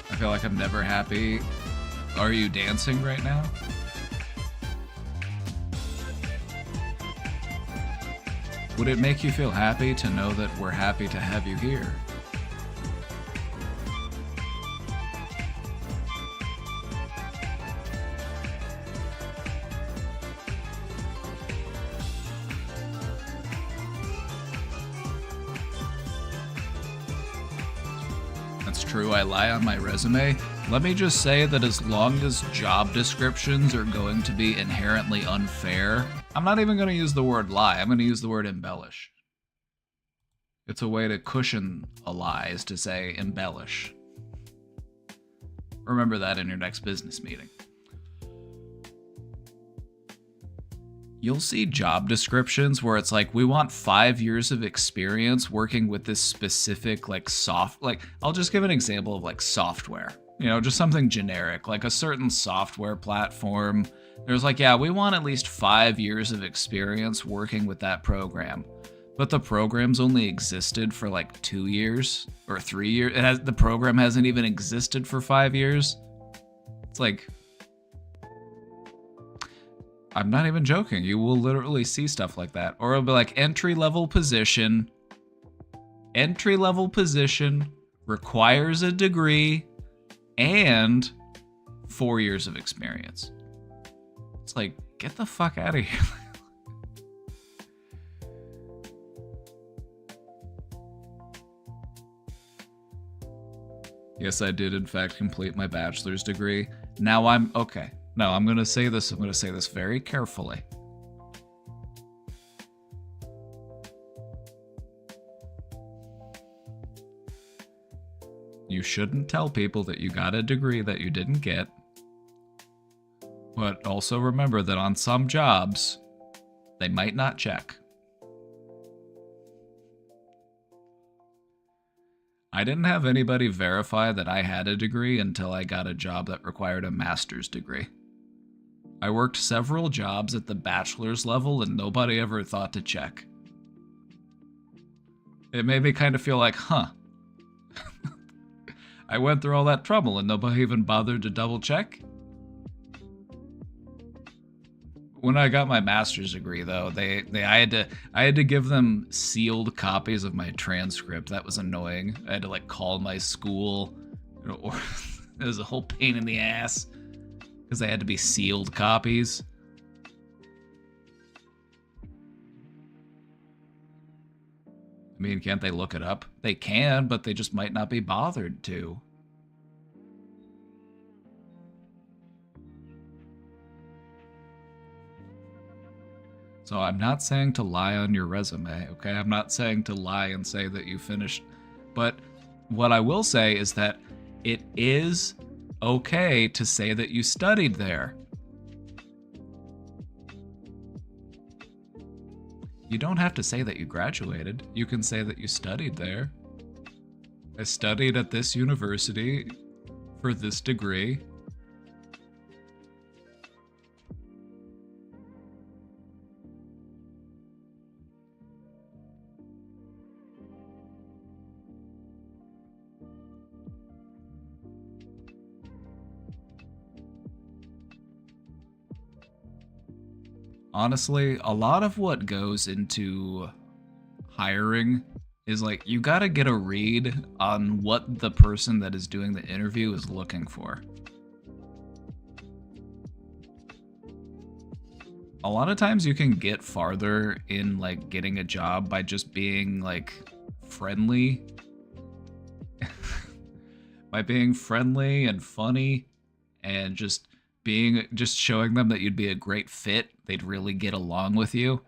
I feel like I'm never happy. Are you dancing right now? Would it make you feel happy to know that we're happy to have you here? That's true, I lie on my resume. Let me just say that as long as job descriptions are going to be inherently unfair, I'm not even going to use the word lie, I'm going to use the word embellish. It's a way to cushion a lie, is to say embellish. Remember that in your next business meeting. You'll see job descriptions where it's like, we want 5 years of experience working with this specific I'll just give an example of software, just something generic, like a certain software platform. There's we want at least 5 years of experience working with that program. But the program's only existed for 2 years or 3 years. The program hasn't even existed for 5 years. It's I'm not even joking. You will literally see stuff like that. Or it'll be entry-level position. Entry-level position requires a degree and 4 years of experience. It's get the fuck out of here. Yes, I did in fact complete my bachelor's degree. Now I'm okay. No, I'm going to say this very carefully. You shouldn't tell people that you got a degree that you didn't get. But also remember that on some jobs, they might not check. I didn't have anybody verify that I had a degree until I got a job that required a master's degree. I worked several jobs at the bachelor's level and nobody ever thought to check. It made me kind of feel like, huh. I went through all that trouble and nobody even bothered to double check? When I got my master's degree, though, I had to give them sealed copies of my transcript. That was annoying. I had to like call my school, or it was a whole pain in the ass because they had to be sealed copies. I mean, can't they look it up? They can, but they just might not be bothered to. So I'm not saying to lie on your resume, okay? I'm not saying to lie and say that you finished. But what I will say is that it is okay to say that you studied there. You don't have to say that you graduated. You can say that you studied there. I studied at this university for this degree. Honestly, a lot of what goes into hiring is like, you gotta get a read on what the person that is doing the interview is looking for. A lot of times you can get farther in like getting a job by just being like friendly. By being friendly and funny and just showing them that you'd be a great fit. They'd really get along with you.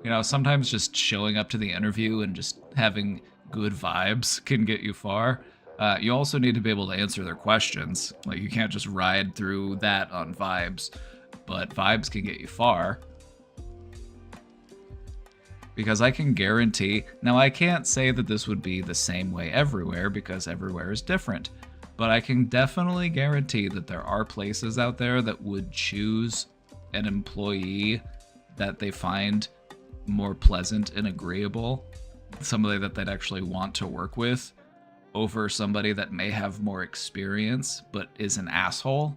You know, sometimes just showing up to the interview and just having good vibes can get you far. You also need to be able to answer their questions. Like, you can't just ride through that on vibes, but vibes can get you far. Because I can guarantee, now I can't say that this would be the same way everywhere because everywhere is different, but I can definitely guarantee that there are places out there that would choose an employee that they find more pleasant and agreeable, somebody that they'd actually want to work with, over somebody that may have more experience but is an asshole.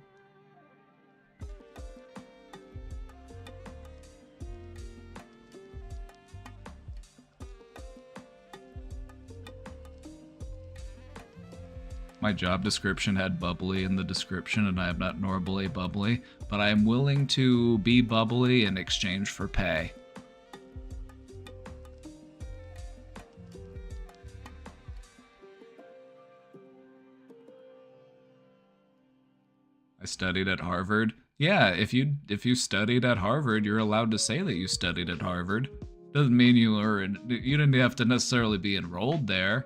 My job description had bubbly in the description, and I am not normally bubbly, but I am willing to be bubbly in exchange for pay. I studied at Harvard. Yeah, if you studied at Harvard, you're allowed to say that you studied at Harvard. Doesn't mean you didn't have to necessarily be enrolled there.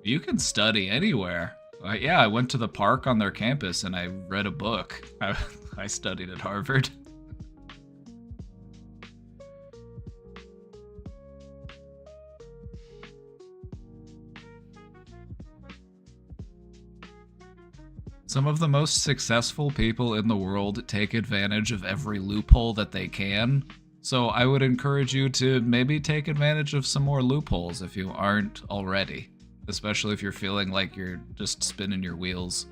You can study anywhere. Yeah, I went to the park on their campus and I read a book. I studied at Harvard. Some of the most successful people in the world take advantage of every loophole that they can. So I would encourage you to maybe take advantage of some more loopholes if you aren't already. Especially if you're feeling like you're just spinning your wheels.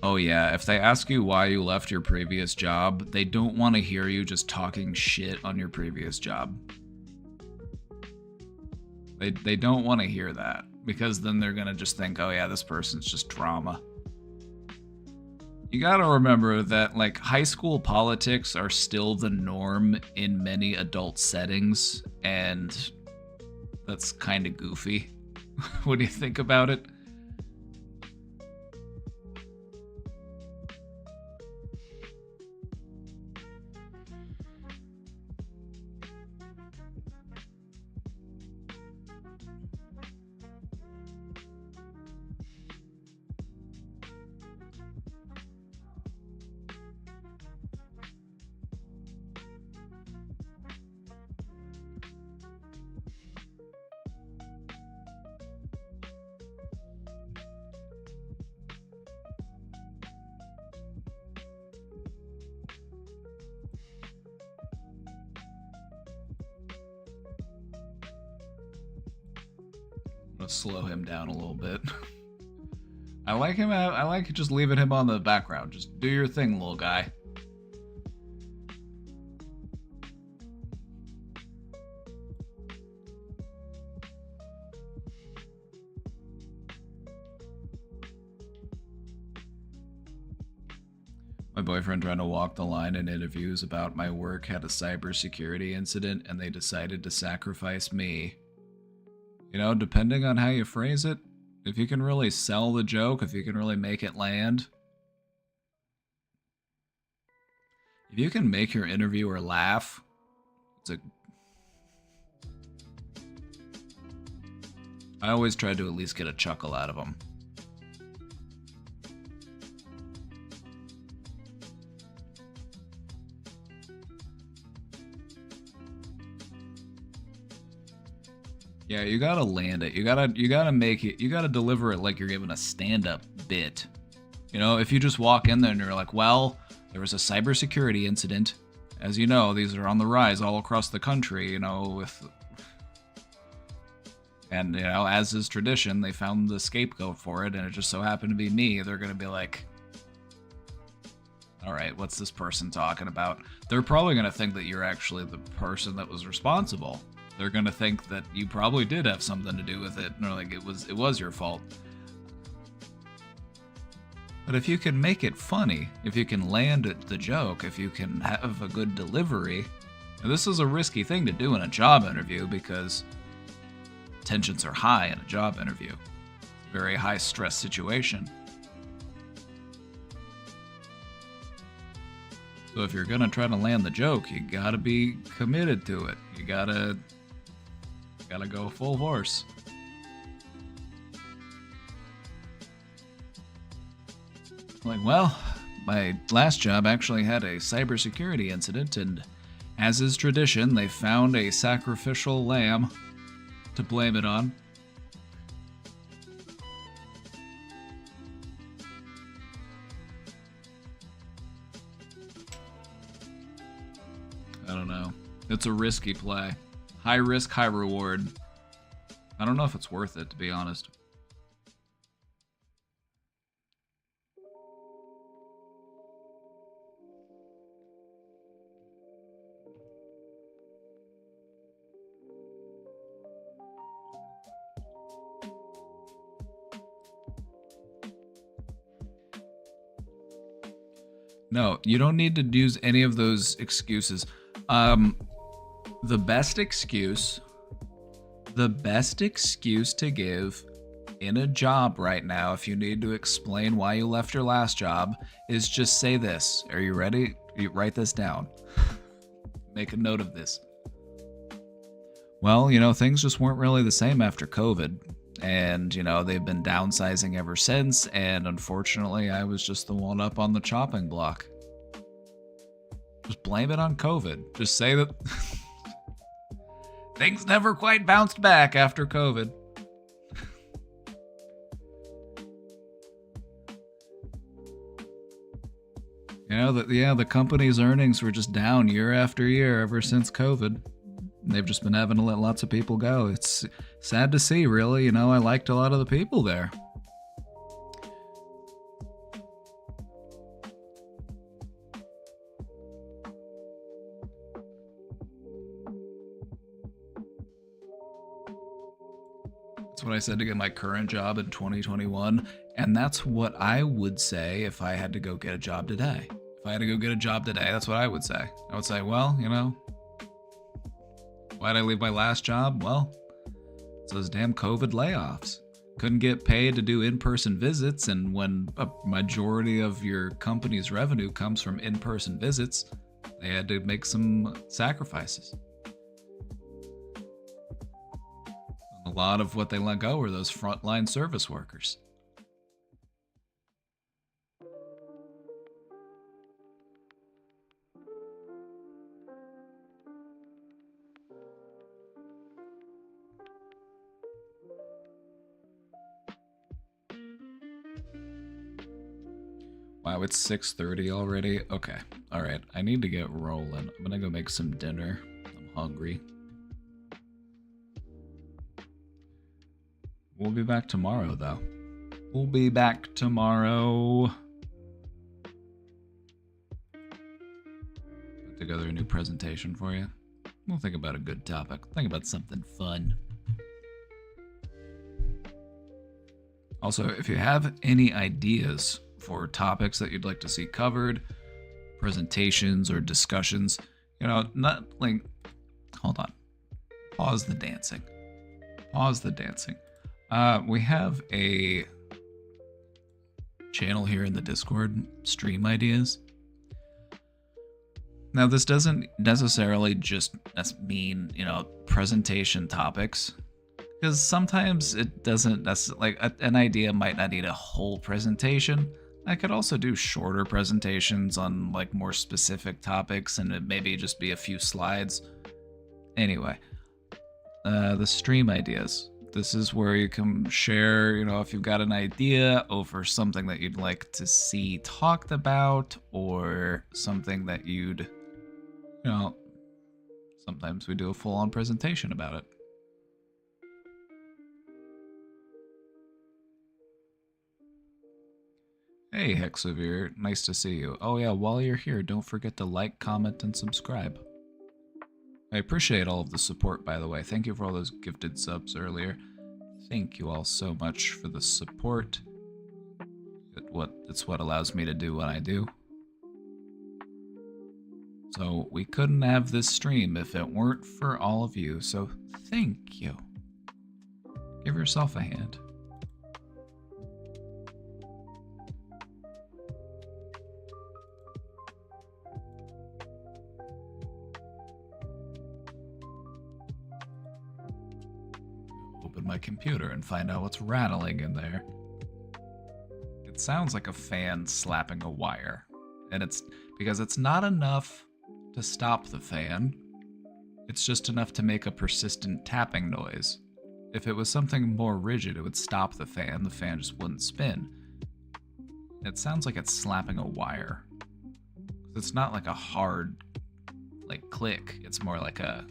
Oh yeah, if they ask you why you left your previous job, they don't want to hear you just talking shit on your previous job. They don't want to hear that, because then they're gonna just think, oh yeah, this person's just drama. You gotta remember that, like, high school politics are still the norm in many adult settings, and that's kind of goofy when you think about it. Let's slow him down a little bit. I like him. I like just leaving him on the background. Just do your thing, little guy. My boyfriend trying to walk the line in interviews about my work had a cybersecurity incident and they decided to sacrifice me. You know, depending on how you phrase it, if you can really sell the joke, if you can really make it land, if you can make your interviewer laugh, it's a... I always try to at least get a chuckle out of them. Yeah, you gotta land it. You gotta make it. You gotta deliver it like you're giving a stand-up bit. You know, if you just walk in there and you're like, well, there was a cybersecurity incident. As you know, these are on the rise all across the country, you know, with... And, you know, as is tradition, they found the scapegoat for it, and it just so happened to be me. They're gonna be like, all right, what's this person talking about? They're probably gonna think that you're actually the person that was responsible. They're gonna think that you probably did have something to do with it, or like it was your fault. But if you can make it funny, if you can land the joke, if you can have a good delivery, and this is a risky thing to do in a job interview because tensions are high in a job interview. It's a very high stress situation. So if you're gonna try to land the joke, you gotta be committed to it. You gotta go full force. Like, well, my last job actually had a cybersecurity incident, and as is tradition, they found a sacrificial lamb to blame it on. I don't know. It's a risky play. High risk, high reward. I don't know if it's worth it, to be honest. No, you don't need to use any of those excuses. The best excuse to give in a job right now, if you need to explain why you left your last job, is just say this. Are you ready? You write this down. Make a note of this. Well, you know, things just weren't really the same after COVID. And, you know, they've been downsizing ever since. And unfortunately, I was just the one up on the chopping block. Just blame it on COVID. Just say that things never quite bounced back after COVID. You know, the company's earnings were just down year after year ever since COVID. They've just been having to let lots of people go. It's sad to see, really. You know, I liked a lot of the people there. That's what I said to get my current job in 2021. And that's what I would say if I had to go get a job today. If I had to go get a job today, that's what I would say. I would say, well, you know, why'd I leave my last job? Well, it's those damn COVID layoffs. Couldn't get paid to do in-person visits, and when a majority of your company's revenue comes from in-person visits, they had to make some sacrifices. And a lot of what they let go were those frontline service workers. Wow, it's 6:30 already? Okay. Alright, I need to get rolling. I'm gonna go make some dinner. I'm hungry. We'll be back tomorrow, though. We'll be back tomorrow. Put together a new presentation for you. We'll think about a good topic. Think about something fun. Also, if you have any ideas for topics that you'd like to see covered, presentations or discussions, you know, not like, hold on. Pause the dancing. Pause the dancing. We have a channel here in the Discord, Stream Ideas. Now, this doesn't necessarily just mean, you know, presentation topics, because sometimes it doesn't necessarily, like, an idea might not need a whole presentation. I could also do shorter presentations on, like, more specific topics, and it maybe just be a few slides. Anyway, the Stream Ideas. This is where you can share, you know, if you've got an idea over something that you'd like to see talked about, or something that you'd, you know, sometimes we do a full-on presentation about it. Hey, Hexavir, nice to see you. Oh yeah, while you're here, don't forget to like, comment, and subscribe. I appreciate all of the support, by the way. Thank you for all those gifted subs earlier. Thank you all so much for the support. It's what allows me to do what I do. So we couldn't have this stream if it weren't for all of you, so thank you. Give yourself a hand. Open my computer and find out what's rattling in there. It sounds like a fan slapping a wire, and it's because it's not enough to stop the fan. It's just enough to make a persistent tapping noise. If it was something more rigid, it would stop the fan just wouldn't spin. It sounds like it's slapping a wire. It's not like a hard, like, click. It's more like a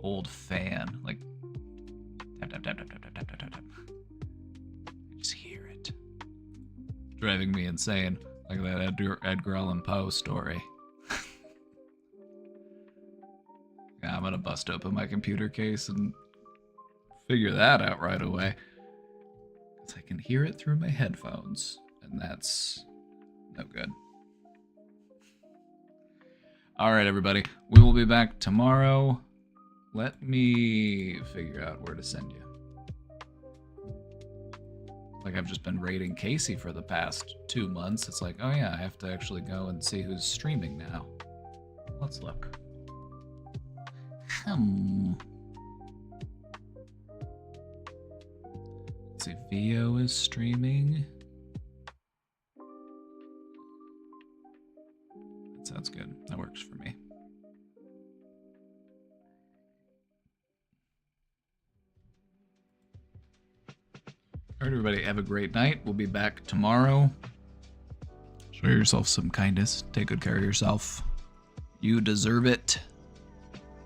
old fan, like tap tap tap tap tap tap tap tap tap. I just hear it, driving me insane, like that Edgar Allan Poe story. Yeah, I'm gonna bust open my computer case and figure that out right away, because I can hear it through my headphones, and that's no good. All right, everybody, we will be back tomorrow. Let me figure out where to send you. Like, I've just been raiding Casey for the past 2 months. It's like, oh yeah, I have to actually go and see who's streaming now. Let's look. Let's see, Vio is streaming. That sounds good. That works for me. All right, everybody, have a great night. We'll be back tomorrow. Show yourself some kindness. Take good care of yourself. You deserve it.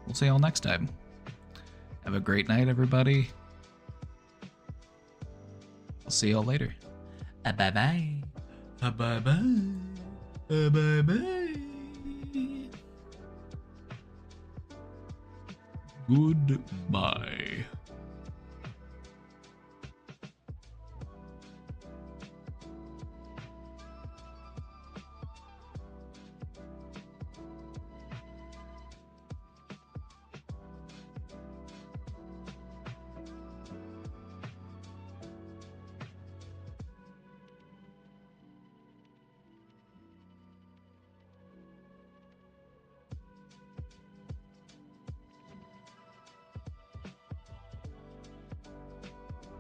We'll see y'all next time. Have a great night, everybody. I'll see y'all later. Bye-bye. Bye-bye. Bye-bye. Goodbye.